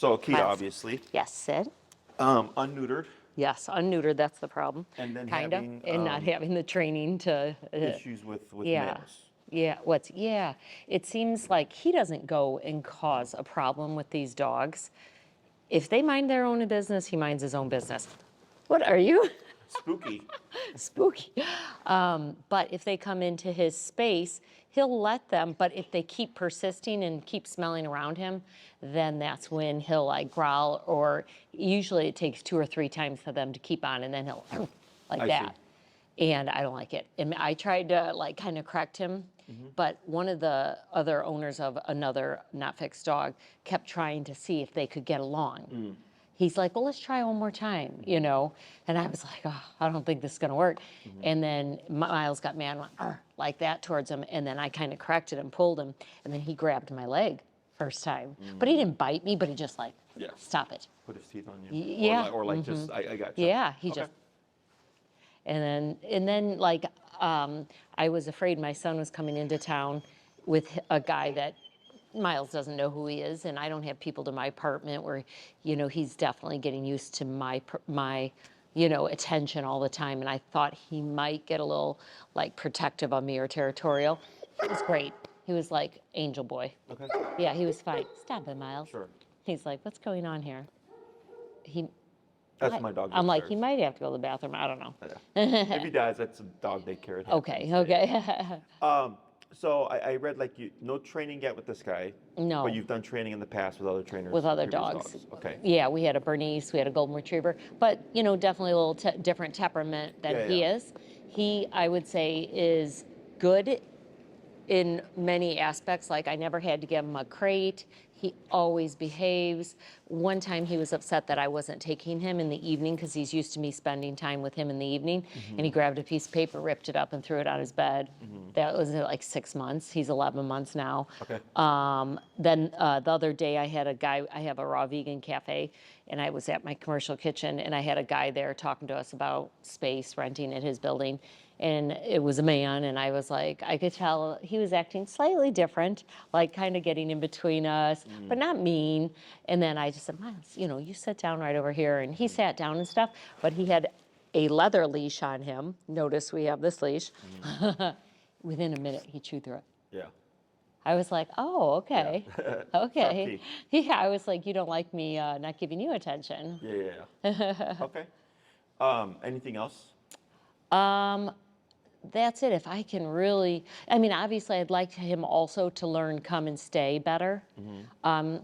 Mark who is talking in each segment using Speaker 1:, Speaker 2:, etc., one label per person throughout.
Speaker 1: So Akita,
Speaker 2: Miles.
Speaker 1: obviously.
Speaker 2: Yes, Sid.
Speaker 1: Un-neutered.
Speaker 2: Yes, un-neutered, that's the problem.
Speaker 1: And then
Speaker 2: Kind of.
Speaker 1: having
Speaker 2: And not having the training to.
Speaker 1: issues with
Speaker 2: Yeah.
Speaker 1: males.
Speaker 2: Yeah. Yeah. It seems like he doesn't go and cause a problem with these dogs. If they mind their own business, he minds his own business. What are you?
Speaker 1: Spooky.
Speaker 2: Spooky. But if they come into his space, he'll let them. But if they keep persisting and keep smelling around him, then that's when he'll like growl. Or usually it takes 2 or 3 times for them to keep on, and then he'll like
Speaker 1: I
Speaker 2: that.
Speaker 1: see.
Speaker 2: And I don't like it. And I tried to like kind of correct him, but one of the other owners of another not fixed dog kept trying to see if they could get along. He's like, well, let's try one more time, you know? And I was like, oh, I don't think this is gonna work. And then Miles got mad, went, "Arr," like that towards him. And then I kind of corrected him, pulled him, and then he grabbed my leg first time. But he didn't bite me, but he just like, stop it.
Speaker 1: Put his teeth on you.
Speaker 2: Yeah.
Speaker 1: Or like just, I got you.
Speaker 2: Yeah, he
Speaker 1: Okay.
Speaker 2: just. And then like, I was afraid my son was coming into town with a guy that Miles doesn't know who he is, and I don't have people to my apartment where, you know, he's definitely getting used to my, you know, attention all the time. And I thought he might get a little like protective of me or territorial. It was great. He was like angel boy.
Speaker 1: Okay.
Speaker 2: Yeah, he was fine. Stop it, Miles.
Speaker 1: Sure.
Speaker 2: He's like, what's going on here?
Speaker 1: That's my dog.
Speaker 2: I'm like,
Speaker 1: upstairs.
Speaker 2: he might have to go to the bathroom. I don't know.
Speaker 1: Yeah. If he does, that's a dog daycare. It
Speaker 2: Okay,
Speaker 1: happens.
Speaker 2: okay.
Speaker 1: So I read like no training yet with this guy.
Speaker 2: No.
Speaker 1: But you've done training in the past with other trainers.
Speaker 2: With other
Speaker 1: previous
Speaker 2: dogs.
Speaker 1: Okay.
Speaker 2: Yeah, we had a Bernese, we had a Golden Retriever, but, you know, definitely a little different temperament than he is. He, I would say, is good in many aspects. Like, I never had to give him a crate. He always behaves. One time he was upset that I wasn't taking him in the evening because he's used to me spending time with him in the evening. And he grabbed a piece of paper, ripped it up, and threw it on his bed. That was like 6 months. He's 11 months now.
Speaker 1: Okay.
Speaker 2: Then the other day I had a guy, I have a raw vegan cafe, and I was at my commercial kitchen, and I had a guy there talking to us about space renting at his building. And it was a man, and I was like, I could tell he was acting slightly different, like kind of getting in between us, but not mean. And then I just said, Miles, you know, you sit down right over here. And he sat down and stuff, but he had a leather leash on him. Notice we have this leash. Within a minute, he chewed through it.
Speaker 1: Yeah.
Speaker 2: I was like, oh, okay.
Speaker 1: Yeah.
Speaker 2: Okay. Yeah, I was like, you don't like me not giving you attention.
Speaker 1: Yeah. Okay. Anything else?
Speaker 2: That's it. If I can really, I mean, obviously I'd like him also to learn come and stay better.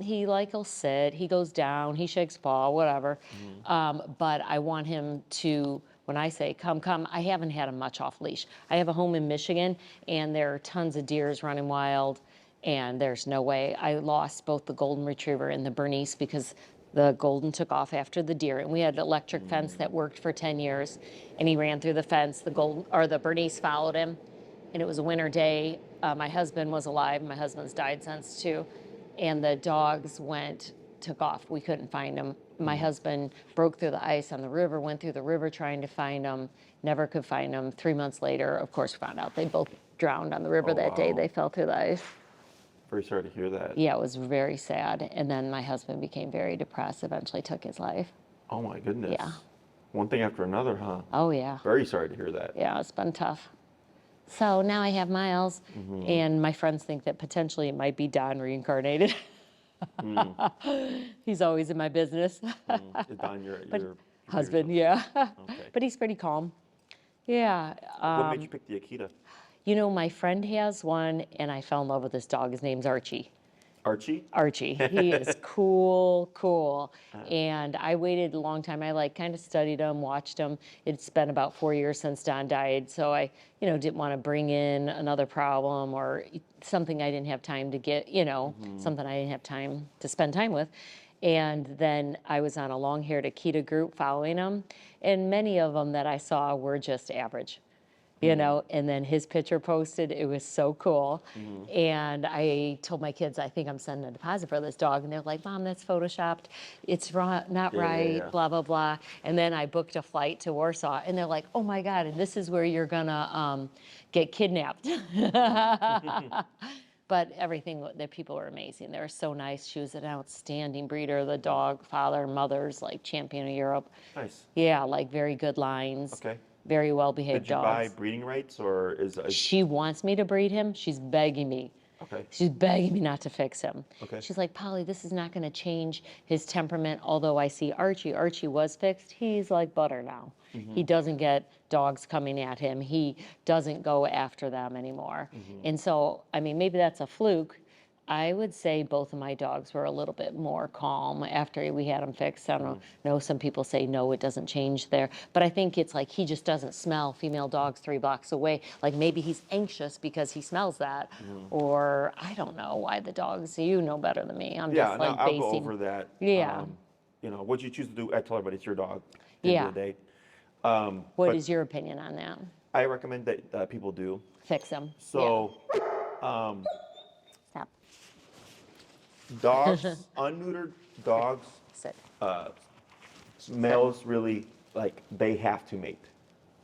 Speaker 2: He like he'll sit, he goes down, he shakes paw, whatever. But I want him to, when I say come, I haven't had him much off leash. I have a home in Michigan, and there are tons of deers running wild, and there's no way. I lost both the Golden Retriever and the Bernese because the Golden took off after the deer, and we had an electric fence that worked for 10 years, and he ran through the fence. The Bernese followed him, and it was a winter day. My husband was alive. My husband's died since too, and the dogs took off. We couldn't find them. My husband broke through the ice on the river, went through the river trying to find them, never could find them. 3 months later, of course, we found out they both drowned on the river that day. They fell through the ice.
Speaker 1: Very sorry to hear that.
Speaker 2: Yeah, it was very sad. And then my husband became very depressed, eventually took his life.
Speaker 1: Oh my goodness.
Speaker 2: Yeah.
Speaker 1: One thing after another, huh?
Speaker 2: Oh, yeah.
Speaker 1: Very sorry to hear that.
Speaker 2: Yeah, it's been tough. So now I have Miles, and my friends think that potentially it might be Don reincarnated. He's always in my business.
Speaker 1: Is Don your
Speaker 2: Husband, yeah.
Speaker 1: Okay.
Speaker 2: But he's pretty calm. Yeah.
Speaker 1: What made you pick the Akita?
Speaker 2: You know, my friend has one, and I fell in love with this dog. His name's Archie.
Speaker 1: Archie?
Speaker 2: Archie. He is cool. And I waited a long time. I kind of studied him, watched him. It's been about 4 years since Don died, so I, didn't want to bring in another problem or something I didn't have time to get, something I didn't have time to spend time with. And then I was on a long-haired Akita group following him, and many of them that I saw were just average. And then his picture posted. It was so cool. And I told my kids, I think I'm sending a deposit for this dog. And they're like, Mom, that's Photoshopped. It's not right, blah, blah, blah. And then I booked a flight to Warsaw. And they're like, oh, my God, and this is where you're going to get kidnapped. but everything, the people were amazing. They were so nice. She was an outstanding breeder. The dog, father, mother's like champion of Europe.
Speaker 1: Nice.
Speaker 2: Yeah, like very good lines.
Speaker 1: Okay.
Speaker 2: Very well behaved
Speaker 1: Did you buy
Speaker 2: dogs.
Speaker 1: breeding rights or is
Speaker 2: She wants me to breed him. She's begging me.
Speaker 1: okay?
Speaker 2: She's begging me not to fix him.
Speaker 1: Okay.
Speaker 2: She's like, Polly, this is not going to change his temperament. Although I see Archie. Archie was fixed. He's like butter now. He doesn't get dogs coming at him. He doesn't go after them anymore. And so, I mean, maybe that's a fluke. I would say both of my dogs were a little bit more calm after we had them fixed. I don't know. Some people say no, it doesn't change there. But I think it's like he just doesn't smell female dogs 3 blocks away. Like maybe he's anxious because he smells that. Or I don't know why the dogs, you know better than me. I'm
Speaker 1: Yeah,
Speaker 2: just
Speaker 1: no,
Speaker 2: like
Speaker 1: I'll
Speaker 2: basing.
Speaker 1: go over that.
Speaker 2: Yeah.
Speaker 1: You know, what you choose to do, I tell everybody it's your dog at the end of the day.
Speaker 2: What
Speaker 1: but
Speaker 2: is your opinion on that?
Speaker 1: I recommend that people do.
Speaker 2: Fix them.
Speaker 1: So,
Speaker 2: Stop.
Speaker 1: dogs, unneutered dogs,
Speaker 2: Sit.
Speaker 1: males really like they have to mate.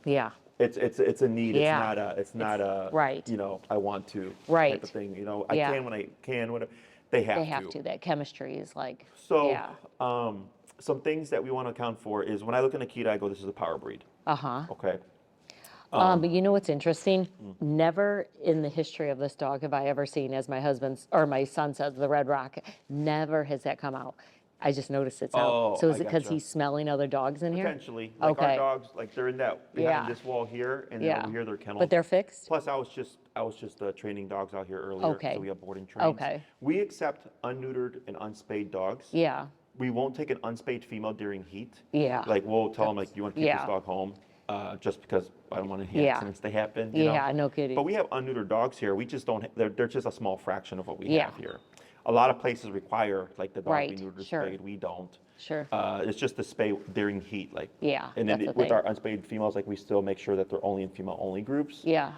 Speaker 2: Yeah.
Speaker 1: It's a need.
Speaker 2: Yeah.
Speaker 1: It's not a
Speaker 2: right.
Speaker 1: You know, I want to
Speaker 2: Right.
Speaker 1: type of thing. You know, I
Speaker 2: Yeah.
Speaker 1: can when I can. Whatever. They have to.
Speaker 2: They have to. That chemistry is like,
Speaker 1: So,
Speaker 2: yeah.
Speaker 1: some things that we want to account for is when I look at Akita, I go, this is a power breed.
Speaker 2: Uh-huh.
Speaker 1: Okay.
Speaker 2: But you know what's interesting? Never in the history of this dog have I ever seen, as my husband's or my son says, the Red Rocket. Never has that come out. I just noticed it's out.
Speaker 1: Oh,
Speaker 2: So is
Speaker 1: I
Speaker 2: it because
Speaker 1: gotcha.
Speaker 2: he's smelling other dogs in here?
Speaker 1: Potentially. Like our
Speaker 2: Okay.
Speaker 1: dogs, like they're in that behind
Speaker 2: Yeah.
Speaker 1: this wall here, and then
Speaker 2: Yeah.
Speaker 1: over here they're kennels.
Speaker 2: But they're fixed?
Speaker 1: Plus, I was just training dogs out here earlier,
Speaker 2: Okay.
Speaker 1: so we have boarding trains.
Speaker 2: Okay.
Speaker 1: We accept unneutered and unspayed dogs.
Speaker 2: Yeah.
Speaker 1: We won't take an unspayed female during heat.
Speaker 2: Yeah.
Speaker 1: Like we'll tell them like you want to keep
Speaker 2: Yeah.
Speaker 1: this dog home, just because I don't want any
Speaker 2: Yeah.
Speaker 1: accidents to happen. You
Speaker 2: Yeah,
Speaker 1: know?
Speaker 2: no kidding.
Speaker 1: But we have unneutered dogs here. We just don't. They're just a small fraction of what we
Speaker 2: Yeah.
Speaker 1: have here. A lot of places require like the dog
Speaker 2: Right,
Speaker 1: be neutered or
Speaker 2: sure.
Speaker 1: spayed. We don't.
Speaker 2: Sure.
Speaker 1: It's just the spay during heat, like.
Speaker 2: Yeah,
Speaker 1: And then
Speaker 2: that's the
Speaker 1: with
Speaker 2: thing.
Speaker 1: our unspayed females, like we still make sure that they're only in female-only groups.
Speaker 2: Yeah.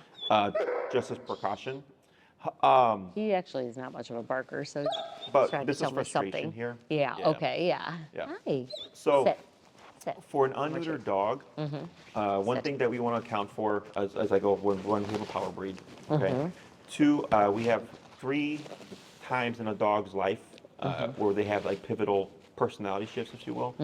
Speaker 1: Just as precaution.
Speaker 2: He actually is not much of a barker, so
Speaker 1: But
Speaker 2: he's trying to
Speaker 1: this is
Speaker 2: tell me
Speaker 1: frustration
Speaker 2: something.
Speaker 1: here.
Speaker 2: Yeah.
Speaker 1: Yeah.
Speaker 2: Okay. Yeah.
Speaker 1: Yeah.
Speaker 2: Hi.
Speaker 1: So
Speaker 2: Sit. Sit.
Speaker 1: for an unneutered dog, one
Speaker 2: Sit.
Speaker 1: thing that we want to account for as I go, one, we have a power breed. Okay.
Speaker 2: Mm-hmm.
Speaker 1: 2, we have 3 times in a dog's life
Speaker 2: Mm-hmm.
Speaker 1: where they have like pivotal personality shifts, if you will.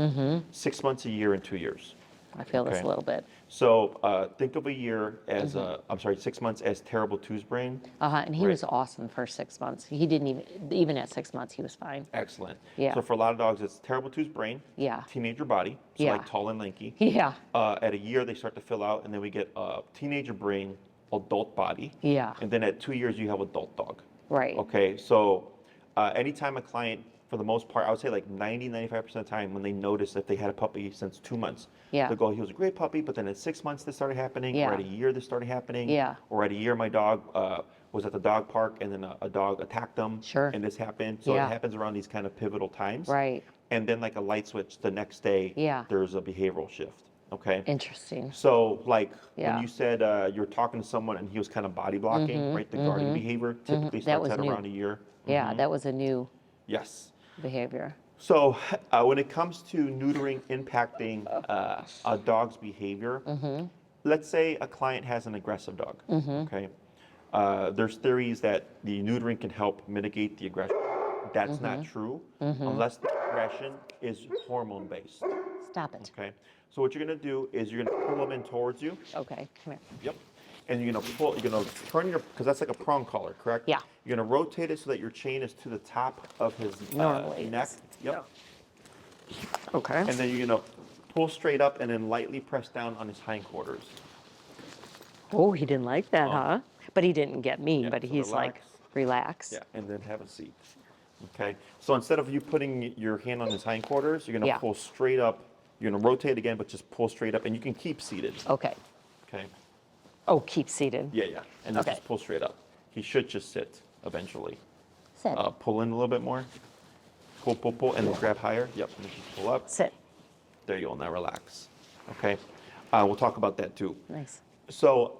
Speaker 1: 6 months, a year, and 2 years.
Speaker 2: I feel this
Speaker 1: Okay.
Speaker 2: a little bit.
Speaker 1: So think of a year as,
Speaker 2: Mm-hmm.
Speaker 1: I'm sorry, 6 months as terrible twos brain.
Speaker 2: And he
Speaker 1: Right.
Speaker 2: was awesome for 6 months. He didn't even at 6 months, he was fine.
Speaker 1: Excellent.
Speaker 2: Yeah.
Speaker 1: So for a lot of dogs, it's terrible twos brain.
Speaker 2: Yeah.
Speaker 1: Teenager body, so
Speaker 2: Yeah.
Speaker 1: like tall and lanky.
Speaker 2: Yeah.
Speaker 1: At a year, they start to fill out, and then we get teenager brain, adult body.
Speaker 2: Yeah.
Speaker 1: And then at 2 years, you have adult dog.
Speaker 2: Right.
Speaker 1: Okay, so anytime a client, for the most part, I would say like 95% of the time, when they notice if they had a puppy since 2 months,
Speaker 2: Yeah.
Speaker 1: they'll go, he was a great puppy, but then at 6 months this started happening,
Speaker 2: Yeah.
Speaker 1: or at a year this started happening,
Speaker 2: Yeah.
Speaker 1: or at a year my dog was at the dog park and then a dog attacked them,
Speaker 2: Sure.
Speaker 1: and this happened. So
Speaker 2: Yeah.
Speaker 1: it happens around these kind of pivotal times.
Speaker 2: Right.
Speaker 1: And then like a light switch the next day,
Speaker 2: Yeah.
Speaker 1: there's a behavioral shift. Okay.
Speaker 2: Interesting.
Speaker 1: So, like
Speaker 2: Yeah.
Speaker 1: when you said you were talking to someone and he was kind of body blocking, right? The guarding behavior typically
Speaker 2: That
Speaker 1: starts
Speaker 2: was
Speaker 1: at
Speaker 2: new.
Speaker 1: around a year.
Speaker 2: Yeah, that was a new
Speaker 1: Yes.
Speaker 2: behavior.
Speaker 1: So, when it comes to neutering impacting a dog's behavior, let's say a client has an aggressive dog. Okay. There's theories that the neutering can help mitigate the aggression. That's not true unless the aggression is hormone based.
Speaker 2: Stop it.
Speaker 1: Okay. So what you're gonna do is you're gonna pull them in towards you.
Speaker 2: Okay, come here.
Speaker 1: Yep. And you're gonna turn your, because that's like a prong collar, correct?
Speaker 2: Yeah.
Speaker 1: You're gonna rotate it so that your chain is to the top of his
Speaker 2: Normally
Speaker 1: neck.
Speaker 2: it's-
Speaker 1: Yep.
Speaker 2: Okay.
Speaker 1: And then you're gonna pull straight up and then lightly press down on his hindquarters.
Speaker 2: Oh, he didn't like that, huh? But he didn't get mean,
Speaker 1: Yeah,
Speaker 2: but
Speaker 1: so
Speaker 2: he's like, relax.
Speaker 1: Yeah. And then have a seat. Okay. So instead of you putting your hand on his hindquarters, you're gonna
Speaker 2: Yeah.
Speaker 1: pull straight up. You're gonna rotate again, but just pull straight up, and you can keep seated.
Speaker 2: Okay.
Speaker 1: Okay.
Speaker 2: Oh, keep seated.
Speaker 1: Yeah, yeah. And then
Speaker 2: Okay.
Speaker 1: just pull straight up. He should just sit eventually.
Speaker 2: Sit.
Speaker 1: Pull in a little bit more. Pull, and then grab higher. Yep, and then just pull up.
Speaker 2: Sit.
Speaker 1: There you go, now relax. Okay, we'll talk about that too.
Speaker 2: Nice.
Speaker 1: So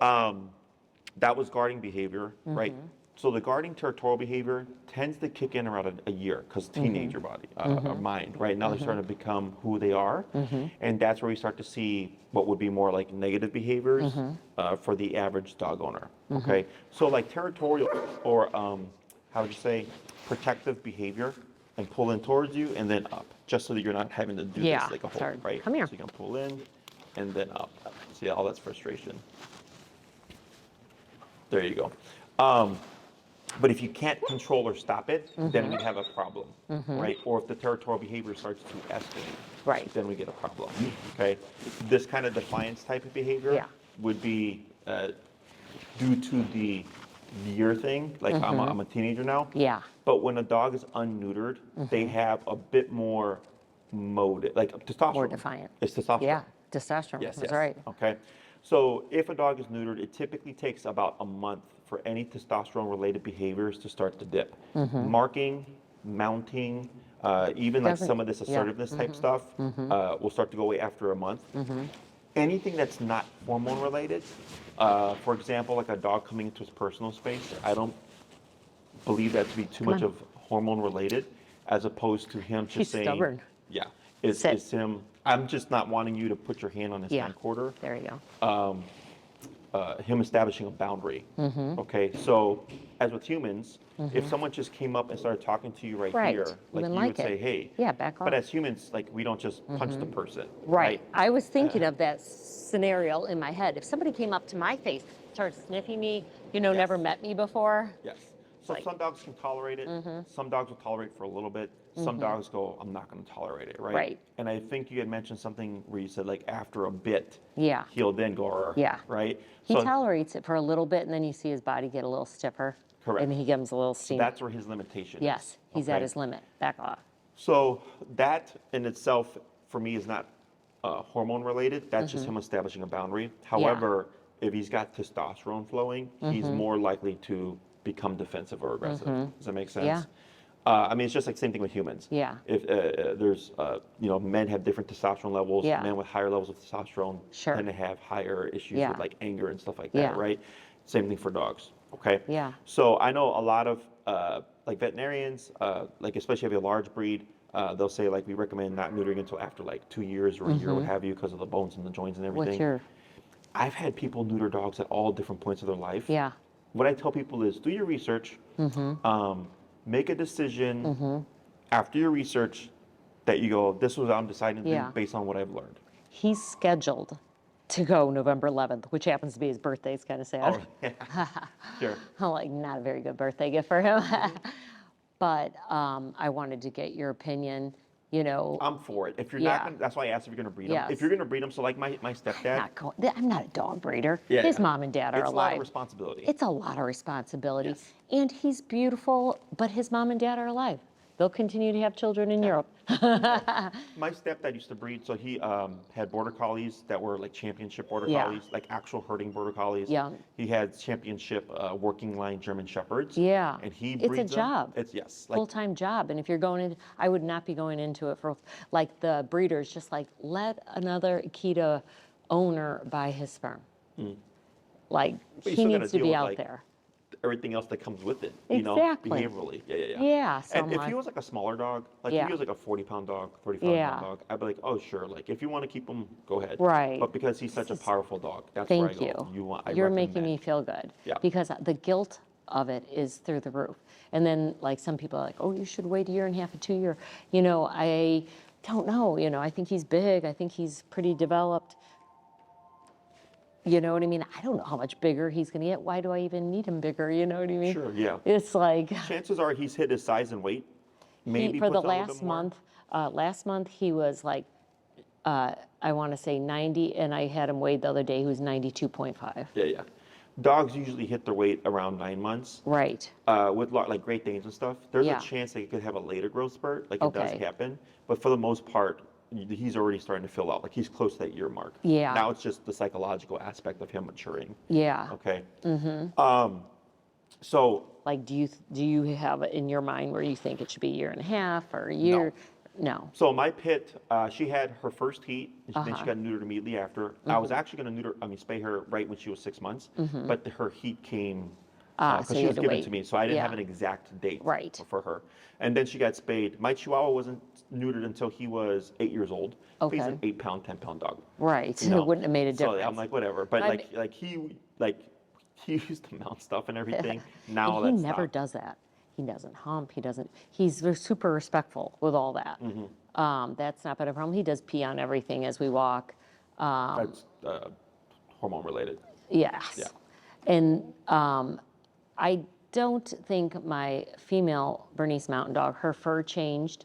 Speaker 1: that was guarding behavior, right?
Speaker 2: Mm-hmm.
Speaker 1: So the guarding territorial behavior tends to kick in around a year because
Speaker 2: Mm-hmm.
Speaker 1: teenager body, or mind, right? Now they're starting to become who they are. And that's where we start to see what would be more like negative behaviors
Speaker 2: Mm-hmm.
Speaker 1: for the average dog owner, okay? So like territorial or how would you say, protective behavior and pull in towards you and then up, just so that you're not having to do
Speaker 2: Yeah,
Speaker 1: this like a whole,
Speaker 2: sorry.
Speaker 1: right?
Speaker 2: Come here.
Speaker 1: So you can pull in and then up. See, all that's frustration. There you go. But if you can't control or stop it, then we have a problem, right? Or if the territorial behavior starts to escalate,
Speaker 2: Right.
Speaker 1: then we get a problem, okay? This kind of defiance type of behavior
Speaker 2: Yeah.
Speaker 1: would be due to the year thing, like I'm a teenager now.
Speaker 2: Yeah.
Speaker 1: But when a dog is unneutered, they have a bit more mode, like testosterone.
Speaker 2: More defiant.
Speaker 1: It's testosterone.
Speaker 2: Yeah, testosterone.
Speaker 1: Yes,
Speaker 2: That's
Speaker 1: yes.
Speaker 2: right.
Speaker 1: Okay. So if a dog is neutered, it typically takes about a month for any testosterone-related behaviors to start to dip. Marking, mounting, even like
Speaker 2: Doesn't-
Speaker 1: some of this
Speaker 2: yeah.
Speaker 1: assertiveness type stuff will start to go away after a month. Anything that's not hormone-related, for example, like a dog coming into his personal space, I don't believe that to be too much of hormone-related, as opposed to him just
Speaker 2: He's
Speaker 1: saying,
Speaker 2: stubborn.
Speaker 1: yeah, it's
Speaker 2: Sit.
Speaker 1: him. I'm just not wanting you to put your hand on his
Speaker 2: Yeah.
Speaker 1: hindquarter.
Speaker 2: There you go.
Speaker 1: Him establishing a boundary. Okay, so as with humans, if someone just came up and started talking to you right
Speaker 2: Right.
Speaker 1: here,
Speaker 2: We
Speaker 1: like
Speaker 2: wouldn't
Speaker 1: you
Speaker 2: like
Speaker 1: would say,
Speaker 2: it.
Speaker 1: hey.
Speaker 2: Yeah, back
Speaker 1: But
Speaker 2: off.
Speaker 1: as humans, like we don't just punch the person.
Speaker 2: Right. I was thinking of that scenario in my head. If somebody came up to my face, started sniffing me, never
Speaker 1: Yes.
Speaker 2: met me before.
Speaker 1: Yes. So
Speaker 2: Like-
Speaker 1: some dogs can tolerate it. Some dogs will tolerate for a little bit. Some dogs go, I'm not going to tolerate it, right?
Speaker 2: Right.
Speaker 1: And I think you had mentioned something where you said like after a bit,
Speaker 2: Yeah.
Speaker 1: he'll then go, "Arr,"
Speaker 2: Yeah.
Speaker 1: right?
Speaker 2: He
Speaker 1: So
Speaker 2: tolerates it for a little bit, and then you see his body get a little stiffer.
Speaker 1: Correct.
Speaker 2: And he gives a little steam.
Speaker 1: that's where his limitation is.
Speaker 2: Yes, he's at
Speaker 1: okay?
Speaker 2: his limit. Back off.
Speaker 1: So that in itself, for me, is not hormone related. That's just him establishing a boundary. However, if he's got testosterone flowing, he's more likely to become defensive or aggressive. Does that make sense?
Speaker 2: Yeah.
Speaker 1: I mean, it's just like same thing with humans.
Speaker 2: Yeah.
Speaker 1: If there's, men have different testosterone levels.
Speaker 2: Yeah.
Speaker 1: Men with higher levels of testosterone
Speaker 2: Sure.
Speaker 1: tend to have higher issues
Speaker 2: Yeah.
Speaker 1: with like anger and stuff like
Speaker 2: Yeah.
Speaker 1: that, right? Same thing for dogs. Okay.
Speaker 2: Yeah.
Speaker 1: So I know a lot of like veterinarians, like especially if you have a large breed, they'll say like we recommend not neutering until after like 2 years or a year, what have you, because of the bones and the joints and everything.
Speaker 2: What's your,
Speaker 1: I've had people neuter dogs at all different points of their life.
Speaker 2: yeah.
Speaker 1: What I tell people is do your research, make a decision after your research that you go, this was what I'm deciding to
Speaker 2: Yeah.
Speaker 1: do based on what I've learned.
Speaker 2: He's scheduled to go November 11th, which happens to be his birthday. It's kind of sad.
Speaker 1: Oh, yeah. Sure.
Speaker 2: I'm like, not a very good birthday gift for him. But I wanted to get your opinion,
Speaker 1: I'm for it. If you're
Speaker 2: Yeah.
Speaker 1: not gonna, that's why I asked if you're going to breed them.
Speaker 2: Yes.
Speaker 1: If you're going to breed them, so like my stepdad,
Speaker 2: I'm not a dog breeder.
Speaker 1: Yeah,
Speaker 2: His
Speaker 1: yeah.
Speaker 2: mom and dad are
Speaker 1: it's a lot of
Speaker 2: alive.
Speaker 1: responsibility.
Speaker 2: It's a lot of responsibility.
Speaker 1: Yes.
Speaker 2: And he's beautiful, but his mom and dad are alive. They'll continue to have children in Europe.
Speaker 1: My stepdad used to breed, so he had border collies that were like championship border
Speaker 2: Yeah.
Speaker 1: collies, like actual herding border collies.
Speaker 2: Yeah.
Speaker 1: He had championship working line German shepherds.
Speaker 2: Yeah.
Speaker 1: And he
Speaker 2: It's a
Speaker 1: breeds them.
Speaker 2: job.
Speaker 1: It's yes. Like,
Speaker 2: Full-time job. And if you're going in, I would not be going into it for, like the breeders, just like let another Akita owner buy his sperm. Like
Speaker 1: But you
Speaker 2: he
Speaker 1: still gotta
Speaker 2: needs to
Speaker 1: deal
Speaker 2: be
Speaker 1: with,
Speaker 2: out
Speaker 1: like,
Speaker 2: there.
Speaker 1: everything else that comes with it,
Speaker 2: Exactly.
Speaker 1: behaviorally. Yeah.
Speaker 2: Yeah. So
Speaker 1: And
Speaker 2: I'm
Speaker 1: if
Speaker 2: like,
Speaker 1: he was like a smaller dog, like
Speaker 2: Yeah.
Speaker 1: if he was like a 40-pound dog, 35-pound
Speaker 2: Yeah.
Speaker 1: dog, I'd be like, oh sure, like if you want to keep him, go ahead.
Speaker 2: Right.
Speaker 1: But because he's such a powerful dog, that's where I
Speaker 2: thank
Speaker 1: go.
Speaker 2: you.
Speaker 1: I
Speaker 2: You're making
Speaker 1: recommend.
Speaker 2: me feel good.
Speaker 1: Yeah.
Speaker 2: Because the guilt of it is through the roof. And then like some people are like, oh, you should wait a year and a half or 2 year. I don't know. I think he's big. I think he's pretty developed. You know what I mean? I don't know how much bigger he's going to get. Why do I even need him bigger? You know what I mean?
Speaker 1: Sure, yeah.
Speaker 2: It's like
Speaker 1: Chances are he's hit his size and weight. Maybe
Speaker 2: for the
Speaker 1: puts on a little
Speaker 2: last
Speaker 1: bit more.
Speaker 2: month, last month he was like, I want to say 90, and I had him weighed the other day. He was 92.5.
Speaker 1: Yeah. Dogs usually hit their weight around 9 months.
Speaker 2: Right.
Speaker 1: With like Great Danes and stuff, there's
Speaker 2: Yeah.
Speaker 1: a chance they could have a later growth spurt, like it does
Speaker 2: Okay.
Speaker 1: happen. But for the most part, he's already starting to fill out. Like he's close to that year mark.
Speaker 2: Yeah.
Speaker 1: Now it's just the psychological aspect of him maturing.
Speaker 2: Yeah.
Speaker 1: Okay. So
Speaker 2: Like, do you have it in your mind where you think it should be a year and a half or a year? No.
Speaker 1: So my pit, she had her first heat, and then
Speaker 2: Uh-huh.
Speaker 1: she got neutered immediately after. I was actually going to spay her right when she was 6 months, but her heat came
Speaker 2: So
Speaker 1: because
Speaker 2: you
Speaker 1: she
Speaker 2: had
Speaker 1: was
Speaker 2: to
Speaker 1: given
Speaker 2: wait.
Speaker 1: to me, so I didn't have
Speaker 2: Yeah.
Speaker 1: an exact date
Speaker 2: Right.
Speaker 1: for her. And then she got spayed. My Chihuahua wasn't neutered until he was 8 years old. He's an
Speaker 2: Okay.
Speaker 1: 8-pound, 10-pound dog.
Speaker 2: Right.
Speaker 1: you know?
Speaker 2: It wouldn't have made a
Speaker 1: So
Speaker 2: difference.
Speaker 1: I'm like, whatever. But
Speaker 2: I'm-
Speaker 1: he used to mount stuff and everything. Now
Speaker 2: And he
Speaker 1: that's
Speaker 2: never
Speaker 1: stopped.
Speaker 2: does that. He doesn't hump. He's super respectful with all that. That's not been a problem. He does pee on everything as we walk.
Speaker 1: That's hormone related.
Speaker 2: Yes.
Speaker 1: Yeah.
Speaker 2: And I don't think my female Bernese Mountain Dog, her fur changed.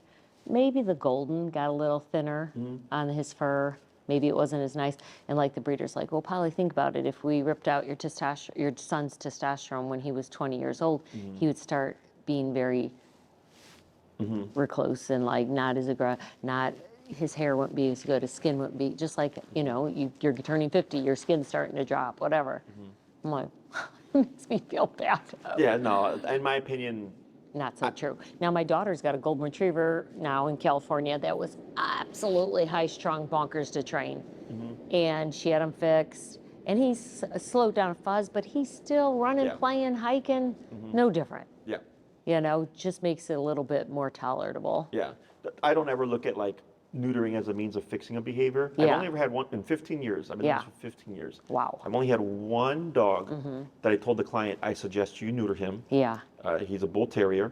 Speaker 2: Maybe the golden got a little thinner on his fur. Maybe it wasn't as nice. And like the breeder's like, well, Polly, think about it. If we ripped out your son's testosterone when he was 20 years old, he would start being very recluse and like not as aggressive, his hair wouldn't be as good, his skin wouldn't be, just like, you're turning 50, your skin's starting to drop, whatever. I'm like, it makes me feel bad.
Speaker 1: Yeah, no, in my opinion.
Speaker 2: Not so true. Now, my daughter's got a golden retriever now in California that was absolutely high-strung bonkers to train. And she had him fixed. And he's slowed down fuzz, but he's still running, playing, hiking, no different.
Speaker 1: Yeah.
Speaker 2: Just makes it a little bit more tolerable.
Speaker 1: Yeah. I don't ever look at like neutering as a means of fixing a behavior. I've only ever had one in 15 years. I've been doing this for 15 years.
Speaker 2: Wow.
Speaker 1: I've only had one dog that I told the client, I suggest you neuter him.
Speaker 2: Yeah.
Speaker 1: He's a bull terrier.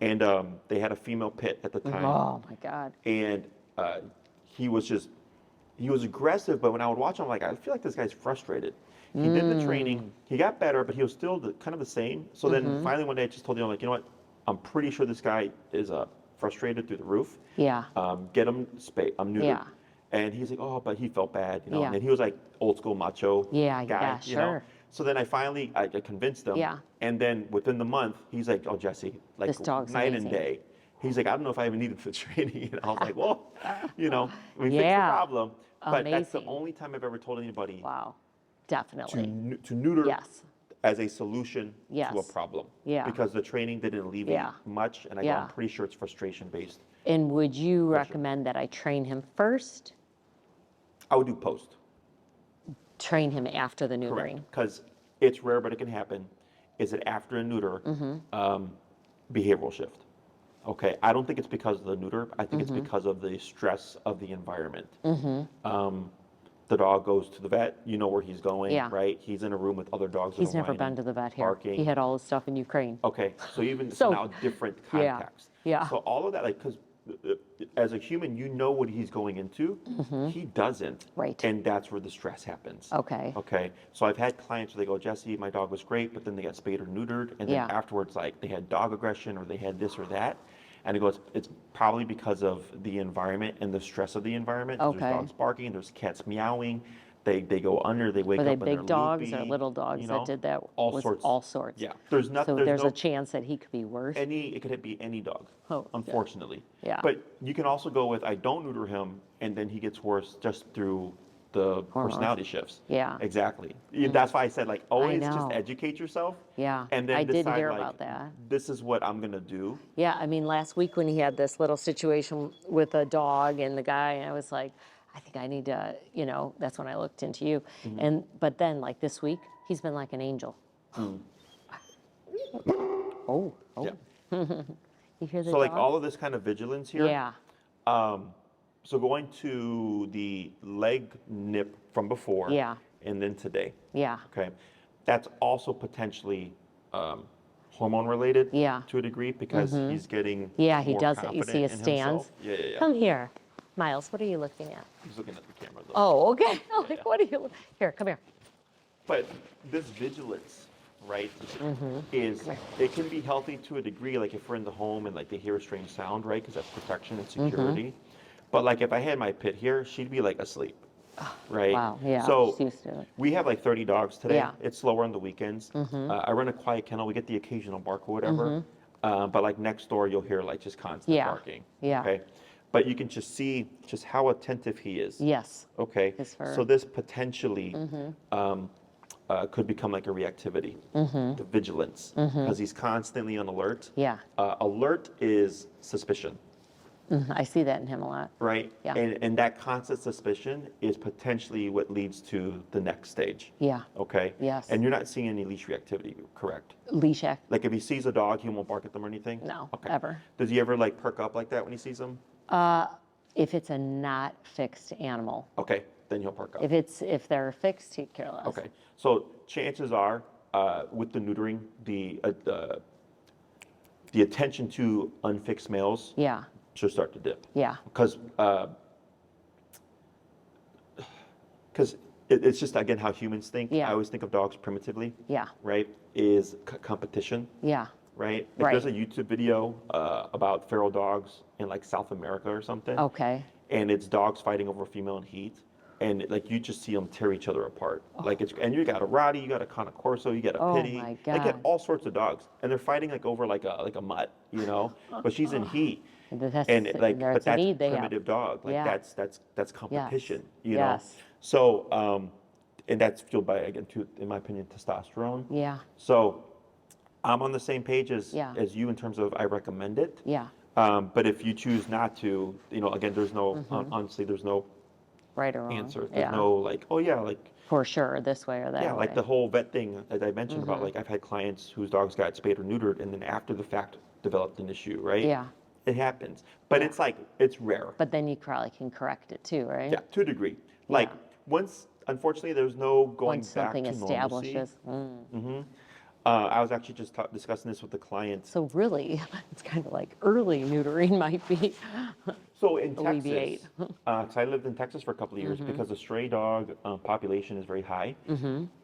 Speaker 1: And they had a female pit at the time.
Speaker 2: Oh my God.
Speaker 1: And he was aggressive, but when I would watch him, I'm like, I feel like this guy's frustrated. He did the training, he got better, but he was still kind of the same. So then finally one day I just told him, like, you know what, I'm pretty sure this guy is frustrated through the roof.
Speaker 2: Yeah.
Speaker 1: Get him spayed. I'm neutered.
Speaker 2: Yeah.
Speaker 1: And he's like, oh, but he felt bad,
Speaker 2: Yeah.
Speaker 1: And then he was like old school macho guy,
Speaker 2: Yeah, sure.
Speaker 1: So then I convinced him.
Speaker 2: Yeah.
Speaker 1: And then within the month, he's like, oh, Jesse, like
Speaker 2: This dog's
Speaker 1: night
Speaker 2: amazing.
Speaker 1: and day. He's like, I don't know if I even needed the training. And I was like, well, we fixed the
Speaker 2: Yeah.
Speaker 1: problem. But that's the
Speaker 2: Amazing.
Speaker 1: only time I've ever told anybody
Speaker 2: Wow. Definitely.
Speaker 1: to neuter
Speaker 2: Yes.
Speaker 1: as a solution to a
Speaker 2: Yes.
Speaker 1: problem.
Speaker 2: Yeah.
Speaker 1: Because the training didn't alleviate
Speaker 2: Yeah.
Speaker 1: much. And
Speaker 2: Yeah.
Speaker 1: I'm pretty sure it's frustration based.
Speaker 2: And would you
Speaker 1: sure.
Speaker 2: recommend that I train him first,
Speaker 1: I would do post.
Speaker 2: train him after the neutering?
Speaker 1: Correct. Because it's rare, but it can happen. Is it after a neuter, behavioral shift? Okay, I don't think it's because of the neuter. I think it's because of the stress of the environment. The dog goes to the vet. You know where he's going,
Speaker 2: Yeah.
Speaker 1: right? He's in a room with other dogs.
Speaker 2: He's
Speaker 1: that are
Speaker 2: never been
Speaker 1: whining,
Speaker 2: to the vet here.
Speaker 1: barking.
Speaker 2: He had all his stuff in Ukraine.
Speaker 1: Okay, so even
Speaker 2: So-
Speaker 1: now different
Speaker 2: Yeah,
Speaker 1: context.
Speaker 2: yeah.
Speaker 1: So all of that, like, because as a human, you know what he's going into. He doesn't.
Speaker 2: Right.
Speaker 1: And that's where the stress happens.
Speaker 2: Okay.
Speaker 1: Okay. So I've had clients where they go, Jesse, my dog was great, but then they got spayed or neutered, and then
Speaker 2: Yeah.
Speaker 1: afterwards, like, they had dog aggression or they had this or that. And it goes, it's probably because of the environment and the stress of the environment.
Speaker 2: Okay.
Speaker 1: There's dogs barking, there's cats meowing. They go under, they wake
Speaker 2: Were
Speaker 1: up
Speaker 2: they
Speaker 1: and they're
Speaker 2: big dogs or
Speaker 1: loopy,
Speaker 2: little dogs that did that?
Speaker 1: All
Speaker 2: Was
Speaker 1: sorts.
Speaker 2: All sorts.
Speaker 1: Yeah. There's
Speaker 2: So
Speaker 1: nothing.
Speaker 2: there's a chance that he could be worse.
Speaker 1: It could be any dog,
Speaker 2: Oh, yeah.
Speaker 1: unfortunately.
Speaker 2: Yeah.
Speaker 1: But you can also go with, I don't neuter him, and then he gets worse just through the personality shifts.
Speaker 2: Yeah.
Speaker 1: Exactly. That's why I said, like, always just
Speaker 2: know.
Speaker 1: educate yourself.
Speaker 2: Yeah,
Speaker 1: And then
Speaker 2: I did
Speaker 1: decide,
Speaker 2: hear
Speaker 1: like,
Speaker 2: about that.
Speaker 1: this is what I'm going to do.
Speaker 2: Yeah, I mean, last week when he had this little situation with a dog and the guy, I was like, I think I need to, that's when I looked into you. But then, like this week, he's been like an angel. Oh.
Speaker 1: Yeah.
Speaker 2: You hear the
Speaker 1: So, like,
Speaker 2: dog?
Speaker 1: all of this kind of vigilance here.
Speaker 2: Yeah,
Speaker 1: So going to the leg nip from before.
Speaker 2: Yeah.
Speaker 1: And then today.
Speaker 2: yeah,
Speaker 1: Okay, that's also potentially hormone related.
Speaker 2: Yeah.
Speaker 1: To a degree because he's getting.
Speaker 2: yeah, he
Speaker 1: more
Speaker 2: does it. You see
Speaker 1: confident
Speaker 2: his
Speaker 1: in
Speaker 2: stands.
Speaker 1: himself. Yeah.
Speaker 2: Come here. Miles, what are you looking at?
Speaker 1: He's looking at the camera though.
Speaker 2: Oh, okay. I'm like, what are you, here, come here.
Speaker 1: But this vigilance, right,
Speaker 2: Mm-hmm.
Speaker 1: is it can be healthy to a degree. Like if we're in the home and like they hear a strange sound, right, because that's protection and
Speaker 2: Mm-hmm.
Speaker 1: security. But like if I had my pit here, she'd be like asleep. Right.
Speaker 2: Wow, yeah,
Speaker 1: So
Speaker 2: she's used to it.
Speaker 1: we have like 30 dogs today.
Speaker 2: Yeah.
Speaker 1: It's slower on the weekends. I run a quiet kennel. We get the occasional bark or whatever. But like next door, you'll hear like just constant
Speaker 2: Yeah,
Speaker 1: barking.
Speaker 2: yeah.
Speaker 1: Okay. But you can just see just how attentive he is.
Speaker 2: Yes,
Speaker 1: Okay.
Speaker 2: His fur.
Speaker 1: So this potentially could become like a reactivity, the vigilance, because he's constantly on alert.
Speaker 2: yeah.
Speaker 1: Alert is suspicion.
Speaker 2: I see that in him a lot.
Speaker 1: Right?
Speaker 2: Yeah.
Speaker 1: And that constant suspicion is potentially what leads to the next stage.
Speaker 2: Yeah,
Speaker 1: Okay?
Speaker 2: Yes.
Speaker 1: And you're not seeing any leash reactivity, correct?
Speaker 2: leash act,
Speaker 1: Like if he sees a dog, he won't bark at them or anything?
Speaker 2: no,
Speaker 1: Okay.
Speaker 2: ever.
Speaker 1: Does he ever like perk up like that when he sees them?
Speaker 2: If it's a not fixed animal.
Speaker 1: Okay, then he'll perk up.
Speaker 2: If they're fixed, he'd care less.
Speaker 1: Okay. So chances are, with the neutering, the attention to unfixed males
Speaker 2: Yeah.
Speaker 1: should start to dip.
Speaker 2: Yeah.
Speaker 1: Because it's just, again, how humans think.
Speaker 2: Yeah.
Speaker 1: I always think of dogs primitively,
Speaker 2: Yeah.
Speaker 1: right? Is competition,
Speaker 2: Yeah.
Speaker 1: right?
Speaker 2: Right.
Speaker 1: There's a YouTube video about feral dogs in like South America or something.
Speaker 2: Okay.
Speaker 1: And it's dogs fighting over female in heat. And like you just see them tear each other apart. Like and you got a Rottie, you got a Cane Corso, you got a
Speaker 2: Oh
Speaker 1: Pity.
Speaker 2: my
Speaker 1: Like you
Speaker 2: God.
Speaker 1: got all sorts of dogs, and they're fighting like over like a mutt, you know. But she's in heat,
Speaker 2: That's,
Speaker 1: and like,
Speaker 2: that's
Speaker 1: but
Speaker 2: a
Speaker 1: that's
Speaker 2: need they have.
Speaker 1: primitive dog. Like
Speaker 2: Yeah.
Speaker 1: that's competition, you
Speaker 2: Yes.
Speaker 1: know. So and that's fueled by, again, in my opinion, testosterone.
Speaker 2: Yeah.
Speaker 1: So I'm on the same page as
Speaker 2: Yeah.
Speaker 1: you in terms of I recommend it.
Speaker 2: Yeah.
Speaker 1: But if you choose not to, you know, again, there's no honestly, there's no
Speaker 2: Right or wrong.
Speaker 1: answer. There's
Speaker 2: Yeah.
Speaker 1: no like, oh yeah, like
Speaker 2: For sure, this way or that
Speaker 1: yeah,
Speaker 2: way.
Speaker 1: like the whole vet thing that I mentioned about, like I've had clients whose dogs got spayed or neutered and then after the fact developed an issue, right?
Speaker 2: Yeah.
Speaker 1: It happens. But
Speaker 2: Yeah.
Speaker 1: it's like, it's rare.
Speaker 2: But then you probably can correct it too, right?
Speaker 1: Yeah, to a degree. Like
Speaker 2: Yeah.
Speaker 1: once, unfortunately, there's no going
Speaker 2: Once
Speaker 1: back
Speaker 2: something
Speaker 1: to normalcy.
Speaker 2: establishes.
Speaker 1: I was actually just discussing this with the client.
Speaker 2: So really, it's kind of like early neutering might be.
Speaker 1: So in
Speaker 2: alleviate.
Speaker 1: Texas, 'cause I lived in Texas for a couple of years because the stray dog population is very high.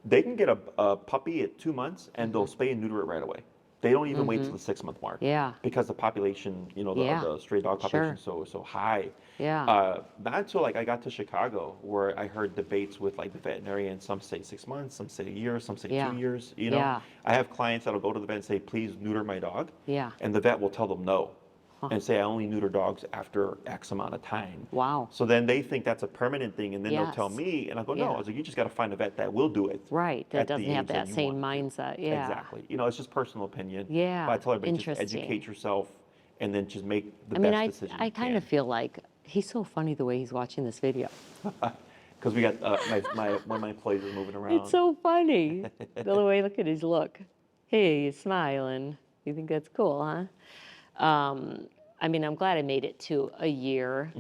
Speaker 1: They can get a puppy at 2 months and they'll spay and neuter it right away. They don't even wait till the 6-month mark.
Speaker 2: Yeah.
Speaker 1: Because the population, you know,
Speaker 2: Yeah.
Speaker 1: the stray dog population
Speaker 2: Sure.
Speaker 1: is so high.
Speaker 2: Yeah.
Speaker 1: Not until like I got to Chicago where I heard debates with like the veterinarian. Some say 6 months, some say a year, some say
Speaker 2: Yeah.
Speaker 1: 2 years. You know,
Speaker 2: Yeah.
Speaker 1: I have clients that'll go to the vet and say, "Please neuter my dog,"
Speaker 2: Yeah.
Speaker 1: and the vet will tell them no, and say, "I only neuter dogs after X amount of time."
Speaker 2: Wow.
Speaker 1: So then they think that's a permanent thing, and then they'll tell
Speaker 2: Yes.
Speaker 1: me, and I go, "No,"
Speaker 2: Yeah.
Speaker 1: I was like, "You just got to find a vet that will do it."
Speaker 2: Right. That
Speaker 1: at the
Speaker 2: doesn't have
Speaker 1: age
Speaker 2: that
Speaker 1: you
Speaker 2: same
Speaker 1: want to.
Speaker 2: mindset. Yeah.
Speaker 1: Exactly. You know, it's just personal opinion.
Speaker 2: Yeah,
Speaker 1: But I tell everybody, just
Speaker 2: interesting.
Speaker 1: educate yourself, and then just make the
Speaker 2: I mean,
Speaker 1: best decision.
Speaker 2: I kind of feel like he's so funny the way he's watching this video.
Speaker 1: Because we got one of my employees is moving around.
Speaker 2: It's so funny. The way, look at his look. Hey, he's smiling. You think that's cool, huh? I mean, I'm glad I made it to a year,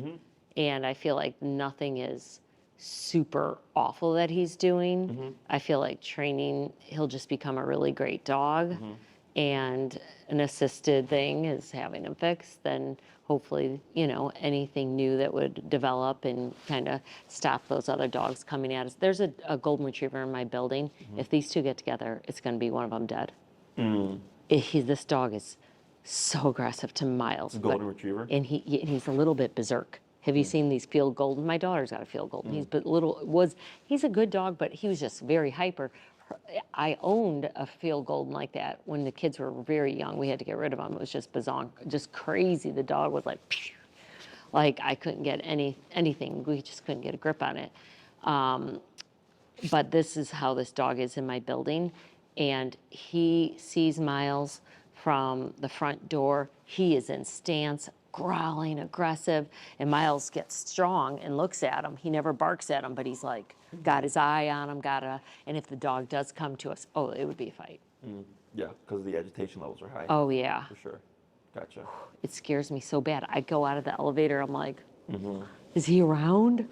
Speaker 2: and I feel like nothing is super awful that he's doing. I feel like training, he'll just become a really great dog, and an assisted thing is having him fixed. Then hopefully, you know, anything new that would develop and kind of stop those other dogs coming at us. There's a golden retriever in my building. If these two get together, it's going to be one of them dead. This dog is so aggressive to Miles.
Speaker 1: A golden retriever?
Speaker 2: And he's a little bit berserk. Have you seen these field golden? My daughter's got a field golden. He's a good dog, but he was just very hyper. I owned a field golden like that when the kids were very young. We had to get rid of him. It was just bizarre, just crazy. The dog was like, phew. Like I couldn't get anything. We just couldn't get a grip on it. But this is how this dog is in my building. And he sees Miles from the front door. He is in stance, growling, aggressive. And Miles gets strong and looks at him. He never barks at him, but he's like, got his eye on him, and if the dog does come to us, oh, it would be a fight.
Speaker 1: Yeah, because the agitation levels are high.
Speaker 2: Oh, yeah.
Speaker 1: For sure. Gotcha.
Speaker 2: It scares me so bad. I go out of the elevator, I'm like, is he around?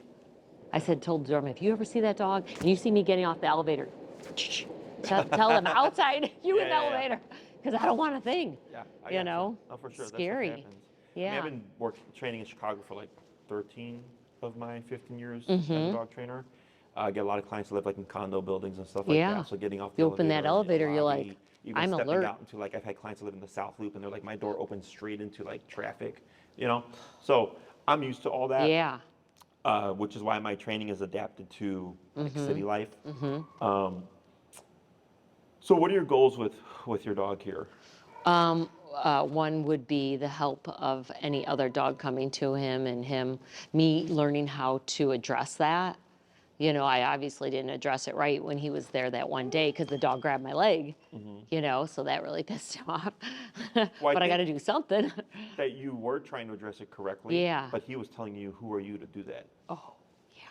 Speaker 2: I told the doorman, if you ever see that dog and you see me getting off the elevator, tell them outside, you in the elevator, because I don't want a thing.
Speaker 1: Yeah, I
Speaker 2: you
Speaker 1: gotcha.
Speaker 2: know?
Speaker 1: Oh, for sure.
Speaker 2: Scary.
Speaker 1: That's what happens.
Speaker 2: Yeah.
Speaker 1: I mean, I've been training in Chicago for like 13 of my 15 years as a dog trainer. I get a lot of clients that live like in condo buildings and stuff like
Speaker 2: Yeah.
Speaker 1: that. So getting off the
Speaker 2: You open that elevator, you're
Speaker 1: lobby,
Speaker 2: like,
Speaker 1: even
Speaker 2: I'm
Speaker 1: stepping
Speaker 2: alert.
Speaker 1: out into like, I've had clients that live in the South Loop and they're like, my door opens straight into like traffic, you know? So I'm used to all that.
Speaker 2: Yeah.
Speaker 1: Which is why my training is adapted to like city life. So what are your goals with your dog here?
Speaker 2: One would be the help of any other dog coming to him and me learning how to address that. You know, I obviously didn't address it right when he was there that one day because the dog grabbed my leg, you know, so that really pissed him off. But I got to do something.
Speaker 1: That you were trying to address it correctly.
Speaker 2: Yeah.
Speaker 1: But he was telling you, who are you to do that?
Speaker 2: Oh, yeah.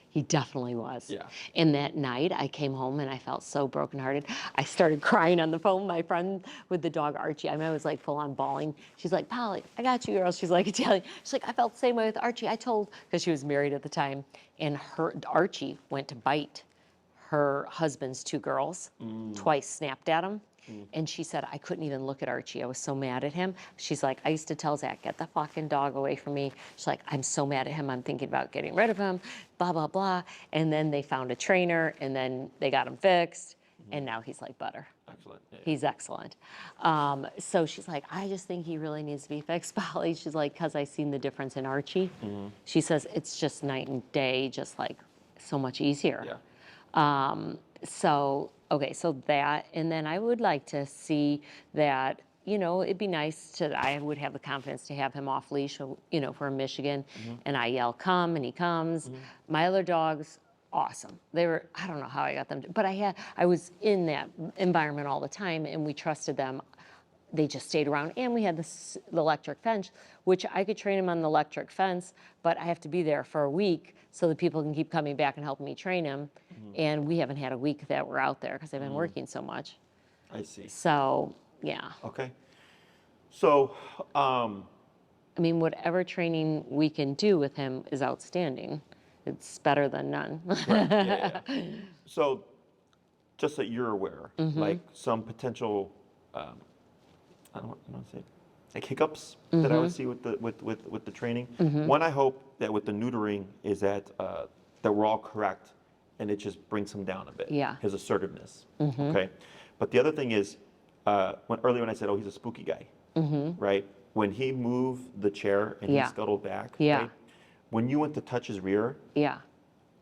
Speaker 2: He definitely was.
Speaker 1: Yeah.
Speaker 2: And that night I came home and I felt so brokenhearted. I started crying on the phone. My friend with the dog, Archie, I mean, I was like full on bawling. She's like, Polly, I got you, girl. She's like Italian. She's like, I felt the same way with Archie. Because she was married at the time. And Archie went to bite her husband's two girls, twice snapped at him. And she said, I couldn't even look at Archie. I was so mad at him. She's like, I used to tell Zach, get the fucking dog away from me. She's like, I'm so mad at him. I'm thinking about getting rid of him, blah, blah, blah. And then they found a trainer, and then they got him fixed. And now he's like butter.
Speaker 1: Excellent. Yeah,
Speaker 2: He's excellent. So she's like, I just think he really needs to be fixed, Polly. She's like, because I seen the difference in Archie. She says it's just night and day, just like so much easier.
Speaker 1: Yeah.
Speaker 2: So, okay, so that, and then I would like to see that, you know, it'd be nice to, I would have the confidence to have him off leash, you know, for Michigan, and I yell, come, and he comes. My other dogs, awesome. They were, I don't know how I got them, but I was in that environment all the time, and we trusted them. They just stayed around, and we had the electric fence, which I could train them on the electric fence, but I have to be there for a week so that people can keep coming back and helping me train them. And we haven't had a week that we're out there because I've been working so much.
Speaker 1: I see.
Speaker 2: So, yeah.
Speaker 1: Okay. So,
Speaker 2: I mean, whatever training we can do with him is outstanding. It's better than none.
Speaker 1: right. Yeah. So, just so you're aware, like some potential, I don't want to say, like hiccups that I would see with the training. One, I hope that with the neutering is that that we're all correct, and it just brings him down a bit.
Speaker 2: Yeah.
Speaker 1: His assertiveness. Okay. But the other thing is, when I said, oh, he's a spooky guy, right? When he moved the chair and he scuttled back, right? When you went to touch his rear,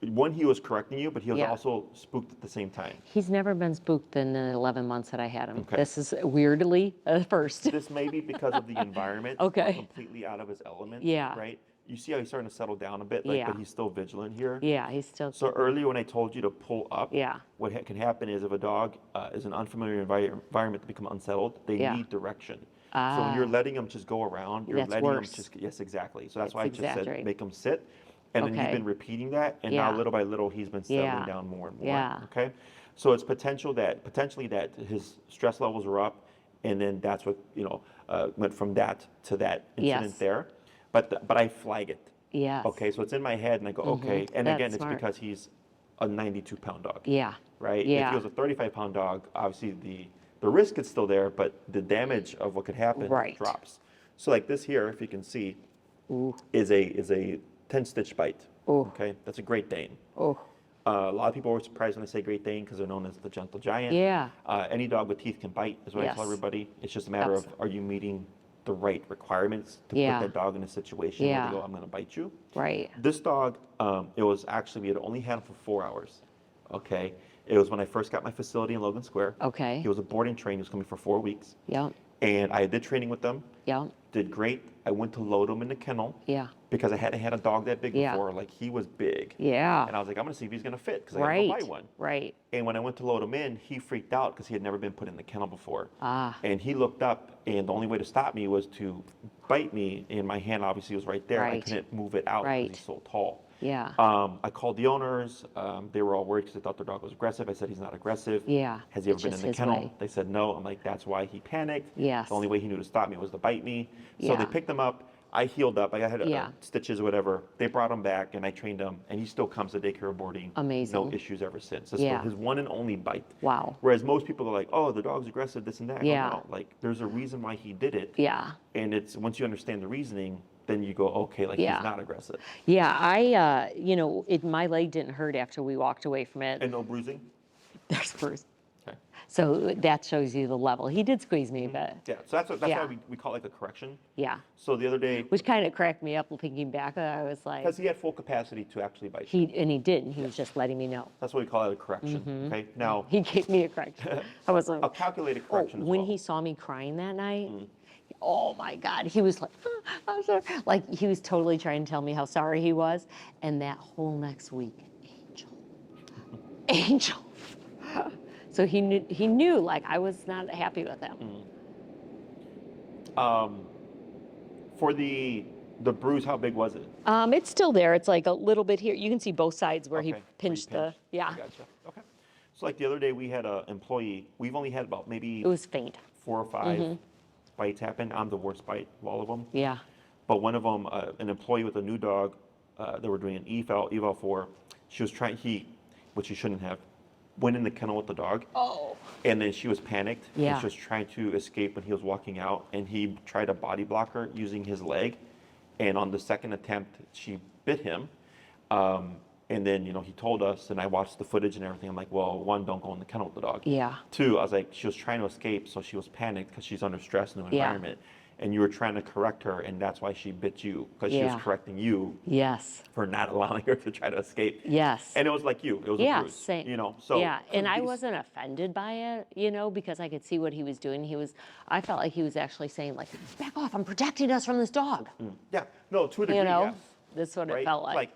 Speaker 1: one, he was correcting you, but he was also spooked at the same time.
Speaker 2: He's never been spooked in the 11 months that I had him.
Speaker 1: Okay.
Speaker 2: This is weirdly first.
Speaker 1: This may be because of the environment.
Speaker 2: Okay.
Speaker 1: Completely out of his element.
Speaker 2: Yeah.
Speaker 1: Right? You see how he's starting to settle down a bit, like, but he's still vigilant here.
Speaker 2: Yeah, he's still.
Speaker 1: So earlier when I told you to pull up,
Speaker 2: Yeah.
Speaker 1: what can happen is if a dog is an unfamiliar environment to become unsettled, they need direction. So when you're letting them just go around, you're
Speaker 2: That's
Speaker 1: letting
Speaker 2: worse.
Speaker 1: them just, yes, exactly. So that's why I just
Speaker 2: exaggerate.
Speaker 1: said make them sit. And then you've been repeating that, and now little by little he's been settling down more and more.
Speaker 2: Yeah.
Speaker 1: Okay, so it's potentially that his stress levels are up, and then that's what went from that to that incident there. But I flag it.
Speaker 2: Yes.
Speaker 1: Okay, so it's in my head, and I go okay, and
Speaker 2: That's
Speaker 1: again, it's
Speaker 2: smart.
Speaker 1: because he's a 92-pound dog.
Speaker 2: Yeah.
Speaker 1: Right.
Speaker 2: Yeah.
Speaker 1: If he was a 35-pound dog, obviously the risk is still there, but the damage of what could happen drops. So like this here, if you can see, is a 10-stitch bite. Okay, that's a Great Dane. A lot of people were surprised when I say Great Dane because they're known as the gentle giant.
Speaker 2: Yeah.
Speaker 1: Any dog with teeth can bite, is what I tell everybody. It's just a matter of, are you meeting the right requirements to put that dog in a situation where they go, I'm going to bite you.
Speaker 2: Right.
Speaker 1: This dog, it was actually, we had only had him for 4 hours. Okay. It was when I first got my facility in Logan Square.
Speaker 2: Okay.
Speaker 1: He was a boarding train. He was coming for 4 weeks.
Speaker 2: Yeah.
Speaker 1: And I did training with them.
Speaker 2: Yeah.
Speaker 1: Did great. I went to load him in the kennel.
Speaker 2: Yeah.
Speaker 1: Because I hadn't had a dog that big before. Like, he was big.
Speaker 2: Yeah.
Speaker 1: And I was like, I'm going to see if he's going to fit because I got to buy one.
Speaker 2: Right.
Speaker 1: And when I went to load him in, he freaked out because he had never been put in the kennel before.
Speaker 2: Ah.
Speaker 1: And he looked up, and the only way to stop me was to bite me, and my hand obviously was right there. I couldn't move it out because he's so tall.
Speaker 2: Yeah.
Speaker 1: I called the owners. They were all worried because they thought their dog was aggressive. I said, he's not aggressive.
Speaker 2: Yeah.
Speaker 1: Has he ever been in the kennel?
Speaker 2: Way.
Speaker 1: They said no. I'm like, that's why he panicked.
Speaker 2: Yes.
Speaker 1: The only way he knew to stop me was to bite me. So they picked him up. I healed up. I had stitches or whatever. They brought him back, and I trained him, and he still comes to daycare boarding.
Speaker 2: Amazing.
Speaker 1: No issues ever since. This was his one and only bite.
Speaker 2: Wow.
Speaker 1: Whereas most people are like, oh, the dog's aggressive, this and that.
Speaker 2: Yeah.
Speaker 1: No, like, there's a reason why he did it.
Speaker 2: Yeah.
Speaker 1: And it's once you understand the reasoning, then you go, okay, like, he's not aggressive.
Speaker 2: Yeah, I, my leg didn't hurt after we walked away from it.
Speaker 1: And no bruising?
Speaker 2: There's bruise.
Speaker 1: Okay.
Speaker 2: So that shows you the level. He did squeeze me, but
Speaker 1: Yeah, so that's why we call it like a correction.
Speaker 2: yeah.
Speaker 1: So the other day,
Speaker 2: Which kind of cracked me up thinking back. I was like,
Speaker 1: because he had full capacity to actually bite.
Speaker 2: he didn't. He was just letting me know.
Speaker 1: That's what we call it a correction. Okay. Now,
Speaker 2: He gave me a correction. I was like,
Speaker 1: a calculated correction as
Speaker 2: when
Speaker 1: well.
Speaker 2: he saw me crying that night, oh my God, he was like, I'm sorry. Like, he was totally trying to tell me how sorry he was. And that whole next week, Angel. So he knew like I was not happy with him.
Speaker 1: For the bruise, how big was it?
Speaker 2: It's still there. It's like a little bit here. You can see both sides where he
Speaker 1: Okay,
Speaker 2: pinched
Speaker 1: where you
Speaker 2: the, yeah.
Speaker 1: I gotcha. Okay. So like the other day, we had an employee. We've only had about maybe
Speaker 2: It was faint.
Speaker 1: 4 or 5 bites happen. I'm the worst bite of all of them.
Speaker 2: Yeah.
Speaker 1: But one of them, an employee with a new dog, they were doing an eval for. She was trying, which she shouldn't have, went in the kennel with the dog.
Speaker 2: Oh.
Speaker 1: And then she was panicked.
Speaker 2: Yeah.
Speaker 1: And she was trying to escape when he was walking out. And he tried to body block her using his leg. And on the second attempt, she bit him. And then, he told us, and I watched the footage and everything. I'm like, well, one, don't go in the kennel with the dog.
Speaker 2: Yeah.
Speaker 1: Two, I was like, she was trying to escape, so she was panicked because she's under stress in the
Speaker 2: Yeah.
Speaker 1: environment. And you were trying to correct her, and that's why she bit you, because she was
Speaker 2: Yeah.
Speaker 1: correcting you
Speaker 2: Yes.
Speaker 1: for not allowing her to try to escape.
Speaker 2: Yes.
Speaker 1: And it was like you. It was a
Speaker 2: Yeah,
Speaker 1: bruise.
Speaker 2: same.
Speaker 1: So
Speaker 2: yeah, and I
Speaker 1: these-
Speaker 2: wasn't offended by it, because I could see what he was doing. I felt like he was actually saying, like, back off, I'm protecting us from this dog.
Speaker 1: Yeah. No, to a degree, yes.
Speaker 2: That's what
Speaker 1: Right?
Speaker 2: it felt like.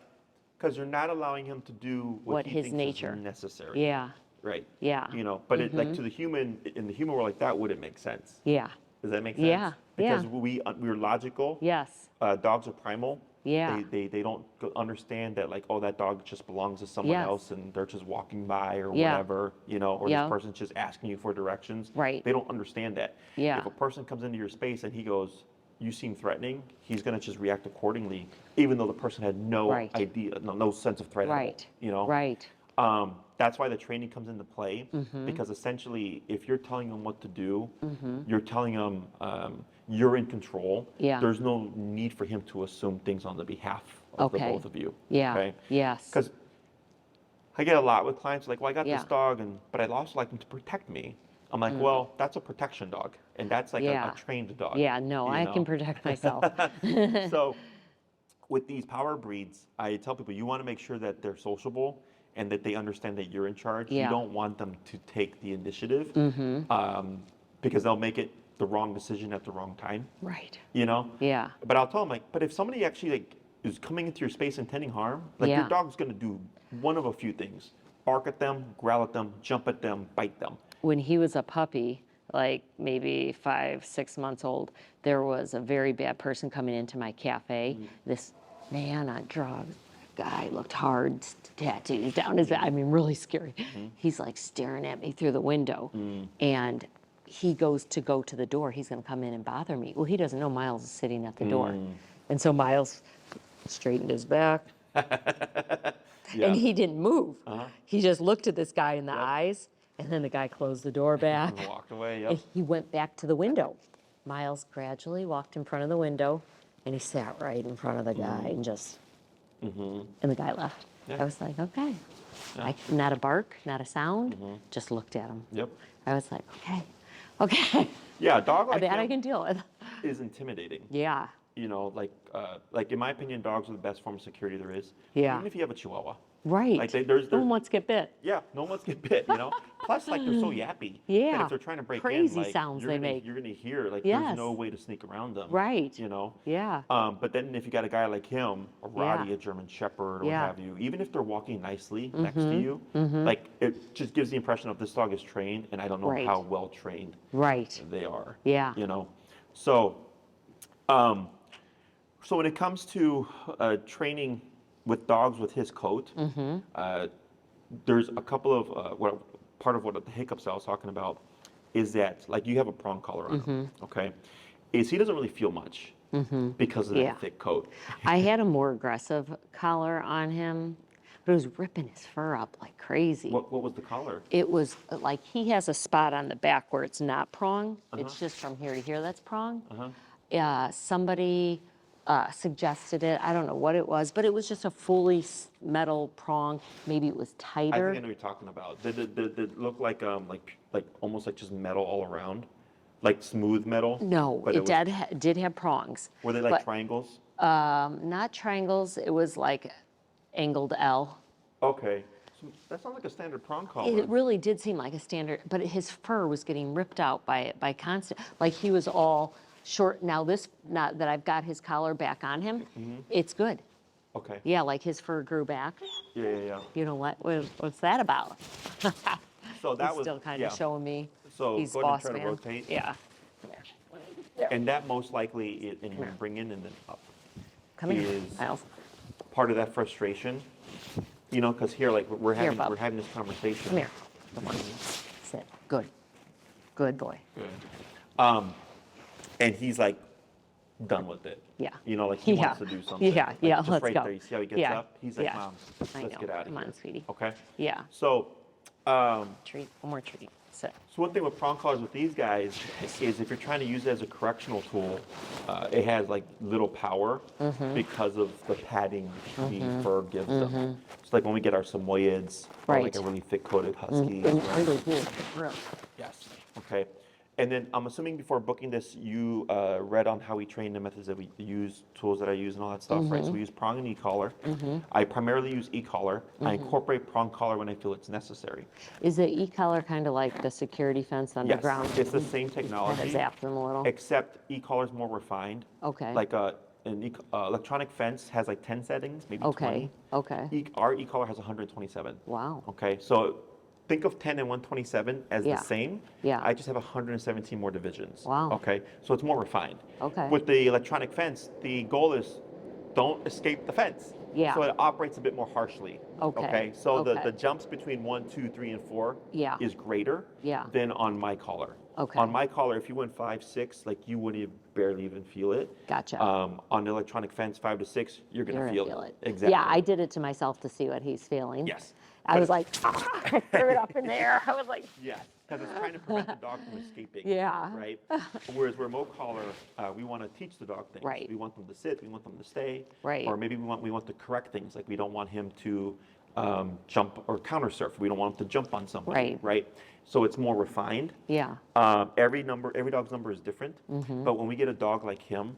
Speaker 1: Because you're not allowing him to do what he
Speaker 2: his
Speaker 1: thinks
Speaker 2: nature.
Speaker 1: is necessary.
Speaker 2: Yeah,
Speaker 1: Right.
Speaker 2: yeah.
Speaker 1: But it, like to the human, in the human world, like that wouldn't make sense.
Speaker 2: yeah,
Speaker 1: Does that make sense?
Speaker 2: Yeah,
Speaker 1: Because
Speaker 2: yeah.
Speaker 1: we're logical.
Speaker 2: yes,
Speaker 1: Dogs are primal.
Speaker 2: Yeah.
Speaker 1: They don't understand that, like, oh, that dog just belongs to someone
Speaker 2: Yes.
Speaker 1: else and they're just walking by or
Speaker 2: Yeah.
Speaker 1: whatever, or
Speaker 2: Yeah.
Speaker 1: this person's just asking you for directions.
Speaker 2: Right.
Speaker 1: They don't understand that.
Speaker 2: Yeah.
Speaker 1: If a person comes into your space and he goes, you seem threatening, he's going to just react accordingly, even though the person had no
Speaker 2: Right.
Speaker 1: idea, no sense of threat
Speaker 2: right,
Speaker 1: at all.
Speaker 2: right,
Speaker 1: That's why the training comes into play, because essentially, if you're telling them what to do, you're telling them you're in control.
Speaker 2: Yeah.
Speaker 1: There's no need for him to assume things on the behalf of the
Speaker 2: Okay.
Speaker 1: both of you.
Speaker 2: yeah,
Speaker 1: Okay?
Speaker 2: yes,
Speaker 1: Because I get a lot with clients like, well, I got
Speaker 2: Yeah.
Speaker 1: this dog, but I'd also like him to protect me. I'm like, well, that's a protection dog, and that's like
Speaker 2: Yeah.
Speaker 1: a trained dog.
Speaker 2: yeah, no,
Speaker 1: you
Speaker 2: I
Speaker 1: know?
Speaker 2: can protect myself.
Speaker 1: So with these power breeds, I tell people you want to make sure that they're sociable and that they understand that you're in charge.
Speaker 2: Yeah.
Speaker 1: You don't want them to take the initiative because they'll make it the wrong decision at the wrong time,
Speaker 2: Right,
Speaker 1: Yeah.
Speaker 2: yeah,
Speaker 1: But I'll tell them, like, but if somebody actually is coming into your space intending harm, like
Speaker 2: Yeah.
Speaker 1: your dog's going to do one of a few things: bark at them, growl at them, jump at them, bite them.
Speaker 2: when he was a puppy, like maybe 5, 6 months old, there was a very bad person coming into my cafe. This man on drugs, guy looked hard, tattoos down his back. I mean, really scary. He's like staring at me through the window, and he goes to the door. He's going to come in and bother me. Well, he doesn't know Miles is sitting at the door, and so Miles straightened his back,
Speaker 1: Yeah.
Speaker 2: and he didn't move. He just looked at this guy in the eyes. And then the guy closed the door back.
Speaker 1: And walked away.
Speaker 2: And
Speaker 1: Yep.
Speaker 2: he went back to the window. Miles gradually walked in front of the window, and he sat right in front of the guy and just, and the guy left.
Speaker 1: Yeah.
Speaker 2: I was like, okay. Not a bark, not a sound, just looked at him.
Speaker 1: Yep.
Speaker 2: I was like, okay.
Speaker 1: Yeah, a dog like
Speaker 2: That I
Speaker 1: him
Speaker 2: can deal with.
Speaker 1: is intimidating.
Speaker 2: Yeah,
Speaker 1: Like in my opinion, dogs are the best form of security there is.
Speaker 2: Yeah.
Speaker 1: Even if you have a Chihuahua.
Speaker 2: right.
Speaker 1: Like
Speaker 2: No one wants to get bit.
Speaker 1: Yeah, no one wants to get bit, Plus, like, they're so yappy. That
Speaker 2: Yeah.
Speaker 1: if they're trying to break
Speaker 2: Crazy
Speaker 1: in, like,
Speaker 2: sounds they make.
Speaker 1: You're going to hear, like,
Speaker 2: Yes.
Speaker 1: there's no way to sneak around them.
Speaker 2: Right. Yeah.
Speaker 1: But then if you got a guy like him, a Rottie,
Speaker 2: Yeah.
Speaker 1: a German Shepherd, or
Speaker 2: Yeah.
Speaker 1: what have you, even if they're walking nicely next to you, like, it just gives the impression of this dog is trained, and I don't know
Speaker 2: Right.
Speaker 1: how well trained
Speaker 2: Right.
Speaker 1: they are.
Speaker 2: Yeah.
Speaker 1: So, so when it comes to training with dogs with his coat, there's a couple of part of what the hiccups I was talking about is that, like, you have a prong collar on him, okay? Is he doesn't really feel much because of that
Speaker 2: Yeah.
Speaker 1: thick coat.
Speaker 2: I had a more aggressive collar on him, but it was ripping his fur up like crazy.
Speaker 1: What was the collar?
Speaker 2: It was like he has a spot on the back where it's not prong. It's just from here to here that's prong. Somebody suggested it. I don't know what it was, but it was just a fully metal prong. Maybe it was
Speaker 1: I think I
Speaker 2: tighter.
Speaker 1: know what you're talking about. Did it look like almost like just metal all around, like smooth metal?
Speaker 2: No,
Speaker 1: But
Speaker 2: it did have prongs.
Speaker 1: Were they like
Speaker 2: but,
Speaker 1: triangles?
Speaker 2: Not triangles. It was like angled L.
Speaker 1: Okay, so that sounds like a standard prong collar.
Speaker 2: It really did seem like a standard, but his fur was getting ripped out by constant. Like he was all short. Now that I've got his collar back on him, it's good.
Speaker 1: Okay.
Speaker 2: Yeah, like his fur grew back.
Speaker 1: Yeah.
Speaker 2: You know what's that about?
Speaker 1: So that
Speaker 2: He's
Speaker 1: was
Speaker 2: still kind
Speaker 1: yeah.
Speaker 2: of showing me.
Speaker 1: So
Speaker 2: he's
Speaker 1: go ahead and
Speaker 2: boss
Speaker 1: try to
Speaker 2: man.
Speaker 1: rotate.
Speaker 2: Yeah.
Speaker 1: And that most likely, and you bring in and then up,
Speaker 2: Come here,
Speaker 1: is
Speaker 2: Miles.
Speaker 1: part of that frustration. Because here, like we're
Speaker 2: Here,
Speaker 1: having
Speaker 2: bub.
Speaker 1: we're having this conversation.
Speaker 2: Come here. Come on. Sit. Good. Good boy.
Speaker 1: Good. And he's like done with it.
Speaker 2: Yeah.
Speaker 1: Like he
Speaker 2: Yeah.
Speaker 1: wants to do something.
Speaker 2: Yeah,
Speaker 1: Like,
Speaker 2: yeah,
Speaker 1: just
Speaker 2: let's
Speaker 1: right
Speaker 2: go.
Speaker 1: there. You see how he gets
Speaker 2: Yeah,
Speaker 1: up? He's like,
Speaker 2: yeah.
Speaker 1: Mom,
Speaker 2: I
Speaker 1: let's
Speaker 2: know.
Speaker 1: get out of
Speaker 2: Come
Speaker 1: here.
Speaker 2: on, sweetie.
Speaker 1: Okay.
Speaker 2: Yeah.
Speaker 1: So,
Speaker 2: Treat. One more treat. sit.
Speaker 1: So one thing with prong collars with these guys is if you're trying to use it as a correctional tool, it has like little power because of the padding the fur gives them. It's like when we get our Samoyeds or like
Speaker 2: Right.
Speaker 1: a really thick coated Husky. Yes. Okay. And then I'm assuming before booking this, you read on how we train the methods that we use, tools that I use, and all that stuff, right? So we use prong and e-collar. I primarily use e-collar. I incorporate prong collar when I feel it's necessary.
Speaker 2: Is the e-collar kind of like the security fence underground?
Speaker 1: Yes, it's the same
Speaker 2: Kind
Speaker 1: technology,
Speaker 2: of zap them a little?
Speaker 1: except e-collar is more refined.
Speaker 2: Okay.
Speaker 1: Like an electronic fence has like 10 settings, maybe
Speaker 2: Okay,
Speaker 1: 20.
Speaker 2: okay.
Speaker 1: Our e-collar has 127.
Speaker 2: Wow.
Speaker 1: Okay, so think of 10 and 127 as
Speaker 2: Yeah.
Speaker 1: the same.
Speaker 2: Yeah.
Speaker 1: I just have 117 more divisions.
Speaker 2: Wow.
Speaker 1: Okay, so it's more refined.
Speaker 2: Okay.
Speaker 1: With the electronic fence, the goal is don't escape the fence.
Speaker 2: Yeah.
Speaker 1: So it operates a bit more harshly.
Speaker 2: Okay.
Speaker 1: So
Speaker 2: Okay.
Speaker 1: the jumps between 1, 2, 3, and 4
Speaker 2: Yeah.
Speaker 1: is greater
Speaker 2: Yeah.
Speaker 1: than on my collar.
Speaker 2: Okay.
Speaker 1: On my collar, if you went 5, 6, like you wouldn't barely even feel it.
Speaker 2: Gotcha.
Speaker 1: On the electronic fence, 5 to 6, you're gonna
Speaker 2: You're
Speaker 1: feel,
Speaker 2: gonna feel it.
Speaker 1: Exactly.
Speaker 2: Yeah, I did it to myself to see what he's feeling.
Speaker 1: Yes.
Speaker 2: I was like, I threw it up in there. I was like,
Speaker 1: Yes, because it's trying to prevent the dog from escaping.
Speaker 2: Yeah.
Speaker 1: Right. Whereas remote collar, we want to teach the dog things.
Speaker 2: Right.
Speaker 1: We want them to sit. We want them to stay.
Speaker 2: Right.
Speaker 1: Or maybe we want to correct things. Like we don't want him to jump or counter surf. We don't want him to jump on somebody.
Speaker 2: Right.
Speaker 1: Right. So it's more refined.
Speaker 2: yeah.
Speaker 1: Every dog's number is different.
Speaker 2: Mm-hmm.
Speaker 1: But when we get a dog like him,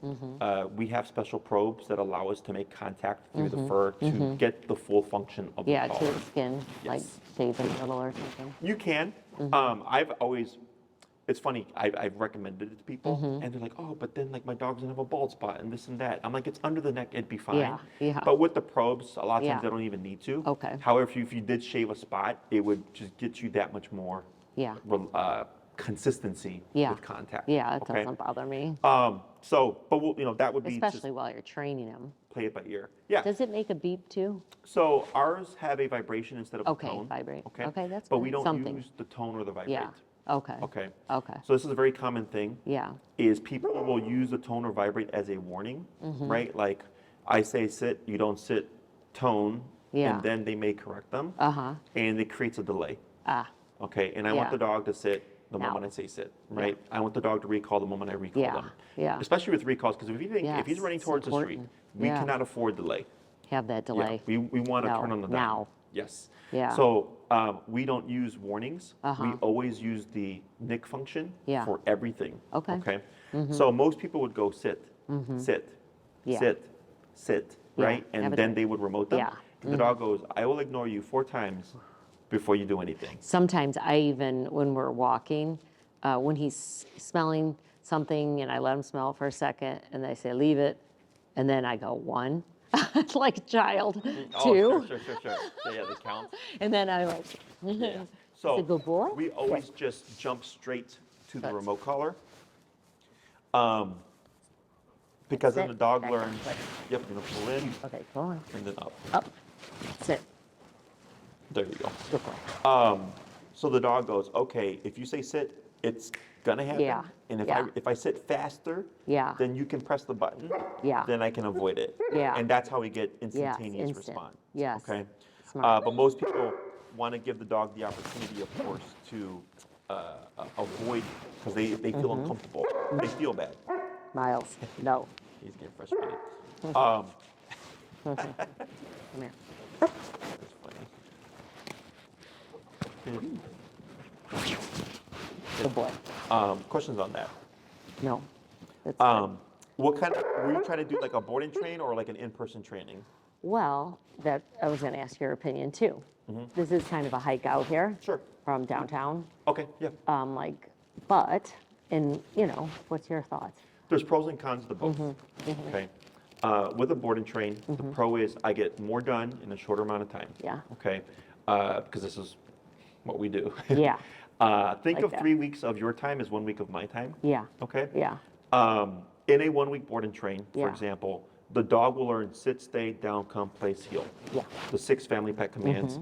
Speaker 1: we have special probes that allow us to make contact through the fur to get the full function of
Speaker 2: Mm-hmm. Yeah,
Speaker 1: the
Speaker 2: to
Speaker 1: collar.
Speaker 2: the skin, like
Speaker 1: Yes.
Speaker 2: shave it a little or something.
Speaker 1: You can. I've always. It's funny. I've recommended it to people, and they're like, "Oh, but then like my dog doesn't have a bald spot and this and that." I'm like, "It's under the neck. It'd be fine."
Speaker 2: Yeah, yeah.
Speaker 1: But with the probes, a lot of
Speaker 2: Yeah.
Speaker 1: times they don't even need to.
Speaker 2: Okay.
Speaker 1: However, if you did shave a spot, it would just get you that much more
Speaker 2: Yeah.
Speaker 1: consistency
Speaker 2: Yeah.
Speaker 1: with contact.
Speaker 2: Yeah, it
Speaker 1: okay?
Speaker 2: doesn't bother me.
Speaker 1: But that would be
Speaker 2: Especially
Speaker 1: just
Speaker 2: while you're training him.
Speaker 1: play it by ear. Yeah.
Speaker 2: Does it make a beep too?
Speaker 1: So ours have a vibration instead of
Speaker 2: Okay,
Speaker 1: a tone.
Speaker 2: vibrate.
Speaker 1: Okay.
Speaker 2: Okay, that's
Speaker 1: But
Speaker 2: good.
Speaker 1: we don't
Speaker 2: Something.
Speaker 1: use the tone or the vibrate.
Speaker 2: Yeah. Okay.
Speaker 1: Okay.
Speaker 2: Okay.
Speaker 1: So this is a very common thing.
Speaker 2: Yeah.
Speaker 1: Is people will use the tone or vibrate as a warning,
Speaker 2: Mm-hmm.
Speaker 1: right? Like I say sit, you don't sit, tone,
Speaker 2: Yeah.
Speaker 1: and then they may correct them,
Speaker 2: Uh-huh.
Speaker 1: and it creates a delay.
Speaker 2: Ah.
Speaker 1: Okay, and I want
Speaker 2: Yeah.
Speaker 1: the dog to sit the
Speaker 2: Now.
Speaker 1: moment I say sit, right? I want the dog to recall the moment I recall
Speaker 2: Yeah.
Speaker 1: them.
Speaker 2: Yeah.
Speaker 1: Especially with recalls, because if you think if he's
Speaker 2: Yes,
Speaker 1: running
Speaker 2: it's
Speaker 1: towards the street,
Speaker 2: important.
Speaker 1: we
Speaker 2: Yeah.
Speaker 1: cannot afford delay.
Speaker 2: Have that
Speaker 1: Yeah,
Speaker 2: delay.
Speaker 1: we want to
Speaker 2: No,
Speaker 1: turn on the dime.
Speaker 2: now.
Speaker 1: Yes.
Speaker 2: Yeah.
Speaker 1: So we don't use warnings. We
Speaker 2: Uh-huh.
Speaker 1: always use the nick function
Speaker 2: Yeah.
Speaker 1: for everything.
Speaker 2: Okay.
Speaker 1: Okay. So most people would go sit, sit,
Speaker 2: Yeah.
Speaker 1: sit, sit,
Speaker 2: Yeah,
Speaker 1: right? And
Speaker 2: have it
Speaker 1: then
Speaker 2: there.
Speaker 1: they would remote them.
Speaker 2: Yeah.
Speaker 1: And the dog goes, I will ignore you 4 times before you do anything.
Speaker 2: Sometimes I even, when we're walking, when he's smelling something and I let him smell it for a second and they say, leave it. And then I go, 1, like a child, 2.
Speaker 1: Oh, sure. Yeah, the count.
Speaker 2: And then I like,
Speaker 1: Yeah.
Speaker 2: It's
Speaker 1: So
Speaker 2: a good boy.
Speaker 1: we always just jump straight to the
Speaker 2: That's-
Speaker 1: remote collar. Because then
Speaker 2: Sit.
Speaker 1: the dog
Speaker 2: Back
Speaker 1: learns,
Speaker 2: up.
Speaker 1: yep, you're gonna pull in
Speaker 2: okay, go on.
Speaker 1: and then up.
Speaker 2: Up, sit,
Speaker 1: There you go.
Speaker 2: good boy.
Speaker 1: So the dog goes, okay, if you say sit, it's gonna happen.
Speaker 2: Yeah,
Speaker 1: And
Speaker 2: yeah.
Speaker 1: if I sit faster,
Speaker 2: Yeah.
Speaker 1: then you can press the button.
Speaker 2: Yeah.
Speaker 1: Then I can avoid it.
Speaker 2: Yeah.
Speaker 1: And that's how we get instantaneous
Speaker 2: instant.
Speaker 1: response.
Speaker 2: Yes.
Speaker 1: Okay.
Speaker 2: Smart.
Speaker 1: But most people want to give the dog the opportunity, of course, to avoid because they feel
Speaker 2: Mm-hmm.
Speaker 1: uncomfortable. They feel bad.
Speaker 2: Miles, no.
Speaker 1: He's getting frustrated.
Speaker 2: Come here.
Speaker 1: That's funny.
Speaker 2: Good boy.
Speaker 1: Questions on that?
Speaker 2: No. That's good.
Speaker 1: What kind of, were you trying to do like a board and train or like an in-person training?
Speaker 2: Well, that I was going to ask your opinion too. This is kind of a hike out here
Speaker 1: Sure.
Speaker 2: from downtown.
Speaker 1: Okay, yeah.
Speaker 2: What's your thoughts?
Speaker 1: There's pros and cons to both. Okay. With a board and train, the pro is I get more done in a shorter amount of time.
Speaker 2: Yeah.
Speaker 1: Okay. Because this is what we do.
Speaker 2: Yeah.
Speaker 1: Think
Speaker 2: Like
Speaker 1: of
Speaker 2: that.
Speaker 1: 3 weeks of your time as 1 week of my time.
Speaker 2: Yeah.
Speaker 1: Okay.
Speaker 2: Yeah.
Speaker 1: In a 1 week board and train, for
Speaker 2: Yeah.
Speaker 1: example, the dog will learn sit, stay, down, come, place, heel.
Speaker 2: Yeah.
Speaker 1: The 6 family pet commands.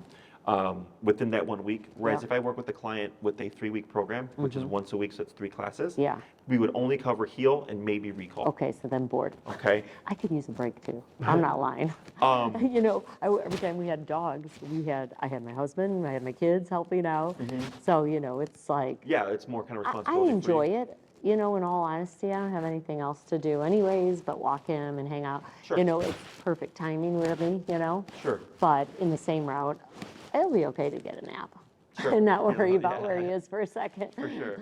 Speaker 1: within that 1 week. Whereas
Speaker 2: Yeah.
Speaker 1: if I work with the client with a 3-week program, which is once a week, so it's 3 classes,
Speaker 2: Yeah.
Speaker 1: we would only cover heel and maybe recall.
Speaker 2: Okay, so then board.
Speaker 1: Okay.
Speaker 2: I could use a break too. I'm not lying. You know, every time we had dogs, I had my husband, I had my kids helping out. So, you know, it's like,
Speaker 1: Yeah, it's more kind of
Speaker 2: I
Speaker 1: responsibility.
Speaker 2: enjoy it. You know, in all honesty, I don't have anything else to do anyways but walk him and hang out.
Speaker 1: Sure.
Speaker 2: You know, it's perfect timing with me, you know.
Speaker 1: Sure.
Speaker 2: But in the same route, it'll be okay to get a nap.
Speaker 1: Sure.
Speaker 2: And not
Speaker 1: You know,
Speaker 2: worry about
Speaker 1: yeah.
Speaker 2: where he is for a second.
Speaker 1: For sure.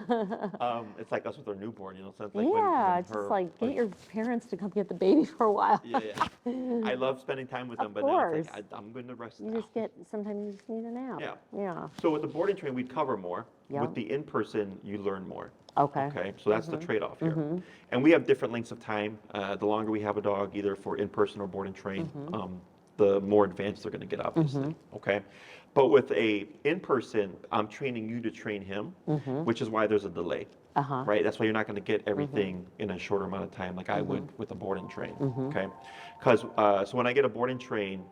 Speaker 1: It's like us with our newborn, you know. So it's like
Speaker 2: Yeah,
Speaker 1: when
Speaker 2: just
Speaker 1: her,
Speaker 2: like get your parents to come get the baby for a while.
Speaker 1: Yeah, yeah. I love spending time with them,
Speaker 2: Of
Speaker 1: but now it's
Speaker 2: course.
Speaker 1: like I'm going to rest
Speaker 2: You
Speaker 1: now.
Speaker 2: just sometimes you just need a nap.
Speaker 1: Yeah.
Speaker 2: Yeah.
Speaker 1: So with the board and train, we'd cover more.
Speaker 2: Yeah.
Speaker 1: With the in-person, you learn more.
Speaker 2: Okay.
Speaker 1: Okay, so that's the trade-off here. And we have different lengths of time. The longer we have a dog, either for in-person or board and train, the more advanced they're going to get, obviously. Okay, but with a in-person, I'm training you to train him, which is why there's a delay. Right, that's why you're not going to get everything in a shorter amount of time, like I would with a board and train. Okay, because so when I get a board and train,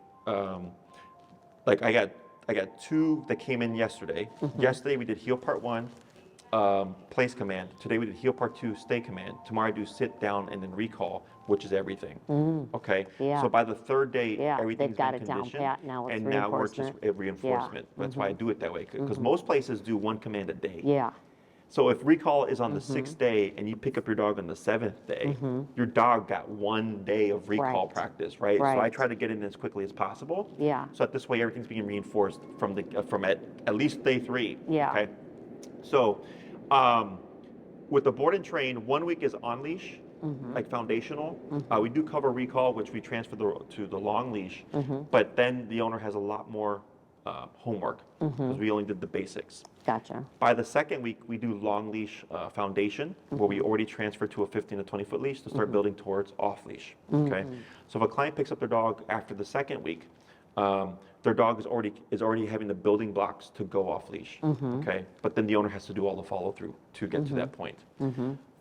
Speaker 1: like I got 2 that came in yesterday. Yesterday we did heel part 1. Place command. Today we did heel part 2, stay command. Tomorrow I do sit down and then recall, which is everything. Okay.
Speaker 2: Yeah.
Speaker 1: So by the 3rd day,
Speaker 2: Yeah,
Speaker 1: everything's
Speaker 2: they've got
Speaker 1: been
Speaker 2: it down
Speaker 1: conditioned,
Speaker 2: pat. Now it's
Speaker 1: and now we're just
Speaker 2: reinforcement.
Speaker 1: reinforcement. That's why I do it that way, because most places do 1 command a day.
Speaker 2: Yeah.
Speaker 1: So if recall is on the 6th day and you pick up your dog on the 7th day, your dog got 1 day of recall
Speaker 2: Right.
Speaker 1: practice, right? So I
Speaker 2: Right.
Speaker 1: try to get in as quickly as possible.
Speaker 2: Yeah.
Speaker 1: So that this way everything's being reinforced from at least day 3.
Speaker 2: Yeah.
Speaker 1: Okay. So with the board and train, 1 week is on leash, like foundational. We do cover recall, which we transfer to the long leash, but then the owner has a lot more homework because we only did the basics.
Speaker 2: Gotcha.
Speaker 1: By the 2nd week, we do long leash foundation, where we already transfer to a 15 to 20 foot leash to start building towards off leash. Okay, so if a client picks up their dog after the 2nd week, their dog is already having the building blocks to go off leash. Okay, but then the owner has to do all the follow through to get to that point.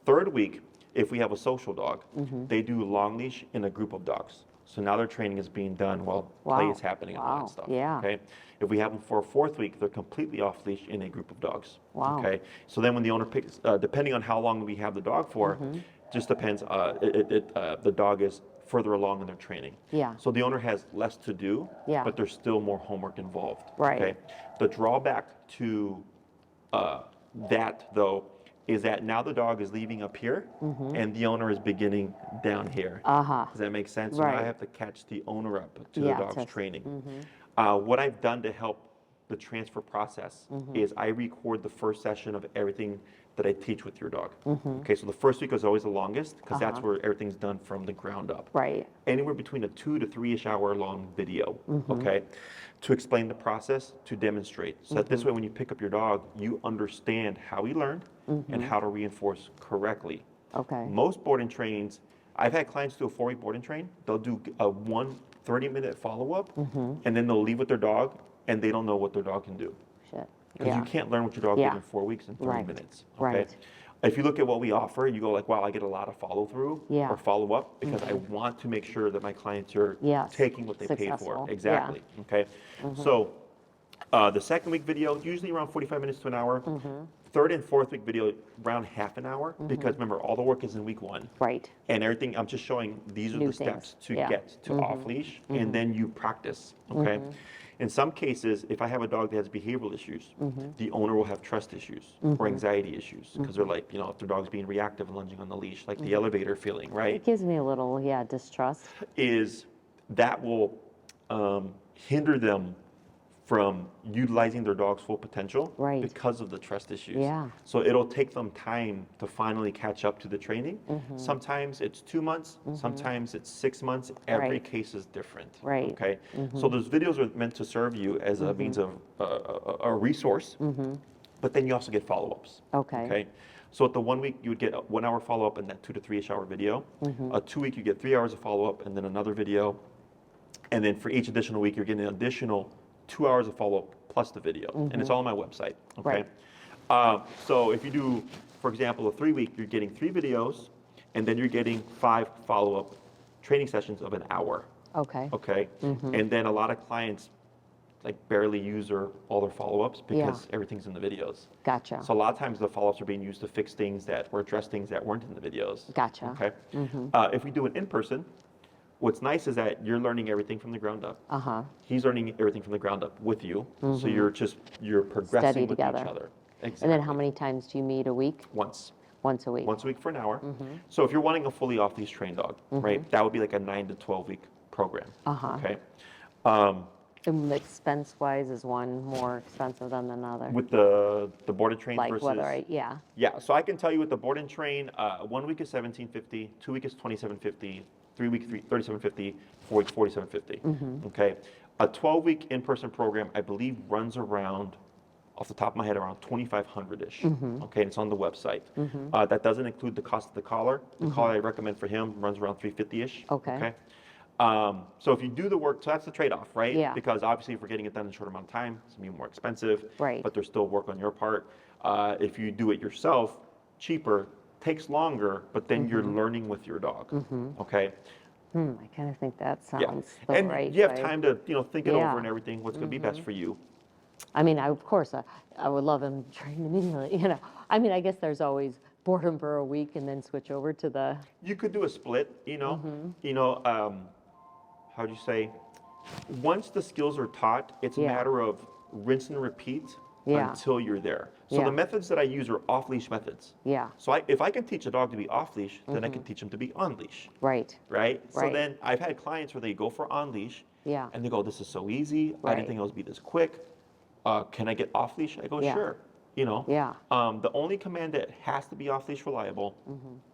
Speaker 1: 3rd week, if we have a social dog, they do long leash in a group of dogs. So now their training is being done while play
Speaker 2: Wow.
Speaker 1: is happening and all
Speaker 2: Wow.
Speaker 1: that stuff.
Speaker 2: Yeah.
Speaker 1: Okay. If we have them for a 4th week, they're completely off leash in a group of dogs.
Speaker 2: Wow.
Speaker 1: Okay. So then when the owner picks, depending on how long we have the dog for, just depends. The dog is further along in their training.
Speaker 2: Yeah.
Speaker 1: So the owner has less to do,
Speaker 2: Yeah.
Speaker 1: but there's still more homework involved.
Speaker 2: Right.
Speaker 1: Okay. The drawback to that though is that now the dog is leaving up here and the owner is beginning down here. Does that make sense? So now I
Speaker 2: Right.
Speaker 1: have to catch the owner up to
Speaker 2: Yeah,
Speaker 1: the dog's
Speaker 2: to-
Speaker 1: training. What I've done to help the transfer process is I record the first session of everything that I teach with your dog. Okay, so the first week is always the longest because that's where everything's done from the ground up.
Speaker 2: Right.
Speaker 1: Anywhere between a 2 to 3-ish hour long video, okay, to explain the process, to demonstrate. So that this way, when you pick up your dog, you understand how he learned and how to reinforce correctly.
Speaker 2: Okay.
Speaker 1: Most board and trains, I've had clients do a 4-week board and train. They'll do a 30-minute follow-up, and then they'll leave with their dog, and they don't know what their dog can do.
Speaker 2: Shit.
Speaker 1: Because
Speaker 2: Yeah.
Speaker 1: you can't learn what your dog
Speaker 2: Yeah.
Speaker 1: did in 4 weeks in 30
Speaker 2: Right.
Speaker 1: minutes. Okay?
Speaker 2: Right.
Speaker 1: If you look at what we offer, you go like, wow, I get a lot of follow-through
Speaker 2: Yeah.
Speaker 1: or follow-up because I want to make sure that my clients are
Speaker 2: Yes.
Speaker 1: taking what they paid
Speaker 2: Successful.
Speaker 1: for.
Speaker 2: Yeah.
Speaker 1: Exactly. Okay. So the 2nd week video, usually around 45 minutes to an hour. 3rd and 4th week video, around half an hour, because remember, all the work is in week 1.
Speaker 2: Right.
Speaker 1: And everything, I'm just showing these are
Speaker 2: New
Speaker 1: the steps
Speaker 2: things.
Speaker 1: to
Speaker 2: Yeah.
Speaker 1: get to off leash, and then you practice. Okay. In some cases, if I have a dog that has behavioral issues, the owner will have trust issues or anxiety issues because they're like, you know, if their dog's being reactive and lunging on the leash, like the elevator feeling, right?
Speaker 2: It gives me a little, distrust.
Speaker 1: Is that will hinder them from utilizing their dog's full potential
Speaker 2: Right.
Speaker 1: because of the trust issues.
Speaker 2: Yeah.
Speaker 1: So it'll take them time to finally catch up to the training. Sometimes it's 2 months, sometimes it's 6 months. Every
Speaker 2: Right.
Speaker 1: case is different.
Speaker 2: Right.
Speaker 1: Okay. So those videos are meant to serve you as a means of a resource, but then you also get follow-ups.
Speaker 2: Okay.
Speaker 1: Okay. So at the 1 week, you would get a 1 hour follow-up in that 2 to 3-ish hour video. A 2 week, you get 3 hours of follow-up and then another video. And then for each additional week, you're getting an additional 2 hours of follow-up plus the video. And it's all on my website. Okay. So if you do, for example, a 3 week, you're getting 3 videos and then you're getting 5 follow-up training sessions of an hour.
Speaker 2: Okay.
Speaker 1: Okay. And then a lot of clients like barely use all their follow-ups because everything's in the videos.
Speaker 2: Gotcha.
Speaker 1: So a lot of times the follow-ups are being used to fix things that or address things that weren't in the videos.
Speaker 2: Gotcha.
Speaker 1: Okay. If we do it in person, what's nice is that you're learning everything from the ground up. He's learning everything from the ground up with you. So you're progressing
Speaker 2: Steady
Speaker 1: with
Speaker 2: together.
Speaker 1: each other. Exactly.
Speaker 2: And then how many times do you meet a week?
Speaker 1: Once.
Speaker 2: Once a week.
Speaker 1: Once a week for an hour. So if you're wanting a fully off-leash trained dog, right, that would be like a 9 to 12 week program. Okay.
Speaker 2: And expense-wise, is one more expensive than another?
Speaker 1: With the board and train
Speaker 2: Like
Speaker 1: versus
Speaker 2: whether yeah.
Speaker 1: Yeah, so I can tell you with the board and train, 1 week is $17.50, 2 week is $27.50, 3 week $37.50, 4 week $47.50. Okay, a 12-week in-person program I believe runs around, off the top of my head, around $2,500-ish. Okay, and it's on the website. That doesn't include the cost of the collar. The collar I recommend for him runs around $350-ish.
Speaker 2: Okay.
Speaker 1: So if you do the work, so that's the trade-off, right?
Speaker 2: Yeah.
Speaker 1: Because obviously if we're getting it done in a short amount of time, it's gonna be more expensive.
Speaker 2: Right.
Speaker 1: But there's still work on your part. If you do it yourself, cheaper, takes longer, but then you're learning with your dog. Okay.
Speaker 2: I kind of think that
Speaker 1: Yeah.
Speaker 2: sounds the
Speaker 1: And
Speaker 2: right
Speaker 1: you have
Speaker 2: way.
Speaker 1: time to think it
Speaker 2: Yeah.
Speaker 1: over and everything. What's gonna be best for you?
Speaker 2: I mean, of course, I would love him trained immediately. I mean, I guess there's always boredom for a week and then switch over to the.
Speaker 1: You could do a split. How'd you say? Once the skills are taught, it's a matter of rinse and repeat until you're there. So the methods that I use are off-leash methods.
Speaker 2: Yeah.
Speaker 1: So if I can teach a dog to be off-leash, then I can teach them to be on-leash.
Speaker 2: Right.
Speaker 1: Right? So
Speaker 2: Right.
Speaker 1: then I've had clients where they go for on-leash,
Speaker 2: Yeah.
Speaker 1: and they go, "This is so easy. I
Speaker 2: Right.
Speaker 1: didn't think it would be this quick. Can I get off-leash?" I go,
Speaker 2: Yeah.
Speaker 1: "Sure."
Speaker 2: Yeah.
Speaker 1: The only command that has to be off-leash reliable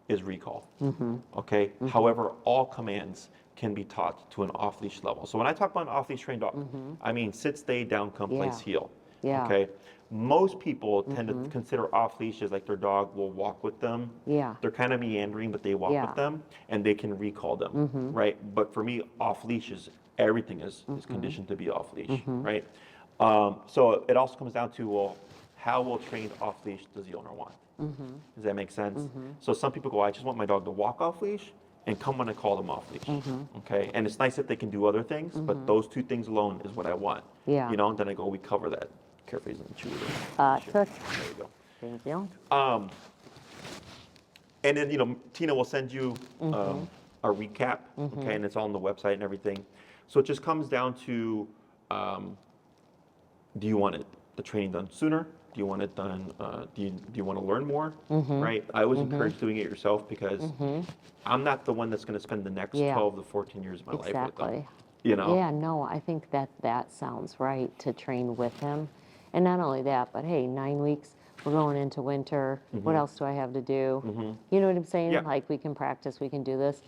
Speaker 1: is recall. Okay. However, all commands can be taught to an off-leash level. So when I talk about an off-leash trained dog, I mean sit, stay, down, come, place, heel.
Speaker 2: Yeah.
Speaker 1: Okay. Most people tend to consider off-leash as like their dog will walk with them.
Speaker 2: Yeah.
Speaker 1: They're kind of meandering, but they walk
Speaker 2: Yeah.
Speaker 1: with them and they can recall them, right? But for me, off-leash is everything is conditioned to be off-leash, right? So it also comes down to, well, how well trained off-leash does the owner want? Does that make sense? So some people go, I just want my dog to walk off-leash and come when I call them off-leash. Okay, and it's nice if they can do other things, but those two things alone is what I want.
Speaker 2: Yeah.
Speaker 1: And then I go, we cover that. Careful, he's in the chew.
Speaker 2: Took.
Speaker 1: There you go.
Speaker 2: Thank you.
Speaker 1: And then, Tina will send you a recap, okay, and it's all on the website and everything. So it just comes down to, do you want the training done sooner? Do you want it done, do you want to learn more, right? I always encourage doing it yourself because I'm not the one that's going to spend the next 12 to 14 years of my life with them.
Speaker 2: Exactly.
Speaker 1: Yeah,
Speaker 2: no, I think that sounds right, to train with him. And not only that, but hey, 9 weeks, we're going into winter. What else do I have to do? You know what I'm saying?
Speaker 1: Yeah.
Speaker 2: Like, we can practice, we can do this.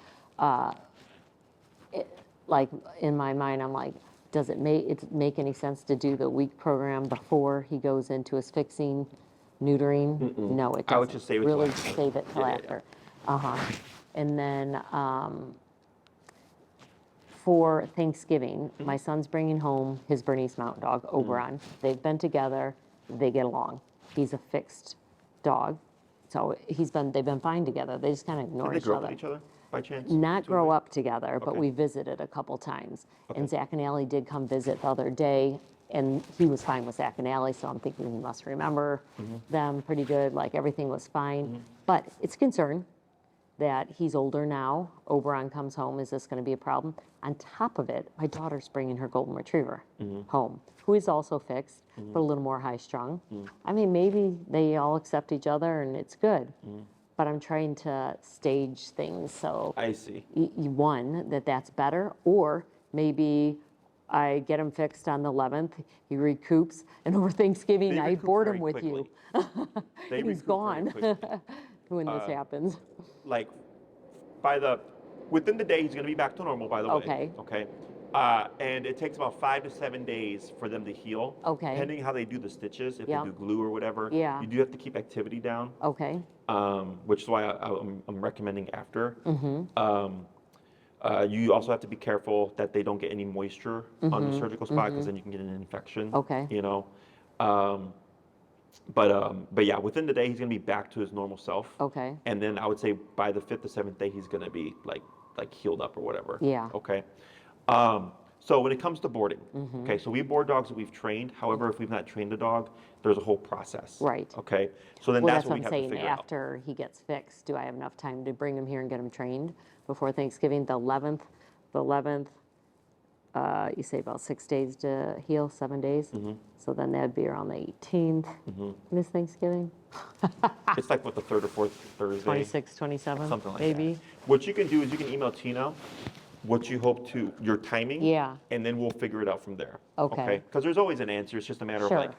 Speaker 2: Like, in my mind, I'm like, does it make any sense to do the week program before he goes into his fixing, neutering? No, it doesn't.
Speaker 1: I would just save it till
Speaker 2: really
Speaker 1: after.
Speaker 2: save it till
Speaker 1: Yeah,
Speaker 2: after. And then for Thanksgiving, my son's bringing home his Bernese Mountain Dog, Oberon. They've been together, they get along. He's a fixed dog, so they've been fine together. They just kind of ignore
Speaker 1: Did they
Speaker 2: each
Speaker 1: grow up
Speaker 2: other.
Speaker 1: with each other by chance?
Speaker 2: Not
Speaker 1: Two
Speaker 2: grow
Speaker 1: of
Speaker 2: up together, but
Speaker 1: Okay.
Speaker 2: we visited a couple times.
Speaker 1: Okay.
Speaker 2: And Zach and Allie did come visit the other day, and he was fine with Zach and Allie, so I'm thinking he must remember them pretty good, like everything was fine. But it's a concern that he's older now. Oberon comes home, is this going to be a problem? On top of it, my daughter's bringing her golden retriever home, who is also fixed, but a little more high strung. I mean, maybe they all accept each other and it's good. But I'm trying to stage things so
Speaker 1: I see.
Speaker 2: one, that's better, or maybe I get him fixed on the 11th, he recoups, and over Thanksgiving
Speaker 1: They
Speaker 2: I
Speaker 1: recoup
Speaker 2: bored
Speaker 1: very
Speaker 2: him with
Speaker 1: quickly.
Speaker 2: you.
Speaker 1: They
Speaker 2: And he's
Speaker 1: recoup very
Speaker 2: gone
Speaker 1: quickly.
Speaker 2: when this happens.
Speaker 1: Like within the day, he's going to be back to normal, by the way.
Speaker 2: Okay.
Speaker 1: Okay. And it takes about 5 to 7 days for them to heal.
Speaker 2: Okay.
Speaker 1: Depending how they do the stitches, if
Speaker 2: Yeah.
Speaker 1: they do glue or whatever.
Speaker 2: Yeah.
Speaker 1: You do have to keep activity down.
Speaker 2: Okay.
Speaker 1: Which is why I'm recommending after. You also have to be careful that they don't get any moisture on the surgical spot because then you can get an infection.
Speaker 2: Okay.
Speaker 1: But yeah, within the day he's gonna be back to his normal self.
Speaker 2: Okay.
Speaker 1: And then I would say by the 5th or 7th day he's gonna be like healed up or whatever.
Speaker 2: Yeah.
Speaker 1: Okay. So when it comes to boarding,
Speaker 2: Mm-hmm.
Speaker 1: okay, so we board dogs that we've trained. However, if we've not trained a dog, there's a whole process.
Speaker 2: Right.
Speaker 1: Okay. So then
Speaker 2: Well,
Speaker 1: that's
Speaker 2: that's
Speaker 1: what we
Speaker 2: I'm
Speaker 1: have to
Speaker 2: saying.
Speaker 1: figure out.
Speaker 2: After he gets fixed, do I have enough time to bring him here and get him trained before Thanksgiving? The 11th, you say about 6 days to heal, 7 days.
Speaker 1: Mm-hmm.
Speaker 2: So then that'd be around the 18th. When is Thanksgiving?
Speaker 1: It's like what, the third or fourth Thursday?
Speaker 2: 26, 27,
Speaker 1: Something like
Speaker 2: maybe.
Speaker 1: that. What you can do is you can email Tina what you hope to, your timing.
Speaker 2: Yeah.
Speaker 1: And then we'll figure it out from there.
Speaker 2: Okay.
Speaker 1: Because there's always an answer. It's just a matter
Speaker 2: Sure.
Speaker 1: of like,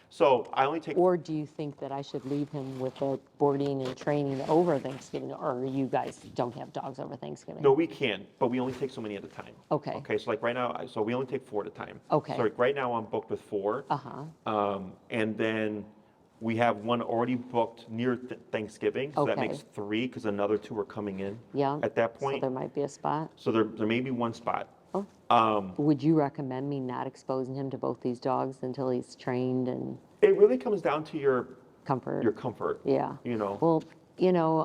Speaker 1: so I only take,
Speaker 2: Or do you think that I should leave him with the boarding and training over Thanksgiving? Or you guys don't have dogs over Thanksgiving?
Speaker 1: no, we can, but we only take so many at a time.
Speaker 2: Okay.
Speaker 1: Okay, so like right now, so we only take 4 at a time.
Speaker 2: Okay.
Speaker 1: So like right now I'm booked with 4.
Speaker 2: Uh-huh.
Speaker 1: And then we have one already booked near Thanksgiving. So that
Speaker 2: Okay.
Speaker 1: makes 3 because another 2 are coming in
Speaker 2: Yeah.
Speaker 1: at that
Speaker 2: So
Speaker 1: point.
Speaker 2: there might be a spot.
Speaker 1: So there may be one spot.
Speaker 2: Oh. Would you recommend me not exposing him to both these dogs until he's trained and
Speaker 1: It really comes down to your
Speaker 2: comfort?
Speaker 1: comfort.
Speaker 2: Yeah.
Speaker 1: You know.
Speaker 2: Well,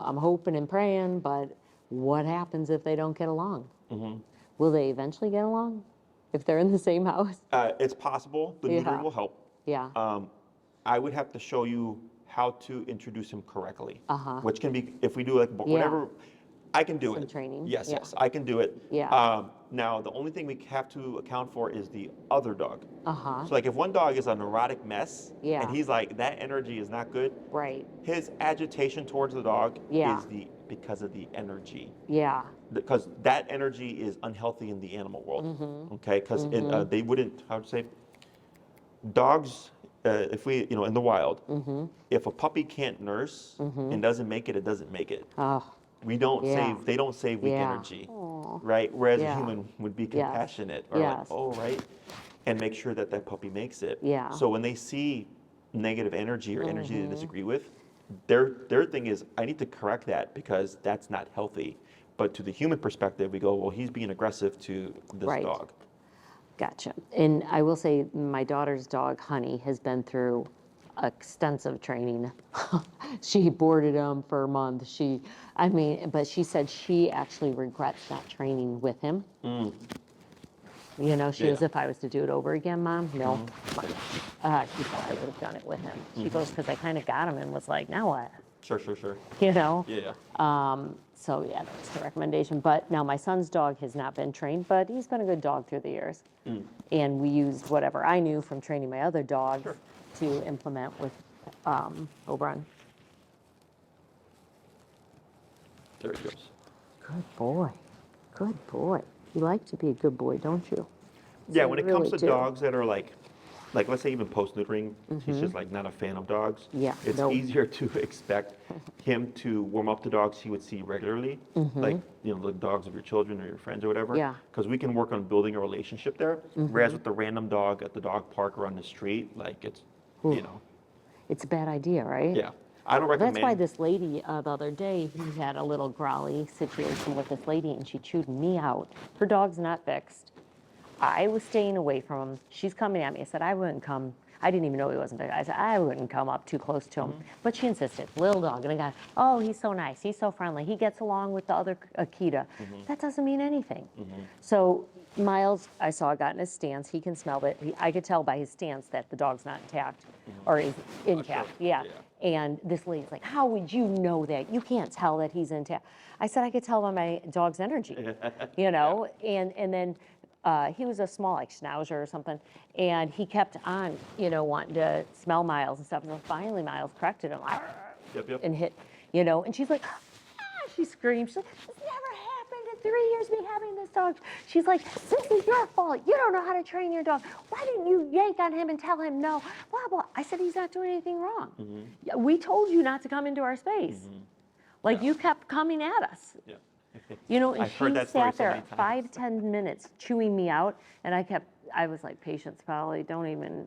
Speaker 2: I'm hoping and praying, but what happens if they don't get along?
Speaker 1: Mm-hmm.
Speaker 2: Will they eventually get along if they're in the same house?
Speaker 1: It's possible. The
Speaker 2: Yeah.
Speaker 1: neutering will help.
Speaker 2: Yeah.
Speaker 1: I would have to show you how to introduce him correctly.
Speaker 2: Uh-huh.
Speaker 1: Which can be, if we do like whatever, I can do
Speaker 2: Some
Speaker 1: it.
Speaker 2: training.
Speaker 1: Yes,
Speaker 2: Yeah.
Speaker 1: yes, I can do it.
Speaker 2: Yeah.
Speaker 1: Now, the only thing we have to account for is the other dog.
Speaker 2: Uh-huh.
Speaker 1: So like if one dog is a neurotic mess,
Speaker 2: Yeah.
Speaker 1: and he's like, that energy is not good,
Speaker 2: Right.
Speaker 1: his agitation towards the dog
Speaker 2: Yeah.
Speaker 1: is because of the energy.
Speaker 2: Yeah.
Speaker 1: Because that energy is unhealthy in the animal world.
Speaker 2: Mm-hmm.
Speaker 1: Okay, because they wouldn't, how to say, dogs, if we, in the wild,
Speaker 2: Mm-hmm.
Speaker 1: if a puppy can't nurse and doesn't make it, it doesn't make it.
Speaker 2: Oh.
Speaker 1: We don't
Speaker 2: Yeah.
Speaker 1: save, they don't save weak
Speaker 2: Yeah.
Speaker 1: energy,
Speaker 2: Aw.
Speaker 1: right? Whereas
Speaker 2: Yeah.
Speaker 1: a human would be
Speaker 2: Yes.
Speaker 1: compassionate or like,
Speaker 2: Yes.
Speaker 1: oh, right, and make sure that that puppy makes it.
Speaker 2: Yeah.
Speaker 1: So when they see negative energy or energy
Speaker 2: Mm-hmm.
Speaker 1: they disagree with, their thing is, I need to correct that because that's not healthy. But to the human perspective, we go, well, he's being aggressive to this
Speaker 2: Right.
Speaker 1: dog.
Speaker 2: Gotcha. And I will say my daughter's dog, Honey, has been through extensive training. She boarded him for a month. But she said she actually regrets not training with him. She goes,
Speaker 1: Yeah.
Speaker 2: if I was to do it over again, Mom, no. She said I would have done it with him. She goes, because I kind of got him and was like, now what?
Speaker 1: Sure, sure, sure.
Speaker 2: Yeah,
Speaker 1: Yeah.
Speaker 2: So yeah, that's the recommendation. But now my son's dog has not been trained, but he's been a good dog through the years. And we used whatever I knew from training my other dogs
Speaker 1: Sure.
Speaker 2: to implement with Oberon.
Speaker 1: There he goes.
Speaker 2: Good boy. Good boy. You like to be a good boy, don't you?
Speaker 1: Yeah,
Speaker 2: So
Speaker 1: when
Speaker 2: you
Speaker 1: it comes
Speaker 2: really
Speaker 1: to
Speaker 2: do.
Speaker 1: dogs that are like let's say even post-neutering, he's just like not a fan of dogs.
Speaker 2: Yeah,
Speaker 1: It's
Speaker 2: no.
Speaker 1: easier to expect him to warm up to dogs he would see regularly, like, the dogs of your children or your friends or whatever.
Speaker 2: Yeah.
Speaker 1: Because we can work on building a relationship there. Whereas with the random dog at the dog park or on the street, like it's,
Speaker 2: It's a bad idea, right?
Speaker 1: yeah. I don't recommend.
Speaker 2: That's why this lady the other day, he had a little growly situation with this lady and she chewed me out. Her dog's not fixed. I was staying away from him. She's coming at me. I said, I wouldn't come. I didn't even know he wasn't fixed. I said, I wouldn't come up too close to him. But she insisted, little dog. And I got, oh, he's so nice. He's so friendly. He gets along with the other Akita. That doesn't mean anything. So Miles, I saw, got in his stance. He can smell it. I could tell by his stance that the dog's not intact or is intact. Yeah. And this lady's like, how would you know that? You can't tell that he's intact. I said, I could tell by my dog's energy, And then he was a small, like Schnauzer or something, and he kept on, wanting to smell Miles and stuff. And then finally, Miles corrected him and hit, and she's like, she screamed. She's like, this never happened in 3 years me having this dog. She's like, this is your fault. You don't know how to train your dog. Why didn't you yank on him and tell him no? Blah, blah. I said, he's not doing anything wrong. We told you not to come into our space. Like, you kept coming at us.
Speaker 1: Yeah.
Speaker 2: And
Speaker 1: I've heard
Speaker 2: she
Speaker 1: that story
Speaker 2: sat
Speaker 1: so
Speaker 2: there
Speaker 1: many times.
Speaker 2: 5-10 minutes chewing me out, and I was like, patience, Polly, don't even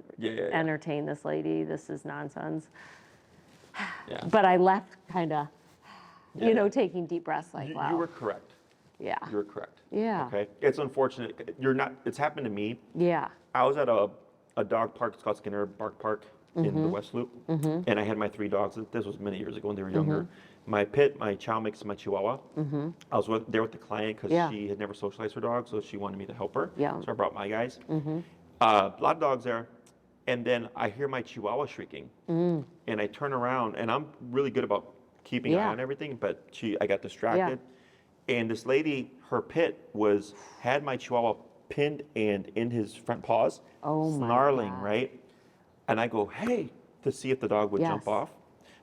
Speaker 2: entertain this lady. This is nonsense.
Speaker 1: Yeah.
Speaker 2: But I left kind of, taking deep breaths like, wow.
Speaker 1: You were correct.
Speaker 2: Yeah.
Speaker 1: You were correct.
Speaker 2: Yeah.
Speaker 1: Okay. It's unfortunate. It's happened to me.
Speaker 2: Yeah.
Speaker 1: I was at a dog park. It's called Skinner Bark Park in the West Loop, and I had my 3 dogs. This was many years ago when they were younger. my chow mix, my Chihuahua. I was there with the client because she had never socialized her dog, so she wanted me to help her.
Speaker 2: Yeah.
Speaker 1: So I brought my guys. A lot of dogs there. And then I hear my Chihuahua shrieking. And I turn around, and I'm really good about keeping an eye on everything, but I got distracted. And this lady, her pit had my Chihuahua pinned and in his front paws, snarling, right? And I go, hey, to see if the dog would jump off.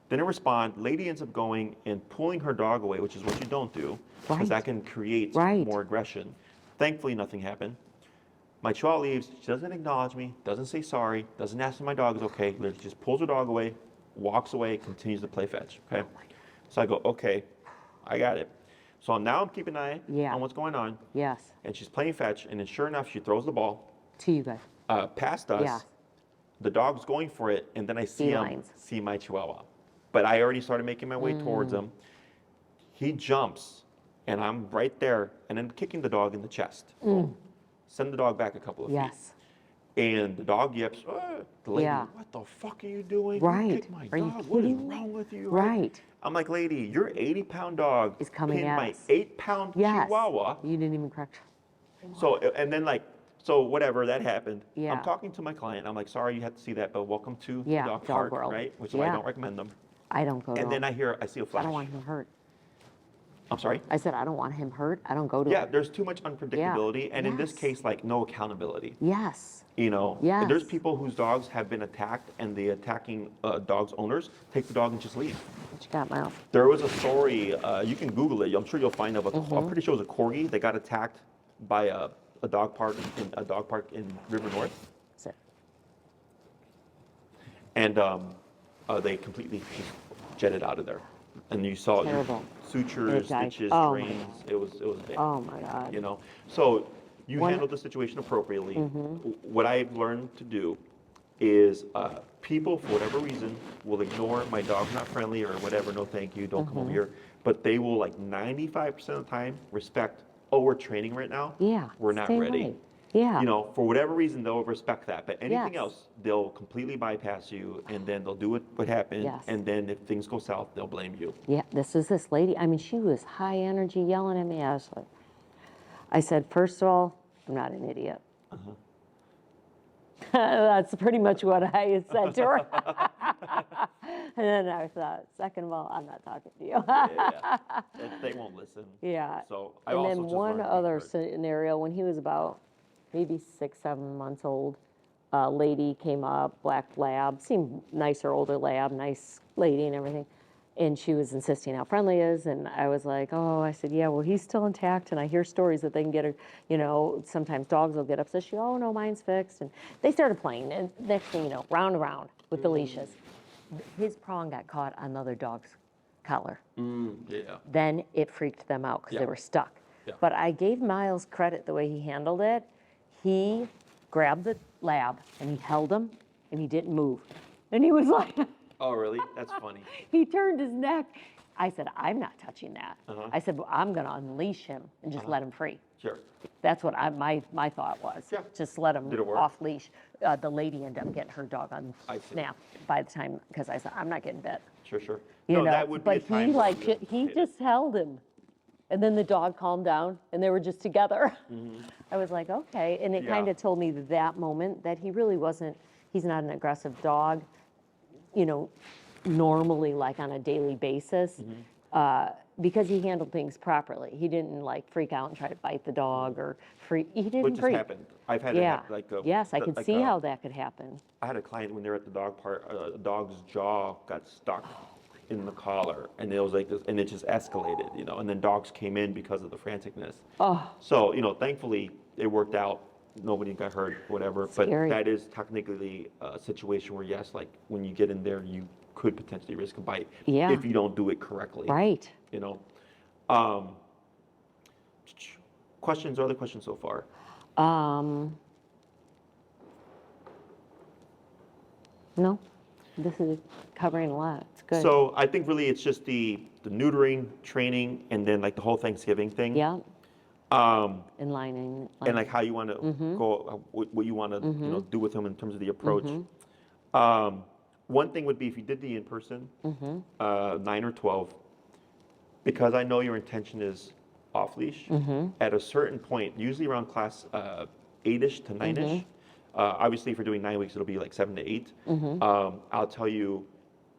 Speaker 1: Didn't respond. Lady ends up going and pulling her dog away, which is what you don't do, because that can create more aggression. Thankfully, nothing happened. My Chihuahua leaves. She doesn't acknowledge me, doesn't say sorry, doesn't ask if my dog is okay. Literally just pulls her dog away, walks away, continues to play fetch. Okay. So I go, okay, I got it. So now I'm keeping an eye on what's going on.
Speaker 2: Yes.
Speaker 1: And she's playing fetch, and then sure enough, she throws the ball
Speaker 2: To you guys.
Speaker 1: past us.
Speaker 2: Yeah.
Speaker 1: The dog's going for it, and then I see my Chihuahua. But I already started making my way towards him. He jumps, and I'm right there, and then kicking the dog in the chest. Send the dog back a couple of feet. And the dog yips. The lady, what the fuck are you doing?
Speaker 2: Right.
Speaker 1: You kicked my
Speaker 2: Are you
Speaker 1: dog. What is
Speaker 2: kidding me?
Speaker 1: wrong with you?
Speaker 2: Right.
Speaker 1: I'm like, lady, your 80-pound dog
Speaker 2: is coming
Speaker 1: pinned
Speaker 2: at
Speaker 1: my
Speaker 2: us.
Speaker 1: 8-pound Chihuahua.
Speaker 2: You didn't even correct.
Speaker 1: So, and then so whatever, that happened.
Speaker 2: Yeah.
Speaker 1: I'm talking to my client. I'm like, sorry you had to see that, but welcome to the
Speaker 2: Yeah,
Speaker 1: dog
Speaker 2: dog
Speaker 1: park,
Speaker 2: world.
Speaker 1: right? Which is why I don't recommend them.
Speaker 2: I don't go to
Speaker 1: And then
Speaker 2: him.
Speaker 1: I see a flash.
Speaker 2: I don't want him hurt.
Speaker 1: I'm sorry?
Speaker 2: I said, I don't want him hurt. I don't go to
Speaker 1: Yeah,
Speaker 2: him.
Speaker 1: there's too much unpredictability. And in this
Speaker 2: Yes.
Speaker 1: case, no accountability.
Speaker 2: Yes.
Speaker 1: You know,
Speaker 2: Yes.
Speaker 1: there's people whose dogs have been attacked, and the attacking dog's owners take the dog and just leave.
Speaker 2: What you got, Miles?
Speaker 1: There was a story, you can Google it. I'm sure you'll find of I'm pretty sure it was a corgi that got attacked by a dog park in River North.
Speaker 2: Sit.
Speaker 1: And they completely just jetted out of there. And you saw
Speaker 2: Terrible.
Speaker 1: sutures,
Speaker 2: It died.
Speaker 1: stitches,
Speaker 2: Oh my
Speaker 1: drains.
Speaker 2: God.
Speaker 1: It was bad.
Speaker 2: Oh my God.
Speaker 1: You know, so you
Speaker 2: One-
Speaker 1: handled the situation appropriately. What I've learned to do is people, for whatever reason, will ignore my dog's not friendly or whatever. No, thank you. Don't come over here. But they will 95% of the time respect. Oh, we're training right now.
Speaker 2: Yeah.
Speaker 1: We're not
Speaker 2: stay
Speaker 1: ready.
Speaker 2: away. Yeah.
Speaker 1: You know, for whatever reason, they'll respect that. But anything
Speaker 2: Yes.
Speaker 1: else, they'll completely bypass you, and then they'll do what happened.
Speaker 2: Yes.
Speaker 1: And then if things go south, they'll blame you.
Speaker 2: Yeah, this is this lady. I mean, she was high energy yelling at me. I said, first of all, I'm not an idiot. That's pretty much what I said to her. And then I thought, second of all, I'm not talking to you.
Speaker 1: Yeah. They won't listen.
Speaker 2: Yeah.
Speaker 1: So I
Speaker 2: And
Speaker 1: also
Speaker 2: then
Speaker 1: just
Speaker 2: one
Speaker 1: learned to be
Speaker 2: other
Speaker 1: hard.
Speaker 2: scenario, when he was about maybe 6, 7 months old, a lady came up, black lab, seemed nicer, older lab, nice lady and everything. And she was insisting how friendly he is. And I was like, oh, I said, yeah, well, he's still intact. And I hear stories that they can get, sometimes dogs will get upset. She, oh, no, mine's fixed. And they started playing. And next thing you know, round and round with the leashes. His prong got caught on another dog's collar.
Speaker 1: Yeah.
Speaker 2: Then it freaked them out because they were stuck.
Speaker 1: Yeah.
Speaker 2: But I gave Miles credit the way he handled it. He grabbed the lab and he held him and he didn't move. And he was like,
Speaker 1: Oh, really? That's funny.
Speaker 2: he turned his neck. I said, I'm not touching that. I said, well, I'm going to unleash him and just let him free.
Speaker 1: Sure.
Speaker 2: That's what my thought was.
Speaker 1: Yeah.
Speaker 2: Just let him
Speaker 1: Did it work?
Speaker 2: off leash. The lady ended up getting her dog on
Speaker 1: I see.
Speaker 2: snap by the time, because I said, I'm not getting bit.
Speaker 1: Sure.
Speaker 2: You know,
Speaker 1: that would be
Speaker 2: but
Speaker 1: a time
Speaker 2: he
Speaker 1: where you would
Speaker 2: he
Speaker 1: hit it.
Speaker 2: just held him, and then the dog calmed down, and they were just together. I was like, okay, and it
Speaker 1: Yeah.
Speaker 2: kind of told me that moment that he really wasn't. He's not an aggressive dog, normally like on a daily basis, because he handled things properly. He didn't freak out and try to bite the dog or freak. He didn't
Speaker 1: What just
Speaker 2: freak.
Speaker 1: happened? I've had
Speaker 2: Yeah.
Speaker 1: it happen,
Speaker 2: Yes, I could see how that could happen.
Speaker 1: I had a client when they were at the dog park, a dog's jaw got stuck in the collar, and it was like this, and it just escalated, and then dogs came in because of the franticness.
Speaker 2: Oh,
Speaker 1: So, thankfully it worked out. Nobody got hurt, whatever.
Speaker 2: Scary.
Speaker 1: But that is technically a situation where, yes, when you get in there, you could potentially risk a bite
Speaker 2: Yeah.
Speaker 1: if you don't do it correctly.
Speaker 2: right.
Speaker 1: Questions, other questions so far?
Speaker 2: No, this is covering a lot. It's good.
Speaker 1: So I think really it's just the neutering, training, and then the whole Thanksgiving thing.
Speaker 2: Yeah,
Speaker 1: Um,
Speaker 2: and lining.
Speaker 1: and how you want to go, what you want to do with them in terms of the approach. One thing would be if you did the in-person, 9 or 12, because I know your intention is off leash, at a certain point, usually around class 8-ish to 9-ish, obviously if you're doing 9 weeks, it'll be like 7 to 8. I'll tell you,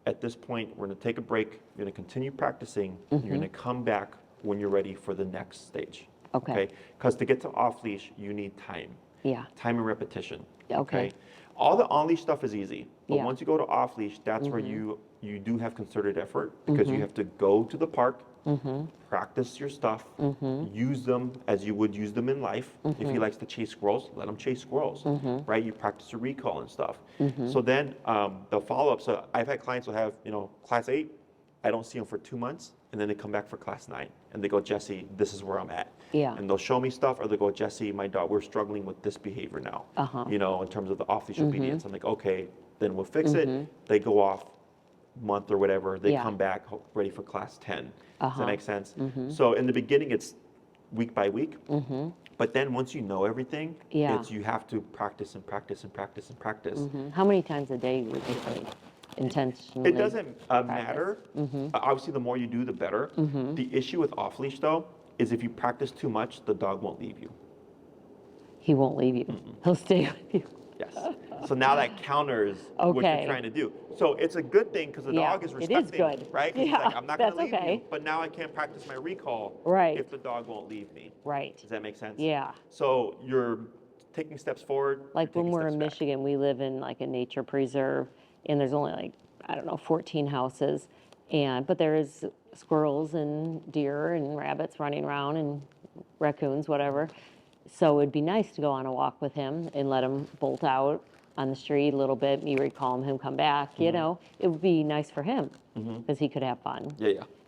Speaker 1: at this point, we're going to take a break. You're going to continue practicing. You're going to come back when you're ready for the next stage.
Speaker 2: Okay.
Speaker 1: Because to get to off leash, you need time.
Speaker 2: Yeah.
Speaker 1: Time and repetition.
Speaker 2: Okay.
Speaker 1: All the on leash stuff is easy, but
Speaker 2: Yeah.
Speaker 1: once you go to off leash, that's where you do have concerted effort, because you have to go to the park, practice your stuff, use them as you would use them in life. If he likes to chase squirrels, let him chase squirrels, right? You practice your recall and stuff. So then the follow-up, so I've had clients who have, class 8, I don't see them for 2 months, and then they come back for class 9, and they go, Jesse, this is where I'm at.
Speaker 2: Yeah.
Speaker 1: And they'll show me stuff, or they go, Jesse, my dog, we're struggling with this behavior now, in terms of the off-leash obedience. I'm like, okay, then we'll fix it. They go off month or whatever, they come back ready for class 10. Does that make sense? So in the beginning, it's week by week. But then once you know everything, it's you have to practice and practice and practice and practice.
Speaker 2: How many times a day would you say intentionally?
Speaker 1: It doesn't matter. Obviously, the more you do, the better. The issue with off-leash, though, is if you practice too much, the dog won't leave you.
Speaker 2: He won't leave you. He'll stay with you.
Speaker 1: Yes. So now that counters what you're trying to do. So it's a good thing, because the dog is respecting,
Speaker 2: it is good.
Speaker 1: right? 'Cause he's like, I'm not going to leave
Speaker 2: okay.
Speaker 1: you, but now I can't practice my recall
Speaker 2: Right.
Speaker 1: if the dog won't leave me.
Speaker 2: Right.
Speaker 1: Does that make sense?
Speaker 2: Yeah.
Speaker 1: So you're taking steps forward.
Speaker 2: Like
Speaker 1: you're
Speaker 2: when
Speaker 1: taking
Speaker 2: we're
Speaker 1: steps
Speaker 2: in
Speaker 1: back.
Speaker 2: Michigan, we live in like a nature preserve, and there's only like, I don't know, 14 houses, but there is squirrels and deer and rabbits running around and raccoons, whatever. So it'd be nice to go on a walk with him and let him bolt out on the street a little bit, me recall him come back, it would be nice for him, because he could have fun.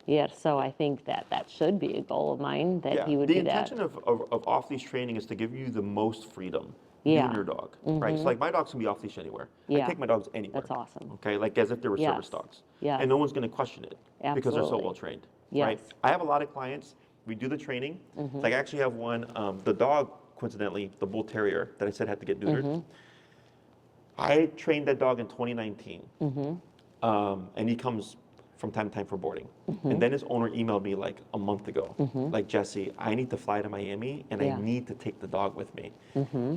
Speaker 2: Yeah, so I think that should be a goal of mine, that he would
Speaker 1: the
Speaker 2: do that.
Speaker 1: intention of off-leash training is to give you the most freedom. You
Speaker 2: Yeah.
Speaker 1: and your dog, right? So like my dogs can be off-leash anywhere. I
Speaker 2: Yeah.
Speaker 1: take my dogs anywhere.
Speaker 2: That's awesome.
Speaker 1: Okay, like as if they were service
Speaker 2: Yes.
Speaker 1: dogs.
Speaker 2: Yes.
Speaker 1: And no one's going to question it because they're so
Speaker 2: Absolutely.
Speaker 1: well trained. Right?
Speaker 2: Yes.
Speaker 1: I have a lot of clients. We do the training. Like I actually have one. The dog, coincidentally, the bull terrier that I said had to get neutered. I trained that dog in 2019, and he comes from time to time for boarding. And then his owner emailed me like a month ago, like, Jesse, I need to fly to Miami, and I need to take the dog with me.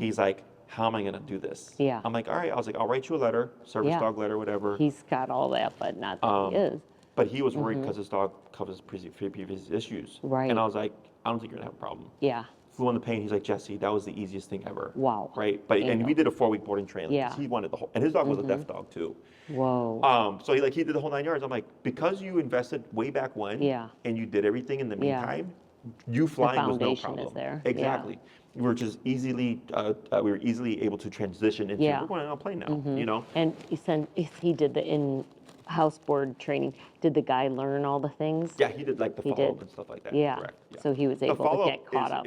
Speaker 1: He's like, how am I going to do this?
Speaker 2: Yeah.
Speaker 1: I'm like, all right. I was like, I'll write you a letter, service dog letter, whatever.
Speaker 2: He's got all that, but not that he is.
Speaker 1: But he was worried because his dog covers previous issues.
Speaker 2: Right.
Speaker 1: And I was like, I don't think you're going to have a problem.
Speaker 2: Yeah.
Speaker 1: Flew on the plane. He's like, Jesse, that was the easiest thing ever.
Speaker 2: Wow.
Speaker 1: Right. But and we did a 4-week boarding training.
Speaker 2: Yeah.
Speaker 1: He wanted the whole, and his dog was a deaf dog too.
Speaker 2: Whoa.
Speaker 1: So he did the whole 9 yards. I'm like, because you invested way back when, and you did everything in the meantime, you flying was no
Speaker 2: foundation
Speaker 1: problem.
Speaker 2: is there.
Speaker 1: Exactly. We were just easily able to transition into we're going on a plane now.
Speaker 2: And he did the in-house board training. Did the guy learn all the things?
Speaker 1: Yeah, he did like the follow-up and stuff like that.
Speaker 2: Yeah.
Speaker 1: Correct.
Speaker 2: So he was able to get caught up.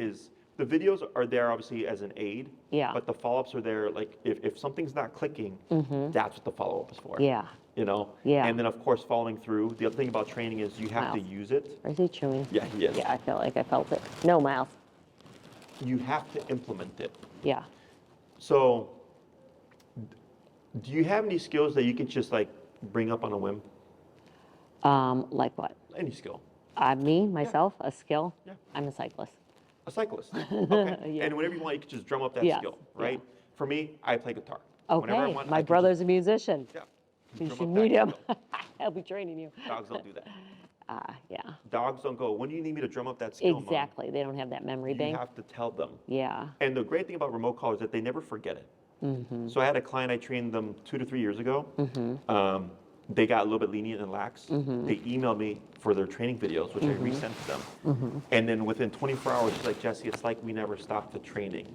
Speaker 1: The videos are there obviously as an aid.
Speaker 2: Yeah.
Speaker 1: But the follow-ups are there, like if something's not clicking, that's what the follow-up is for.
Speaker 2: Yeah. Yeah.
Speaker 1: And then of course following through. The other thing about training is you have to use it.
Speaker 2: Or is he chewing?
Speaker 1: Yeah, he is.
Speaker 2: Yeah, I felt like I felt it. No, Miles.
Speaker 1: You have to implement it.
Speaker 2: Yeah.
Speaker 1: So, do you have any skills that you can just like bring up on a whim?
Speaker 2: Like what?
Speaker 1: Any skill.
Speaker 2: Myself, a skill?
Speaker 1: Yeah.
Speaker 2: I'm a cyclist.
Speaker 1: A cyclist. Okay.
Speaker 2: Yeah.
Speaker 1: And whenever you want, you can just drum up that
Speaker 2: Yes.
Speaker 1: skill, right? For me, I play guitar.
Speaker 2: Okay.
Speaker 1: Whenever I want, I
Speaker 2: My
Speaker 1: can
Speaker 2: brother's a musician.
Speaker 1: Just,
Speaker 2: You
Speaker 1: drum
Speaker 2: should
Speaker 1: up that
Speaker 2: meet him.
Speaker 1: skill.
Speaker 2: I'll be training you.
Speaker 1: Dogs don't do that.
Speaker 2: Yeah.
Speaker 1: Dogs don't go, when do you need me to drum up that skill, Mom?"
Speaker 2: Exactly. They don't have that memory
Speaker 1: You
Speaker 2: bank.
Speaker 1: have to tell them.
Speaker 2: Yeah.
Speaker 1: And the great thing about remote call is that they never forget it. So I had a client, I trained them 2 to 3 years ago. They got a little bit lenient and lax. They emailed me for their training videos, which I resent to them. And then within 24 hours, she's like, Jesse, it's like we never stopped the training.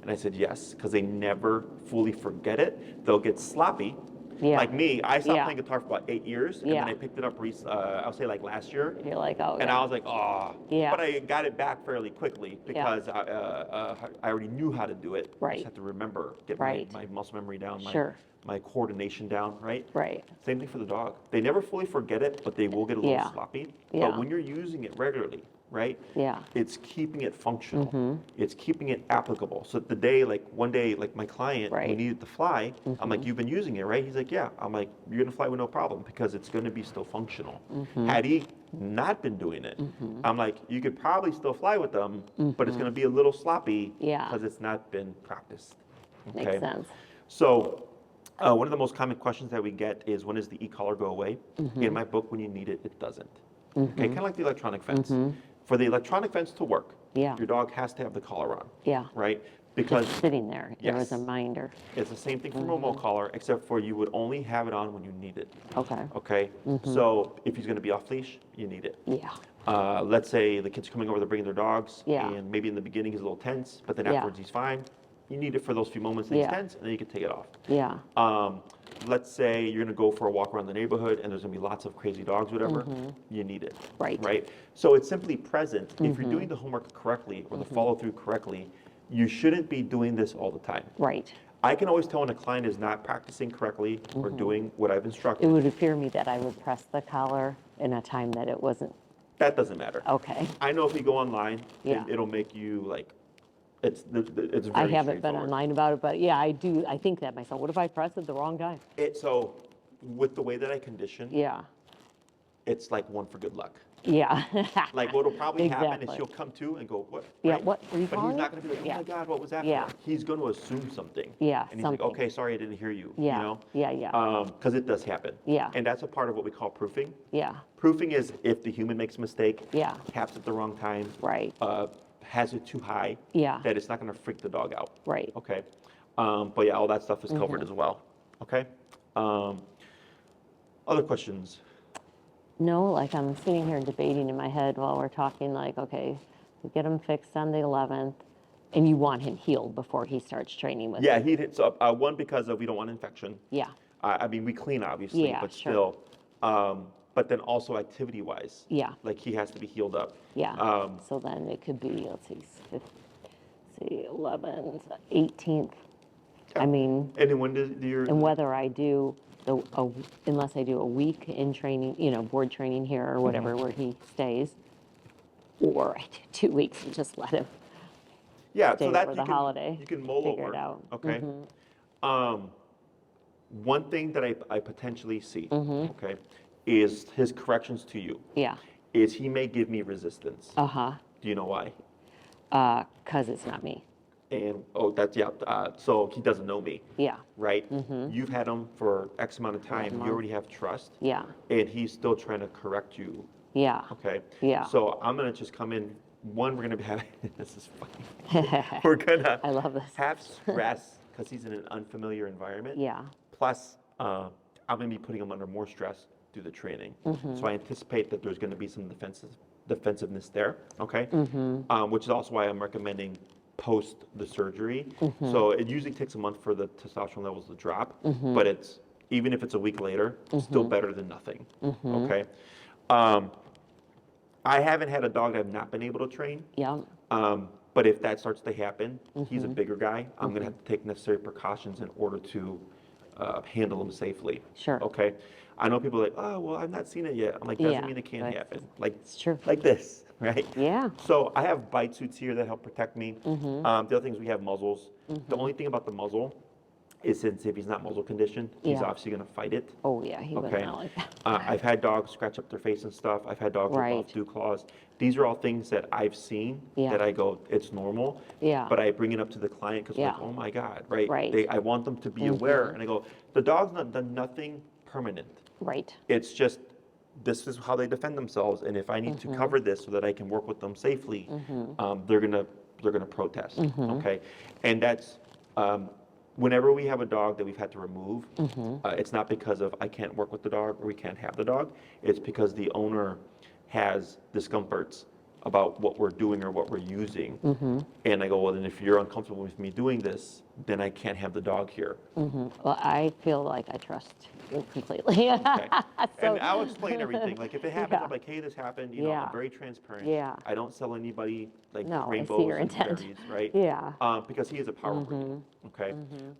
Speaker 1: And I said, yes, because they never fully forget it. They'll get sloppy.
Speaker 2: Yeah.
Speaker 1: Like me, I stopped
Speaker 2: Yeah.
Speaker 1: playing guitar for about 8 years, and
Speaker 2: Yeah.
Speaker 1: then I picked it up, I'll say like last year.
Speaker 2: You're like, oh,
Speaker 1: And
Speaker 2: yeah.
Speaker 1: I was like, oh.
Speaker 2: Yeah.
Speaker 1: But I got it back fairly quickly because I already knew how to do it. I
Speaker 2: Right.
Speaker 1: just had to remember, get
Speaker 2: Right.
Speaker 1: my muscle memory down,
Speaker 2: Sure.
Speaker 1: my coordination down, right?
Speaker 2: Right.
Speaker 1: Same thing for the dog. They never fully forget it, but they will get a little
Speaker 2: Yeah.
Speaker 1: sloppy.
Speaker 2: Yeah.
Speaker 1: But when you're using it regularly, right?
Speaker 2: Yeah.
Speaker 1: It's keeping it functional. It's keeping it applicable. So the day, like one day, like my client, we
Speaker 2: Right.
Speaker 1: needed to fly. I'm like, you've been using it, right? He's like, yeah. I'm like, you're gonna fly with no problem because it's gonna be still functional. Had he not been doing it. I'm like, you could probably still fly with them, but it's going to be a little sloppy because it's not been practiced. Okay?
Speaker 2: Makes sense.
Speaker 1: So one of the most common questions that we get is, when does the e-collar go away? In my book, when you need it, it doesn't. Okay, kind of like the electronic fence. For the electronic fence to work, your dog has to have the collar on. Right? Because
Speaker 2: just sitting there, it was a reminder.
Speaker 1: It's the same thing for remote collar, except for you would only have it on when you need it.
Speaker 2: Okay.
Speaker 1: Okay? So if he's going to be off leash, you need it. Let's say the kid's coming over, they're bringing their dogs, and maybe in the beginning he's a little tense, but then afterwards he's fine. You need it for those few moments that he's tense, and then you can take it off. Let's say you're going to go for a walk around the neighborhood, and there's going to be lots of crazy dogs, whatever. You need it. Right? So it's simply present. If you're doing the homework correctly or the follow-through correctly, you shouldn't be doing this all the time.
Speaker 2: Right.
Speaker 1: I can always tell when a client is not practicing correctly or doing what I've instructed.
Speaker 2: It would appear me that I would press the collar in a time that it wasn't.
Speaker 1: That doesn't matter.
Speaker 2: Okay.
Speaker 1: I know if you go online, it'll make you like, it's very
Speaker 2: I haven't been
Speaker 1: straightforward.
Speaker 2: online about it, but yeah, I do. I think that myself. What if I press it the wrong time?
Speaker 1: So with the way that I condition, it's like one for good luck. Like what'll probably happen is he'll come to and go, what? Right?
Speaker 2: What were you
Speaker 1: But
Speaker 2: calling?
Speaker 1: he's not going to be like, oh my God, what was that for? He's going to assume something. And he's like, okay, sorry, I didn't hear you. You know? Because it does happen. And that's a part of what we call proofing. Proofing is if the human makes a mistake, taps at the wrong time, has it too high, that it's not going to freak the dog out. Okay. But yeah, all that stuff is covered as well. Okay. Other questions?
Speaker 2: No, like I'm sitting here debating in my head while we're talking, like, okay, we get him fixed on the 11th, and you want him healed before he starts training with
Speaker 1: Yeah, he hits up. One, because we don't want infection. I mean, we clean, obviously, but still. But then also activity-wise. Like, he has to be healed up.
Speaker 2: So then it could be, let's see, 11th, 18th. I mean.
Speaker 1: And then when do your...
Speaker 2: And whether I do... unless I do a week in training, board training here or whatever, where he stays, or I do 2 weeks and just let him stay
Speaker 1: so that
Speaker 2: over the holiday.
Speaker 1: You can mull
Speaker 2: figure
Speaker 1: over.
Speaker 2: it out.
Speaker 1: Okay. One thing that I potentially see, okay, is his corrections to you. Is he may give me resistance. Do you know why?
Speaker 2: Because it's not me.
Speaker 1: And so he doesn't know me. Right? You've had him for X amount of time. You already have trust. And he's still trying to correct you. Okay. So I'm gonna just come in. One, we're gonna be having this is funny. We're gonna
Speaker 2: I love this.
Speaker 1: have stress because he's in an unfamiliar environment. Plus, I'm gonna be putting him under more stress through the training. So I anticipate that there's gonna be some defensiveness there. Okay. Which is also why I'm recommending post the surgery. So it usually takes a month for the testosterone levels to drop, but it's even if it's a week later, it's still better than nothing. Okay. I haven't had a dog that I've not been able to train. But if that starts to happen, he's a bigger guy. I'm going to have to take necessary precautions in order to handle him safely. Okay. I know people are like, oh, well, I've not seen it yet. I'm like, doesn't mean it can't happen. Like,
Speaker 2: it's true.
Speaker 1: Like this, right?
Speaker 2: Yeah.
Speaker 1: So I have bite suits here that help protect me. The other thing is we have muzzles. The only thing about the muzzle is since if he's not muzzle conditioned, he's obviously going to fight it.
Speaker 2: Oh, yeah, he would not like that.
Speaker 1: I've had dogs scratch up their face and stuff. I've had dogs rip off dew claws. These are all things that I've seen that I go, it's normal. But I bring it up to the client because like, oh my God, right? I want them to be aware. And I go, the dog's not done nothing permanent. It's just, this is how they defend themselves. And if I need to cover this so that I can work with them safely, they're gonna protest. Okay. And that's, whenever we have a dog that we've had to remove, it's not because of I can't work with the dog or we can't have the dog. It's because the owner has discomforts about what we're doing or what we're using. And I go, well, then if you're uncomfortable with me doing this, then I can't have the dog here.
Speaker 2: Well, I feel like I trust you completely.
Speaker 1: Okay. And I'll explain everything. Like if it happens, I'm like, hey, this happened. You know, I'm very transparent. I don't sell anybody like rainbows and berries, right? Because he is a power breed. Okay.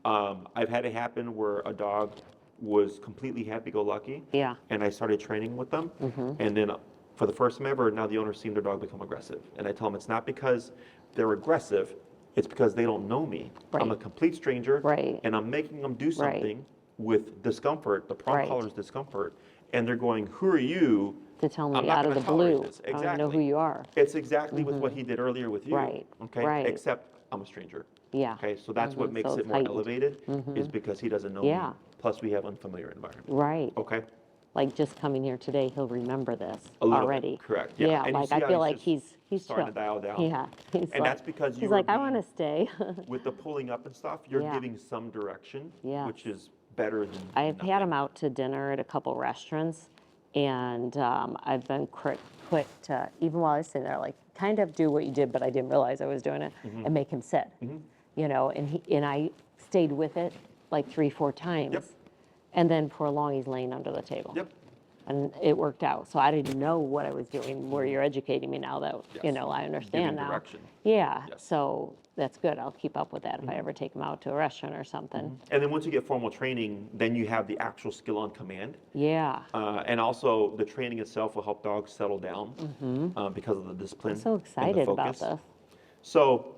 Speaker 1: I've had it happen where a dog was completely happy-go-lucky. And I started training with them. And then for the first time ever, now the owner's seen their dog become aggressive. And I tell them it's not because they're aggressive, it's because they don't know me. I'm a complete stranger, and I'm making them do something with discomfort, the prong collar's discomfort, and they're going, who are you
Speaker 2: to tell me
Speaker 1: I'm not
Speaker 2: out of
Speaker 1: gonna
Speaker 2: the
Speaker 1: tolerate
Speaker 2: blue.
Speaker 1: this.
Speaker 2: I don't even know who
Speaker 1: Exactly.
Speaker 2: you are.
Speaker 1: It's exactly with what he did earlier with you.
Speaker 2: Right,
Speaker 1: Okay.
Speaker 2: right.
Speaker 1: Except I'm a stranger.
Speaker 2: Yeah.
Speaker 1: Okay. So that's what makes
Speaker 2: So
Speaker 1: it
Speaker 2: it's
Speaker 1: more
Speaker 2: heightened.
Speaker 1: elevated, is because he doesn't know
Speaker 2: Yeah.
Speaker 1: me. Plus, we have unfamiliar environment.
Speaker 2: Right.
Speaker 1: Okay.
Speaker 2: Like just coming here today, he'll remember this
Speaker 1: A little
Speaker 2: already.
Speaker 1: bit. Correct. Yeah.
Speaker 2: Yeah,
Speaker 1: And you
Speaker 2: like
Speaker 1: see
Speaker 2: I
Speaker 1: how
Speaker 2: feel like
Speaker 1: just
Speaker 2: he's
Speaker 1: starting
Speaker 2: chill.
Speaker 1: to dial down.
Speaker 2: Yeah. He's
Speaker 1: And
Speaker 2: like,
Speaker 1: that's because you
Speaker 2: he's
Speaker 1: are
Speaker 2: like, I
Speaker 1: being,
Speaker 2: want to stay.
Speaker 1: with the pulling up and stuff, you're
Speaker 2: Yeah.
Speaker 1: giving some direction,
Speaker 2: Yes.
Speaker 1: which is better than
Speaker 2: I've had
Speaker 1: nothing.
Speaker 2: him out to dinner at a couple restaurants, and I've been quick to, even while I was sitting there, like kind of do what you did, but I didn't realize I was doing it, and make him sit. You know, and I stayed with it like 3-4 times.
Speaker 1: Yep.
Speaker 2: And then for long, he's laying under the table.
Speaker 1: Yep.
Speaker 2: And it worked out. So I didn't know what I was doing, where you're educating me now that, you
Speaker 1: Yes.
Speaker 2: know, I
Speaker 1: Giving
Speaker 2: understand now.
Speaker 1: direction.
Speaker 2: Yeah,
Speaker 1: Yes.
Speaker 2: so that's good. I'll keep up with that if I ever take him out to a restaurant or something.
Speaker 1: And then once you get formal training, then you have the actual skill on command.
Speaker 2: Yeah.
Speaker 1: And also, the training itself will help dogs settle down because of the discipline.
Speaker 2: I'm so
Speaker 1: and the
Speaker 2: excited about
Speaker 1: focus.
Speaker 2: this.
Speaker 1: So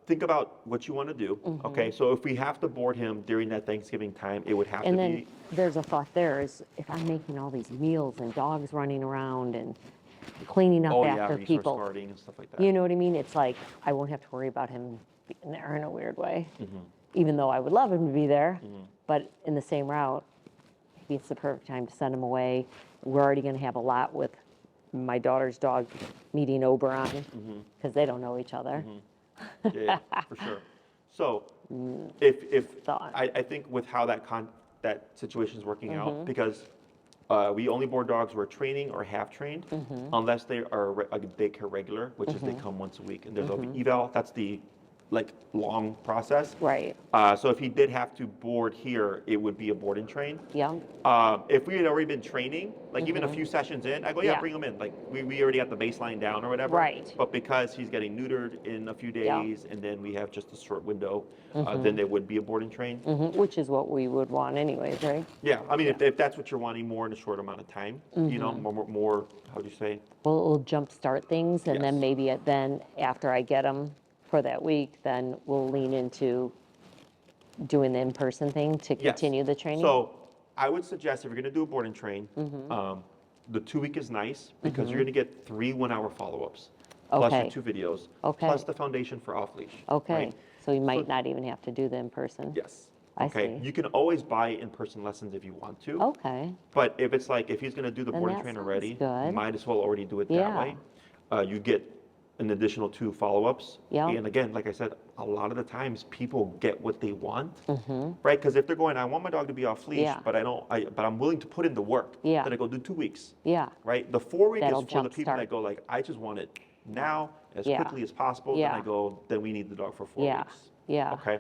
Speaker 1: think about what you want to do. Okay, so if we have to board him during that Thanksgiving time, it would have
Speaker 2: And
Speaker 1: to
Speaker 2: then
Speaker 1: be.
Speaker 2: there's a thought there is if I'm making all these meals and dogs running around and cleaning up
Speaker 1: Oh yeah,
Speaker 2: after
Speaker 1: resource
Speaker 2: people,
Speaker 1: guarding and stuff like that.
Speaker 2: you know what I mean? It's like I won't have to worry about him being there in a weird way, even though I would love him to be there. But in the same route, maybe it's the perfect time to send him away. We're already going to have a lot with my daughter's dog meeting Oberon because they don't know each other.
Speaker 1: Yeah, for sure. So if
Speaker 2: Thought.
Speaker 1: I think with how that situation is working out, because we only board dogs who are training or half trained, unless they are a daycare regular, which is they come once a week, and there's an eval. That's the long process.
Speaker 2: Right.
Speaker 1: So if he did have to board here, it would be a board and train.
Speaker 2: Yeah.
Speaker 1: If we had already been training, like even a few sessions in, I go, yeah,
Speaker 2: Yeah.
Speaker 1: bring him in. Like we already got the baseline down or whatever.
Speaker 2: Right.
Speaker 1: But because he's getting neutered in a few
Speaker 2: Yeah.
Speaker 1: days, and then we have just a short window, then there would be a board and train.
Speaker 2: Which is what we would want anyways, right?
Speaker 1: Yeah, I mean, if that's what you're wanting more in a short amount of time, you know, more, how do you say?
Speaker 2: Well, it'll jumpstart things, and then
Speaker 1: Yes.
Speaker 2: maybe then after I get them for that week, then we'll lean into doing the in-person thing to
Speaker 1: Yes.
Speaker 2: continue the training.
Speaker 1: So I would suggest if you're going to do a board and train, the 2-week is nice because you're going to get 3 1-hour follow-ups, plus
Speaker 2: Okay.
Speaker 1: your 2 videos,
Speaker 2: Okay.
Speaker 1: plus the foundation for off-leash.
Speaker 2: Okay,
Speaker 1: right?
Speaker 2: so you might not even have to do the in-person.
Speaker 1: Yes.
Speaker 2: I
Speaker 1: Okay.
Speaker 2: see.
Speaker 1: You can always buy in-person lessons if you want to.
Speaker 2: Okay,
Speaker 1: But if it's like, if he's going to do the
Speaker 2: Then
Speaker 1: board and
Speaker 2: that
Speaker 1: train
Speaker 2: sounds
Speaker 1: already,
Speaker 2: good.
Speaker 1: might as well already do it that
Speaker 2: Yeah.
Speaker 1: way. You get an additional 2 follow-ups.
Speaker 2: Yeah.
Speaker 1: And again, like I said, a lot of the times people get what they want, right? Because if they're going, I want my dog to be off leash,
Speaker 2: Yeah.
Speaker 1: but but I'm willing to put in the work.
Speaker 2: Yeah.
Speaker 1: Then I go do 2 weeks,
Speaker 2: yeah,
Speaker 1: right? The 4-week
Speaker 2: That'll
Speaker 1: is for the people
Speaker 2: jumpstart.
Speaker 1: that go like, I just want it now as
Speaker 2: Yeah.
Speaker 1: quickly as possible.
Speaker 2: Yeah.
Speaker 1: Then I go, then we need the dog for 4
Speaker 2: Yeah.
Speaker 1: weeks.
Speaker 2: Yeah.
Speaker 1: Okay.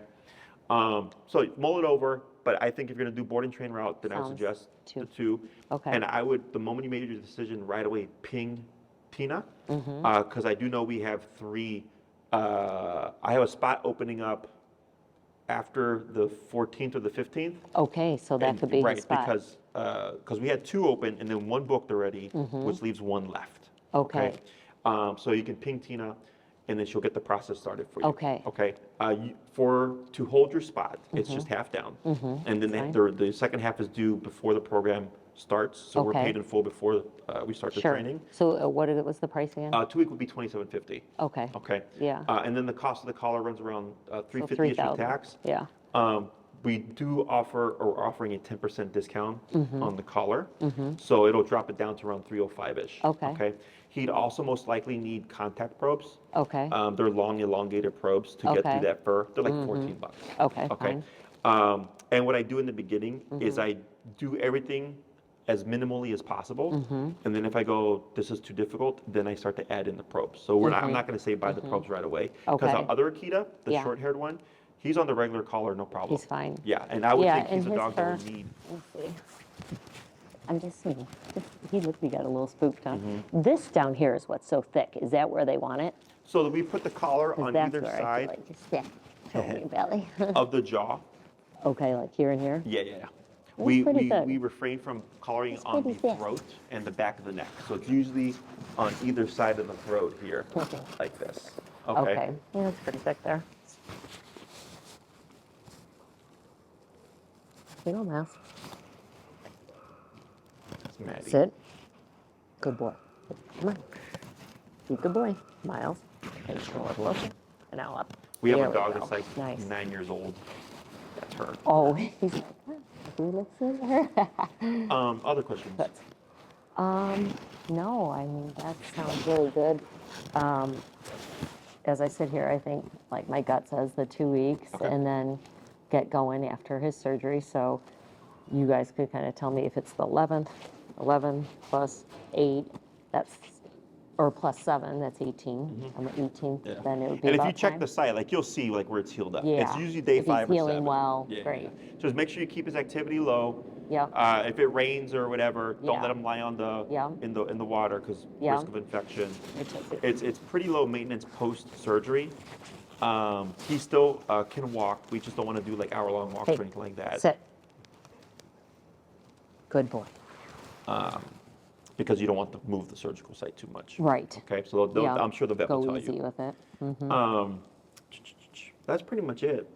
Speaker 1: So mull it over, but I think if you're going to do board and train route, then I would
Speaker 2: Sounds
Speaker 1: suggest the
Speaker 2: 2.
Speaker 1: 2.
Speaker 2: Okay.
Speaker 1: And I would, the moment you made your decision, right away ping Tina,
Speaker 2: Mm-hmm.
Speaker 1: because I do know we have 3. I have a spot opening up after the 14th or the 15th.
Speaker 2: okay, so that
Speaker 1: And-
Speaker 2: could be
Speaker 1: right,
Speaker 2: his spot.
Speaker 1: because we had 2 open and then 1 booked already, which leaves 1 left.
Speaker 2: Mm-hmm. Okay.
Speaker 1: So you can ping Tina, and then she'll get the process started for you.
Speaker 2: Okay.
Speaker 1: Okay. To hold your spot, it's just half down, and then
Speaker 2: Fine.
Speaker 1: the second half is due before the program starts. So we're
Speaker 2: Okay.
Speaker 1: paid in full before we start the
Speaker 2: Sure.
Speaker 1: training.
Speaker 2: So was the price again?
Speaker 1: 2 week would be $27.50.
Speaker 2: Okay.
Speaker 1: Okay.
Speaker 2: Yeah.
Speaker 1: And then the cost of the collar runs around
Speaker 2: So
Speaker 1: $350 with
Speaker 2: 3,000.
Speaker 1: tax.
Speaker 2: Yeah.
Speaker 1: We do offer, or we're offering a 10% discount
Speaker 2: Mm-hmm.
Speaker 1: on the collar, so it'll drop it down to around 305-ish.
Speaker 2: Okay.
Speaker 1: Okay. He'd also most likely need contact probes.
Speaker 2: Okay.
Speaker 1: They're long, elongated probes to get
Speaker 2: Okay.
Speaker 1: through that fur. They're like $14.
Speaker 2: Okay,
Speaker 1: Okay.
Speaker 2: fine.
Speaker 1: And what I do in the beginning is I do everything as minimally as possible, and then if I go, this is too difficult, then I start to add in the probes. So I'm not going to say buy the probes right away, because
Speaker 2: Okay.
Speaker 1: the other Akita, the
Speaker 2: Yeah.
Speaker 1: short-haired one, he's on the regular collar, no problem.
Speaker 2: He's fine.
Speaker 1: Yeah, and I would
Speaker 2: Yeah,
Speaker 1: think he's
Speaker 2: and
Speaker 1: a
Speaker 2: his
Speaker 1: dog that
Speaker 2: fur-
Speaker 1: would need.
Speaker 2: Let's see. I'm just seeing. He looked, we got a little spooked, huh?
Speaker 1: Mm-hmm.
Speaker 2: This down here is what's so thick. Is that where they want it?
Speaker 1: So that we put the collar
Speaker 2: 'Cause
Speaker 1: on
Speaker 2: that's
Speaker 1: either
Speaker 2: where I
Speaker 1: side
Speaker 2: feel like it's thick. Show me your belly.
Speaker 1: of the jaw.
Speaker 2: Okay, like here and here?
Speaker 1: Yeah.
Speaker 2: That's
Speaker 1: We
Speaker 2: pretty thick.
Speaker 1: we refrain from collaring
Speaker 2: That's
Speaker 1: on the
Speaker 2: pretty thick.
Speaker 1: throat and the back of the neck. So it's usually on either side of the throat here,
Speaker 2: Okay.
Speaker 1: like this.
Speaker 2: Okay. Yeah, that's pretty thick there. You don't mess.
Speaker 1: That's Maddie.
Speaker 2: Sit. Good boy. Come on. Be a good boy. Miles. And just a little closer. And now up.
Speaker 1: We have
Speaker 2: There
Speaker 1: a
Speaker 2: we
Speaker 1: dog
Speaker 2: go.
Speaker 1: that's like
Speaker 2: Nice.
Speaker 1: 9 years old. That's her.
Speaker 2: Oh, he's like, he looks at her.
Speaker 1: Other questions?
Speaker 2: But, no, I mean, that sounds really good. As I sit here, I think, like my gut says, the 2 weeks,
Speaker 1: Okay.
Speaker 2: and then get going after his surgery. So you guys could kind of tell me if it's the 11th, 11 plus 8, that's, or plus 7, that's 18. On the 18th,
Speaker 1: Yeah.
Speaker 2: then it would be
Speaker 1: And if
Speaker 2: about
Speaker 1: you check
Speaker 2: time.
Speaker 1: the site, like you'll see like where it's healed up.
Speaker 2: Yeah.
Speaker 1: It's usually day
Speaker 2: If
Speaker 1: 5
Speaker 2: he's
Speaker 1: or 7.
Speaker 2: healing well, great.
Speaker 1: So just make sure you keep his activity low.
Speaker 2: Yep.
Speaker 1: If it rains or whatever, don't
Speaker 2: Yeah.
Speaker 1: let him lie on the
Speaker 2: Yeah.
Speaker 1: in the water because
Speaker 2: Yeah.
Speaker 1: risk of infection.
Speaker 2: It's-
Speaker 1: It's pretty low maintenance post surgery. He still can walk. We just don't want to do like hour-long walks
Speaker 2: Hey,
Speaker 1: or anything like that.
Speaker 2: Sit. Good boy.
Speaker 1: Because you don't want to move the surgical site too much.
Speaker 2: Right.
Speaker 1: Okay, so
Speaker 2: Yeah.
Speaker 1: I'm sure the vet will
Speaker 2: Go
Speaker 1: tell
Speaker 2: easy
Speaker 1: you.
Speaker 2: with it.
Speaker 1: That's pretty much it.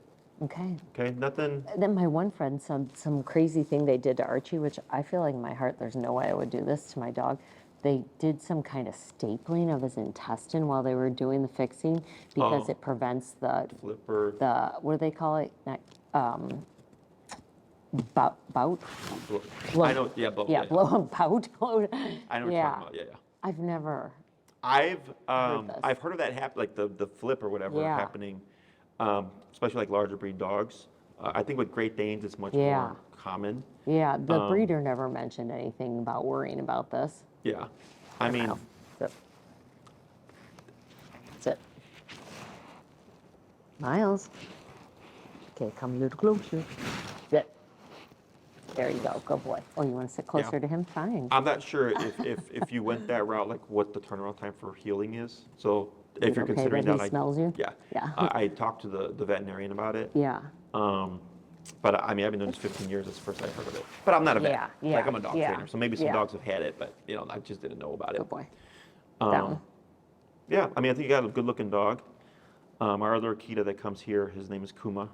Speaker 2: Okay.
Speaker 1: Okay, nothing.
Speaker 2: Then my one friend, some crazy thing they did to Archie, which I feel like in my heart, there's no way I would do this to my dog. They did some kind of stapling of his intestine while they were doing the fixing because
Speaker 1: Oh.
Speaker 2: it prevents the
Speaker 1: Flipper.
Speaker 2: what do they call it? Bout?
Speaker 1: I know, yeah, but
Speaker 2: Yeah, blow bout.
Speaker 1: I know what you're
Speaker 2: Yeah.
Speaker 1: talking about. Yeah, yeah.
Speaker 2: I've never.
Speaker 1: I've
Speaker 2: this.
Speaker 1: I've heard of that happen, like the flip or whatever
Speaker 2: Yeah.
Speaker 1: happening, especially like larger breed dogs. I think with Great Danes it's much
Speaker 2: Yeah.
Speaker 1: more common.
Speaker 2: Yeah, the breeder never mentioned anything about worrying about this.
Speaker 1: Yeah, I mean,
Speaker 2: Wow. Sit. Sit. Miles. Okay, come a little closer. Sit. There you go. Good boy. Oh, you want to sit closer to him? Fine.
Speaker 1: I'm not sure if you went that route, like what the turnaround time for healing is. So if
Speaker 2: Is it
Speaker 1: you're
Speaker 2: okay
Speaker 1: considering
Speaker 2: that
Speaker 1: that,
Speaker 2: he smells you?
Speaker 1: yeah,
Speaker 2: Yeah.
Speaker 1: I talked to the veterinarian about it.
Speaker 2: Yeah.
Speaker 1: But I mean, I've been doing this 15 years. That's the first I heard of it. But I'm not a vet.
Speaker 2: Yeah, yeah,
Speaker 1: Like I'm a dog
Speaker 2: yeah,
Speaker 1: trainer, so maybe some
Speaker 2: yeah.
Speaker 1: dogs have had it, but I just didn't know about it.
Speaker 2: Good boy.
Speaker 1: Um,
Speaker 2: Down.
Speaker 1: Yeah, I mean, I think you got a good-looking dog. Our other Akita that comes here, his name is Kuma.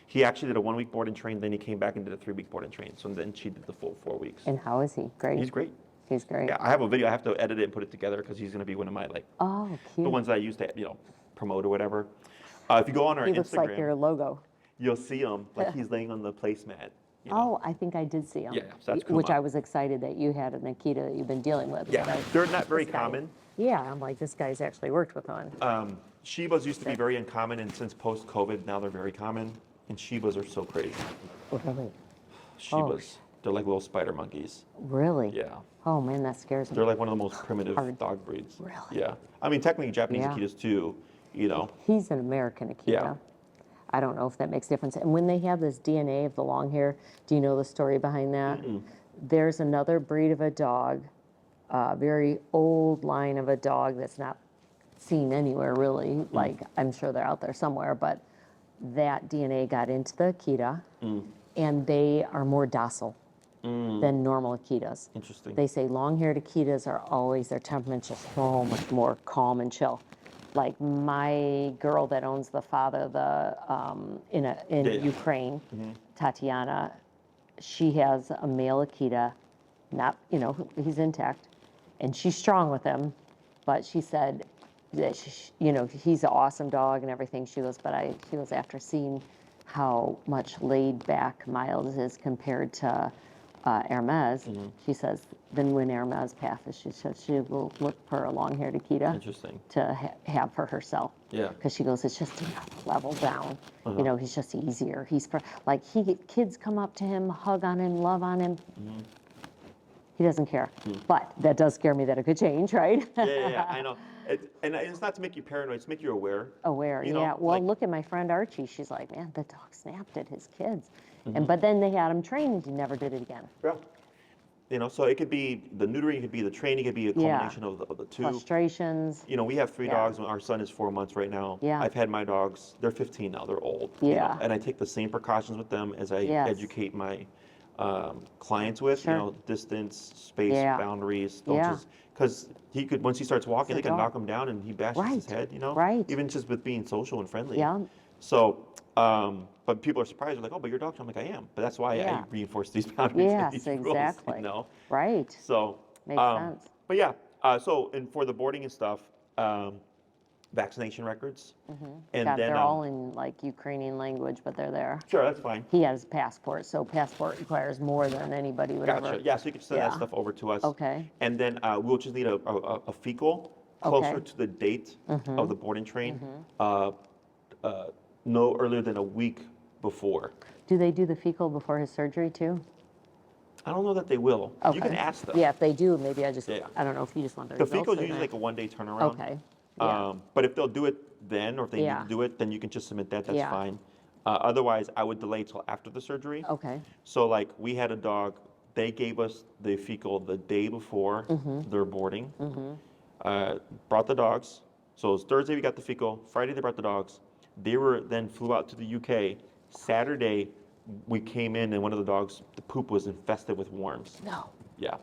Speaker 1: He actually did a 1-week board and train, then he came back and did a 3-week board and train. So then she did the full 4 weeks.
Speaker 2: And how is he? Great.
Speaker 1: He's great.
Speaker 2: He's great.
Speaker 1: Yeah, I have a video. I have to edit it and put it together because he's going to be one of my
Speaker 2: Oh, cute.
Speaker 1: the ones that I used to promote or whatever. If you go on our
Speaker 2: He
Speaker 1: Instagram,
Speaker 2: looks like your logo.
Speaker 1: you'll see him like he's laying on the placemat.
Speaker 2: Oh, I think I did see him.
Speaker 1: Yeah, so that's
Speaker 2: Which
Speaker 1: Kuma.
Speaker 2: I was excited that you had an Akita that you've been dealing with.
Speaker 1: Yeah,
Speaker 2: but
Speaker 1: they're not very
Speaker 2: this guy-
Speaker 1: common.
Speaker 2: Yeah, I'm like, this guy's actually worked with one.
Speaker 1: Shibas used to be very uncommon, and since post-COVID, now they're very common. And Shibas are so crazy.
Speaker 2: Really?
Speaker 1: Shibas, they're like little spider monkeys.
Speaker 2: Really?
Speaker 1: Yeah,
Speaker 2: Oh, man, that scares me.
Speaker 1: they're like one of the most primitive
Speaker 2: Hard.
Speaker 1: dog breeds.
Speaker 2: Really?
Speaker 1: Yeah, I mean technically Japanese
Speaker 2: Yeah.
Speaker 1: Akitas too.
Speaker 2: He's an American Akita.
Speaker 1: Yeah.
Speaker 2: I don't know if that makes a difference. And when they have this DNA of the long hair, do you know the story behind that? There's another breed of a dog, a very old line of a dog that's not seen anywhere really. Like, I'm sure they're out there somewhere, but that DNA got into the Akita, and they are more docile than normal Akitas.
Speaker 1: Interesting.
Speaker 2: They say long-haired Akitas are always, their temperament's just so much more calm and chill. Like my girl that owns the father, in
Speaker 1: Yeah.
Speaker 2: Ukraine, Tatiana, she has a male Akita, not, he's intact, and she's strong with him, but she said that he's an awesome dog and everything. She goes, after seeing how much laid back Miles is compared to Hermes, she says, then when Hermes passes, she says she will look for a long-haired Akita
Speaker 1: Interesting.
Speaker 2: to have for herself.
Speaker 1: Yeah.
Speaker 2: Because she goes, it's just enough level down. He's just easier. Kids come up to him, hug on him, love on him. He doesn't care. But that does scare me that it could change, right?
Speaker 1: Yeah, I know. And it's not to make you paranoid; it's to make you aware.
Speaker 2: Aware,
Speaker 1: You know,
Speaker 2: yeah. Well,
Speaker 1: like-
Speaker 2: look at my friend Archie. She's like, man, the dog snapped at his kids. But then they had him trained and he never did it again.
Speaker 1: Yeah. So it could be the neutering, it could be the training, it could be a combination of the two.
Speaker 2: Frustrations.
Speaker 1: We have 3
Speaker 2: Yeah.
Speaker 1: dogs. Our son is 4 months right now.
Speaker 2: Yeah.
Speaker 1: I've had my dogs. They're 15 now. They're old.
Speaker 2: Yeah.
Speaker 1: And I take the same precautions with them as I
Speaker 2: Yes.
Speaker 1: educate my clients with.
Speaker 2: Sure.
Speaker 1: Distance, space,
Speaker 2: Yeah.
Speaker 1: boundaries. Don't
Speaker 2: Yeah.
Speaker 1: just because he could once he starts walking, they
Speaker 2: It's a
Speaker 1: can
Speaker 2: dog.
Speaker 1: knock him down and he bashes his
Speaker 2: Right.
Speaker 1: head.
Speaker 2: Right.
Speaker 1: Even just with being social and friendly.
Speaker 2: Yeah.
Speaker 1: So, but people are surprised. They're like, "Oh, but your dog's." I'm like, "I am," but that's why
Speaker 2: Yeah.
Speaker 1: I reinforce these boundaries. and
Speaker 2: Yes,
Speaker 1: these rules,
Speaker 2: exactly.
Speaker 1: you know.
Speaker 2: Right.
Speaker 1: So,
Speaker 2: Makes sense.
Speaker 1: But yeah, and for the boarding and stuff, vaccination records, and
Speaker 2: God,
Speaker 1: then
Speaker 2: they're all in like Ukrainian language, but they're there.
Speaker 1: sure, that's fine.
Speaker 2: He has passport, so passport requires more than anybody would ever.
Speaker 1: Gotcha. Yeah, so you can send that
Speaker 2: Yeah.
Speaker 1: stuff over to us.
Speaker 2: Okay.
Speaker 1: And then we'll just need a fecal closer
Speaker 2: Okay.
Speaker 1: to the date of the boarding train, no earlier than a week before.
Speaker 2: Do they do the fecal before his surgery too?
Speaker 1: I don't know that they will.
Speaker 2: Okay.
Speaker 1: You can ask them.
Speaker 2: Yeah, if they do, maybe I just,
Speaker 1: Yeah.
Speaker 2: I don't know if you just want the
Speaker 1: The
Speaker 2: results.
Speaker 1: fecal is
Speaker 2: or
Speaker 1: usually
Speaker 2: not.
Speaker 1: like a 1-day turnaround.
Speaker 2: Okay. Yeah.
Speaker 1: But if they'll do it then, or if they need
Speaker 2: Yeah.
Speaker 1: to do it, then you can just submit that. That's
Speaker 2: Yeah.
Speaker 1: fine. Otherwise, I would delay till after the surgery.
Speaker 2: Okay.
Speaker 1: So like we had a dog, they gave us the fecal the day before their boarding. Brought the dogs. So it was Thursday we got the fecal. Friday they brought the dogs. They were then flew out to the UK. Saturday we came in and one of the dogs, the poop was infested with worms.
Speaker 2: No.
Speaker 1: Yeah.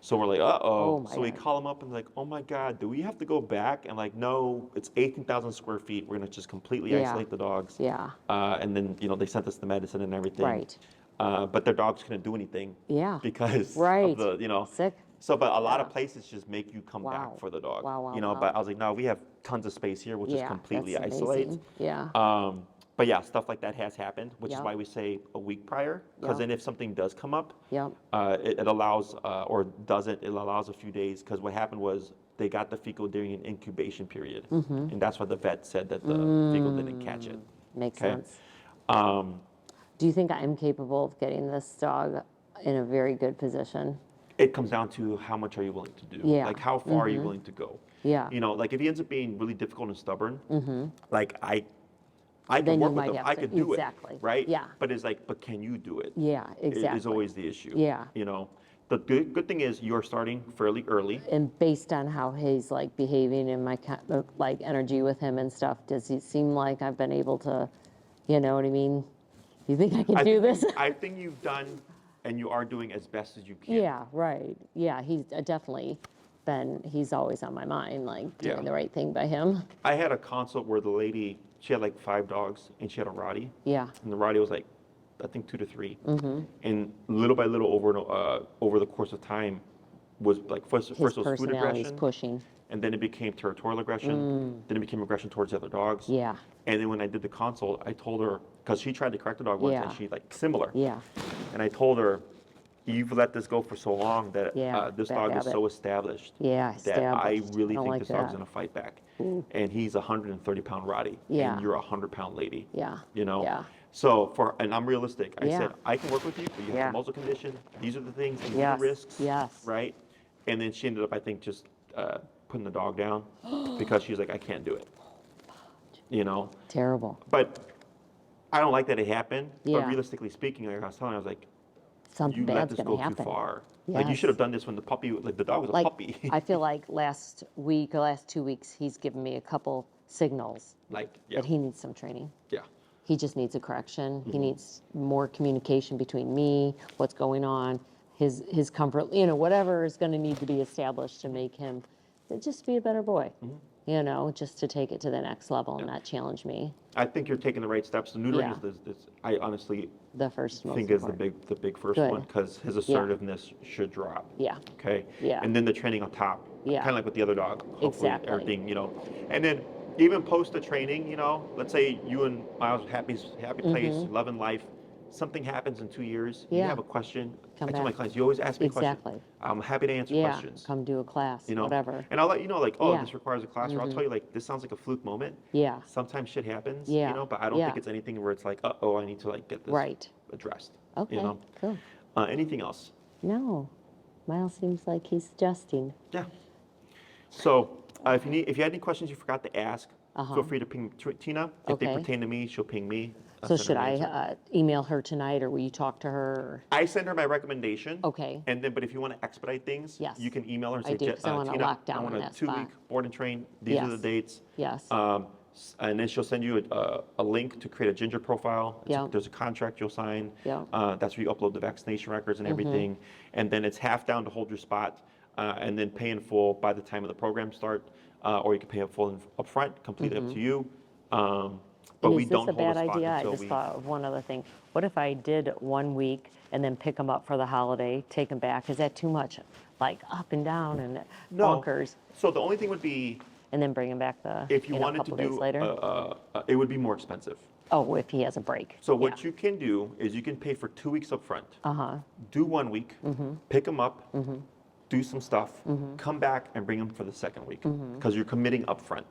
Speaker 1: So we're like, uh-oh.
Speaker 2: Oh my
Speaker 1: So we
Speaker 2: God.
Speaker 1: call them up and like, oh my God, do we have to go back? And like, no, it's 18,000 square feet. We're gonna just completely
Speaker 2: Yeah.
Speaker 1: isolate the dogs.
Speaker 2: Yeah.
Speaker 1: And then, they sent us the medicine and everything.
Speaker 2: Right.
Speaker 1: But their dogs couldn't do anything.
Speaker 2: Yeah.
Speaker 1: Because
Speaker 2: Right.
Speaker 1: of the,
Speaker 2: Sick.
Speaker 1: So, but a lot
Speaker 2: Yeah.
Speaker 1: of places just make you come
Speaker 2: Wow.
Speaker 1: back for the dog.
Speaker 2: Wow, wow,
Speaker 1: But
Speaker 2: wow.
Speaker 1: I was like, no, we have tons of space here. We'll just
Speaker 2: Yeah,
Speaker 1: completely
Speaker 2: that's
Speaker 1: isolate.
Speaker 2: amazing. Yeah.
Speaker 1: But yeah, stuff like that has happened, which is
Speaker 2: Yep.
Speaker 1: why we say a week prior. Because
Speaker 2: Yep.
Speaker 1: then if something does come up,
Speaker 2: Yep.
Speaker 1: it allows, or doesn't, it allows a few days. Because what happened was they got the fecal during an incubation period. And that's why the vet said that the fecal didn't catch it.
Speaker 2: Makes
Speaker 1: Okay.
Speaker 2: sense.
Speaker 1: Um,
Speaker 2: Do you think I'm capable of getting this dog in a very good position?
Speaker 1: it comes down to how much are you willing to do?
Speaker 2: Yeah.
Speaker 1: Like how far are you willing to go?
Speaker 2: Yeah.
Speaker 1: Like if he ends up being really difficult and stubborn, like I
Speaker 2: Then
Speaker 1: can
Speaker 2: you
Speaker 1: work with
Speaker 2: might
Speaker 1: him.
Speaker 2: have
Speaker 1: I
Speaker 2: to-
Speaker 1: could do
Speaker 2: exactly.
Speaker 1: it, right?
Speaker 2: Yeah.
Speaker 1: But it's like, but can you do it?
Speaker 2: Yeah, exactly.
Speaker 1: Is always the issue.
Speaker 2: Yeah.
Speaker 1: The good thing is you're starting fairly early.
Speaker 2: And based on how he's like behaving and my like energy with him and stuff, does it seem like I've been able to, you know what I mean? You think I can do this?
Speaker 1: I think you've done, and you are doing as best as you can.
Speaker 2: Yeah, right. Yeah, he's definitely he's always on my mind, like doing
Speaker 1: Yeah.
Speaker 2: the right thing by him.
Speaker 1: I had a consult where the lady, she had like 5 dogs, and she had a Rottie.
Speaker 2: Yeah.
Speaker 1: And the Rottie was like, I think 2 to 3. And little by little, over the course of time, was like first
Speaker 2: His
Speaker 1: it was food
Speaker 2: personality's
Speaker 1: aggression,
Speaker 2: pushing.
Speaker 1: and then it became territorial aggression. Then it became aggression towards the other dogs.
Speaker 2: Yeah.
Speaker 1: And then when I did the consult, I told her, because she tried to correct the dog once, and
Speaker 2: Yeah.
Speaker 1: she like similar.
Speaker 2: Yeah.
Speaker 1: And I told her, you've let this go for so long that
Speaker 2: Yeah,
Speaker 1: this
Speaker 2: bad
Speaker 1: dog is
Speaker 2: habit.
Speaker 1: so established
Speaker 2: Yeah,
Speaker 1: that I
Speaker 2: established.
Speaker 1: really
Speaker 2: I don't
Speaker 1: think
Speaker 2: like
Speaker 1: this dog's
Speaker 2: that.
Speaker 1: gonna fight back. And he's a 130-pound Rottie,
Speaker 2: Yeah.
Speaker 1: and you're a 100-pound lady.
Speaker 2: Yeah.
Speaker 1: Yeah.
Speaker 2: Yeah.
Speaker 1: So and I'm realistic. I
Speaker 2: Yeah.
Speaker 1: said I can work with you, but you
Speaker 2: Yeah.
Speaker 1: have the muzzle condition. These are the things. These are
Speaker 2: Yes.
Speaker 1: the risks.
Speaker 2: Yes.
Speaker 1: Right. And then she ended up, I think, just putting the dog down because she's like, I can't do it.
Speaker 2: Terrible.
Speaker 1: But I don't like that it happened.
Speaker 2: Yeah.
Speaker 1: But realistically speaking, like I was telling, I was like,
Speaker 2: Something
Speaker 1: you let
Speaker 2: bad's
Speaker 1: this
Speaker 2: gonna
Speaker 1: go
Speaker 2: happen.
Speaker 1: too far. Like you
Speaker 2: Yes.
Speaker 1: should have done this when the puppy, like the dog was a
Speaker 2: Like
Speaker 1: puppy.
Speaker 2: I feel like last week or last 2 weeks, he's given me a couple signals
Speaker 1: Like yeah,
Speaker 2: that he needs some training.
Speaker 1: yeah.
Speaker 2: He just needs a correction. He needs more communication between me, what's going on, his comfort, whatever is going to need to be established to make him just be a better boy, just to take it to the next level and not challenge me.
Speaker 1: I think you're taking the right steps. The neutering
Speaker 2: Yeah.
Speaker 1: is I honestly
Speaker 2: The first most
Speaker 1: think is the
Speaker 2: important.
Speaker 1: big first
Speaker 2: Good.
Speaker 1: one because his assertiveness should drop.
Speaker 2: Yeah,
Speaker 1: Okay.
Speaker 2: Yeah.
Speaker 1: And then the training on top.
Speaker 2: Yeah.
Speaker 1: Kind of like with the other dog. Hopefully
Speaker 2: Exactly.
Speaker 1: everything, And then even post the training, let's say you and Miles happy place, loving life. Something happens in 2 years. You
Speaker 2: Yeah.
Speaker 1: have a question.
Speaker 2: Come
Speaker 1: I tell my
Speaker 2: back.
Speaker 1: clients, you always ask me
Speaker 2: Exactly.
Speaker 1: questions. I'm happy to answer
Speaker 2: yeah.
Speaker 1: questions.
Speaker 2: Come do a class, whatever.
Speaker 1: And I'll let you know, like, oh,
Speaker 2: Yeah.
Speaker 1: this requires a class, or I'll tell you, like, this sounds like a fluke moment.
Speaker 2: Yeah,
Speaker 1: Sometimes shit happens,
Speaker 2: Yeah.
Speaker 1: but I don't
Speaker 2: Yeah.
Speaker 1: think it's anything where it's like, oh, I need to like get this
Speaker 2: right.
Speaker 1: addressed.
Speaker 2: Okay, cool.
Speaker 1: Anything else?
Speaker 2: No, Miles seems like he's adjusting.
Speaker 1: Yeah. So if you had any questions you forgot to ask, feel free to ping Tina. If they
Speaker 2: Okay.
Speaker 1: pertain to me, she'll ping me. I'll
Speaker 2: So
Speaker 1: send her
Speaker 2: should
Speaker 1: an
Speaker 2: I
Speaker 1: answer.
Speaker 2: email her tonight, or will you talk to her? Or?
Speaker 1: I send her my recommendation.
Speaker 2: Okay.
Speaker 1: And then, but if you want to expedite things,
Speaker 2: Yes.
Speaker 1: you can email her and
Speaker 2: I
Speaker 1: say,
Speaker 2: do, 'cause I wanna
Speaker 1: Tina,
Speaker 2: lock down
Speaker 1: I want
Speaker 2: on
Speaker 1: a
Speaker 2: that
Speaker 1: 2-week
Speaker 2: spot.
Speaker 1: board and train. These are the
Speaker 2: Yes.
Speaker 1: dates.
Speaker 2: Yes.
Speaker 1: And then she'll send you a link to create a Ginger profile.
Speaker 2: Yeah.
Speaker 1: There's a contract you'll sign.
Speaker 2: Yeah.
Speaker 1: That's where you upload the vaccination records and everything. And then it's half down to hold your spot, and then pay in full by the time of the program start, or you can pay in full up front, completely up to you. But
Speaker 2: And
Speaker 1: we
Speaker 2: is this
Speaker 1: don't
Speaker 2: a
Speaker 1: hold
Speaker 2: bad
Speaker 1: a spot
Speaker 2: idea? I
Speaker 1: until
Speaker 2: just
Speaker 1: we.
Speaker 2: thought of one other thing. What if I did 1 week and then pick them up for the holiday, take them back? Is that too much? like up and down and
Speaker 1: No.
Speaker 2: bonkers,
Speaker 1: So the only thing would be
Speaker 2: and then bring him back the
Speaker 1: if you
Speaker 2: you know, a
Speaker 1: wanted to
Speaker 2: couple days
Speaker 1: do,
Speaker 2: later?
Speaker 1: it would be more expensive.
Speaker 2: Oh, if he has a break.
Speaker 1: So what you can do is you can pay for 2 weeks up front. Do 1 week, pick them up, do some stuff, come back and bring them for the second week because you're committing up front.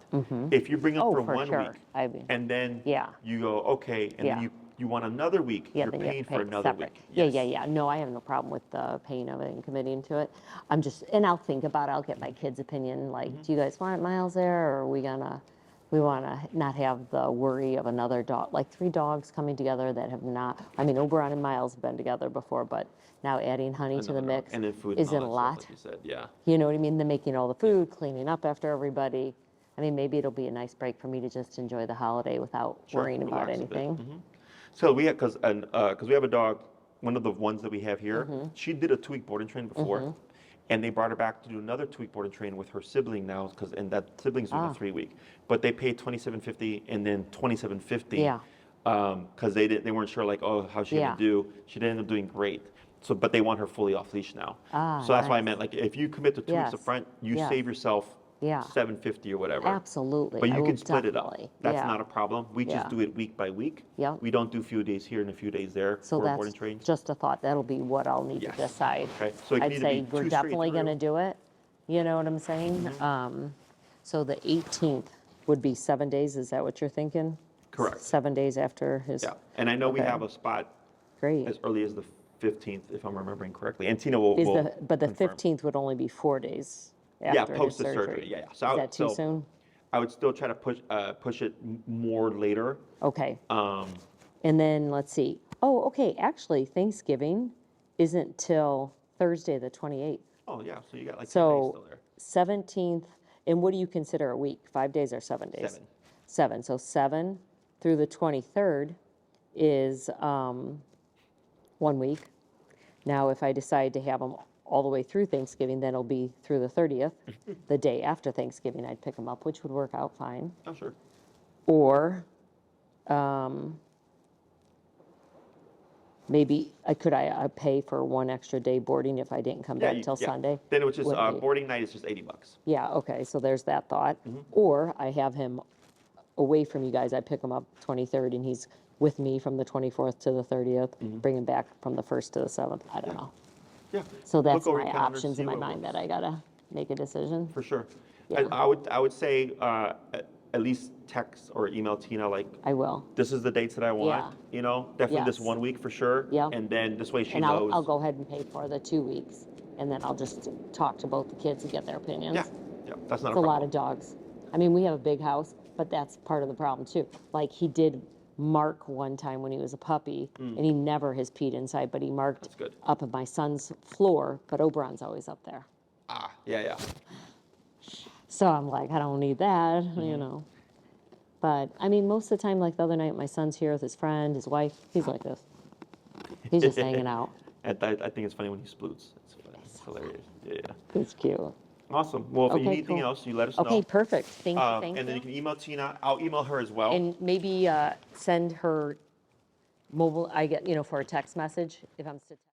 Speaker 1: If you bring them
Speaker 2: Oh,
Speaker 1: for
Speaker 2: for
Speaker 1: 1
Speaker 2: sure.
Speaker 1: week
Speaker 2: I mean,
Speaker 1: and then
Speaker 2: yeah.
Speaker 1: you go, okay, and
Speaker 2: Yeah.
Speaker 1: then you want another week,
Speaker 2: Yeah,
Speaker 1: you're
Speaker 2: then you have
Speaker 1: paying
Speaker 2: to pay
Speaker 1: for another
Speaker 2: separate.
Speaker 1: week.
Speaker 2: Yeah,
Speaker 1: Yes.
Speaker 2: yeah, yeah. No, I have no problem with paying of it and committing to it. I'm just, and I'll think about it. I'll get my kids' opinion. Like, do you guys want Miles there, or are we gonna, we want to not have the worry of another dog, like 3 dogs coming together that have not. I mean, Oberon and Miles have been together before, but now adding Honey to the
Speaker 1: Another dog.
Speaker 2: mix
Speaker 1: And then food
Speaker 2: isn't
Speaker 1: and
Speaker 2: a
Speaker 1: all that
Speaker 2: lot.
Speaker 1: stuff, like you said, yeah.
Speaker 2: You know what I mean? Then making all the food, cleaning up after everybody. I mean, maybe it'll be a nice break for me to just enjoy the holiday without
Speaker 1: Sure,
Speaker 2: worrying about
Speaker 1: relax a bit.
Speaker 2: anything.
Speaker 1: So we have, because we have a dog, one of the ones that we have here, she did a 2-week board and train before, and they brought her back to do another 2-week board and train with her sibling now, and that sibling's doing a 3-week. But they paid $27.50 and then $27.50.
Speaker 2: Yeah.
Speaker 1: Because they weren't sure, like, oh, how's she
Speaker 2: Yeah.
Speaker 1: gonna do? She didn't end up doing great. So, but they want her fully off leash now.
Speaker 2: Ah,
Speaker 1: So that's why I
Speaker 2: nice.
Speaker 1: meant, like, if you commit to 2 weeks
Speaker 2: Yes.
Speaker 1: up front, you
Speaker 2: Yes.
Speaker 1: save yourself
Speaker 2: Yeah.
Speaker 1: $7.50 or whatever.
Speaker 2: Absolutely.
Speaker 1: But
Speaker 2: I
Speaker 1: you
Speaker 2: will
Speaker 1: can split it up.
Speaker 2: definitely.
Speaker 1: That's
Speaker 2: Yeah.
Speaker 1: not a problem. We just
Speaker 2: Yeah.
Speaker 1: do it week by week.
Speaker 2: Yep.
Speaker 1: We don't do a few days here and a few days there
Speaker 2: So
Speaker 1: for board
Speaker 2: that's
Speaker 1: and train.
Speaker 2: just a thought. That'll be what I'll need
Speaker 1: Yes.
Speaker 2: to decide.
Speaker 1: Okay. So it can
Speaker 2: I'd
Speaker 1: either
Speaker 2: say
Speaker 1: be
Speaker 2: we're
Speaker 1: 2
Speaker 2: definitely
Speaker 1: straight
Speaker 2: going to
Speaker 1: through.
Speaker 2: do it. You know what I'm saying? So the 18th would be 7 days. Is that what you're thinking?
Speaker 1: Correct.
Speaker 2: 7 days after his.
Speaker 1: Yeah. And I know we
Speaker 2: Okay.
Speaker 1: have a spot
Speaker 2: Great.
Speaker 1: as early as the 15th, if I'm remembering correctly. And Tina will,
Speaker 2: But the
Speaker 1: confirm.
Speaker 2: 15th would only be 4 days
Speaker 1: Yeah,
Speaker 2: after
Speaker 1: post
Speaker 2: his
Speaker 1: the
Speaker 2: surgery.
Speaker 1: surgery. Yeah, yeah.
Speaker 2: Is that too soon?
Speaker 1: I would still try to push it more later.
Speaker 2: Okay.
Speaker 1: Um,
Speaker 2: And then let's see. Oh, okay. Actually, Thanksgiving isn't till Thursday, the 28th.
Speaker 1: oh yeah, so you got like 10 days
Speaker 2: So
Speaker 1: still there.
Speaker 2: 17th, and what do you consider a week? 5 days or 7 days?
Speaker 1: 7.
Speaker 2: 7. So 7 through the 23rd is 1 week. Now, if I decide to have them all the way through Thanksgiving, then it'll be through the 30th. The day after Thanksgiving, I'd pick them up, which would work out fine.
Speaker 1: Oh sure.
Speaker 2: Or maybe could I pay for 1 extra day boarding if I didn't come back till Sunday?
Speaker 1: Then it was just
Speaker 2: Wouldn't be-
Speaker 1: boarding night is just $80.
Speaker 2: Yeah, okay, so there's that thought. Or I have him away from you guys. I pick him up 23rd, and he's with me from the 24th to the 30th, bring him back from the 1st to the 7th. I don't know.
Speaker 1: Yeah.
Speaker 2: So that's
Speaker 1: over
Speaker 2: my
Speaker 1: your calendar,
Speaker 2: options
Speaker 1: see
Speaker 2: in my
Speaker 1: what
Speaker 2: mind
Speaker 1: works.
Speaker 2: that I gotta make a decision.
Speaker 1: For sure.
Speaker 2: Yeah.
Speaker 1: I would say at least text or email Tina like,
Speaker 2: I will.
Speaker 1: this is the dates that I want.
Speaker 2: Yeah.
Speaker 1: You know, definitely this
Speaker 2: Yes.
Speaker 1: 1 week for sure.
Speaker 2: Yeah.
Speaker 1: And then this way she
Speaker 2: And
Speaker 1: knows.
Speaker 2: I'll go ahead and pay for the 2 weeks, and then I'll just talk to both the kids and get their opinions.
Speaker 1: Yeah. Yeah. That's not
Speaker 2: It's
Speaker 1: a
Speaker 2: a
Speaker 1: problem.
Speaker 2: lot of dogs. I mean, we have a big house, but that's part of the problem too. Like he did mark one time when he was a puppy, and he never has peed inside, but he marked
Speaker 1: That's good.
Speaker 2: up at my son's floor, but Oberon's always up there.
Speaker 1: Ah, yeah, yeah.
Speaker 2: So I'm like, I don't need that, you know. But I mean, most of the time, like the other night, my son's here with his friend, his wife. He's like this. He's just hanging out.
Speaker 1: And I think it's funny when he sploots. It's funny. It's hilarious. Yeah, yeah.
Speaker 2: It's cute.
Speaker 1: Awesome. Well, if you
Speaker 2: Okay,
Speaker 1: need anything
Speaker 2: cool.
Speaker 1: else, you let us
Speaker 2: Okay,
Speaker 1: know.
Speaker 2: perfect. Thank you.
Speaker 1: And then you can email Tina. I'll email her as well.
Speaker 2: And maybe send her mobile. I get for a text message if I'm.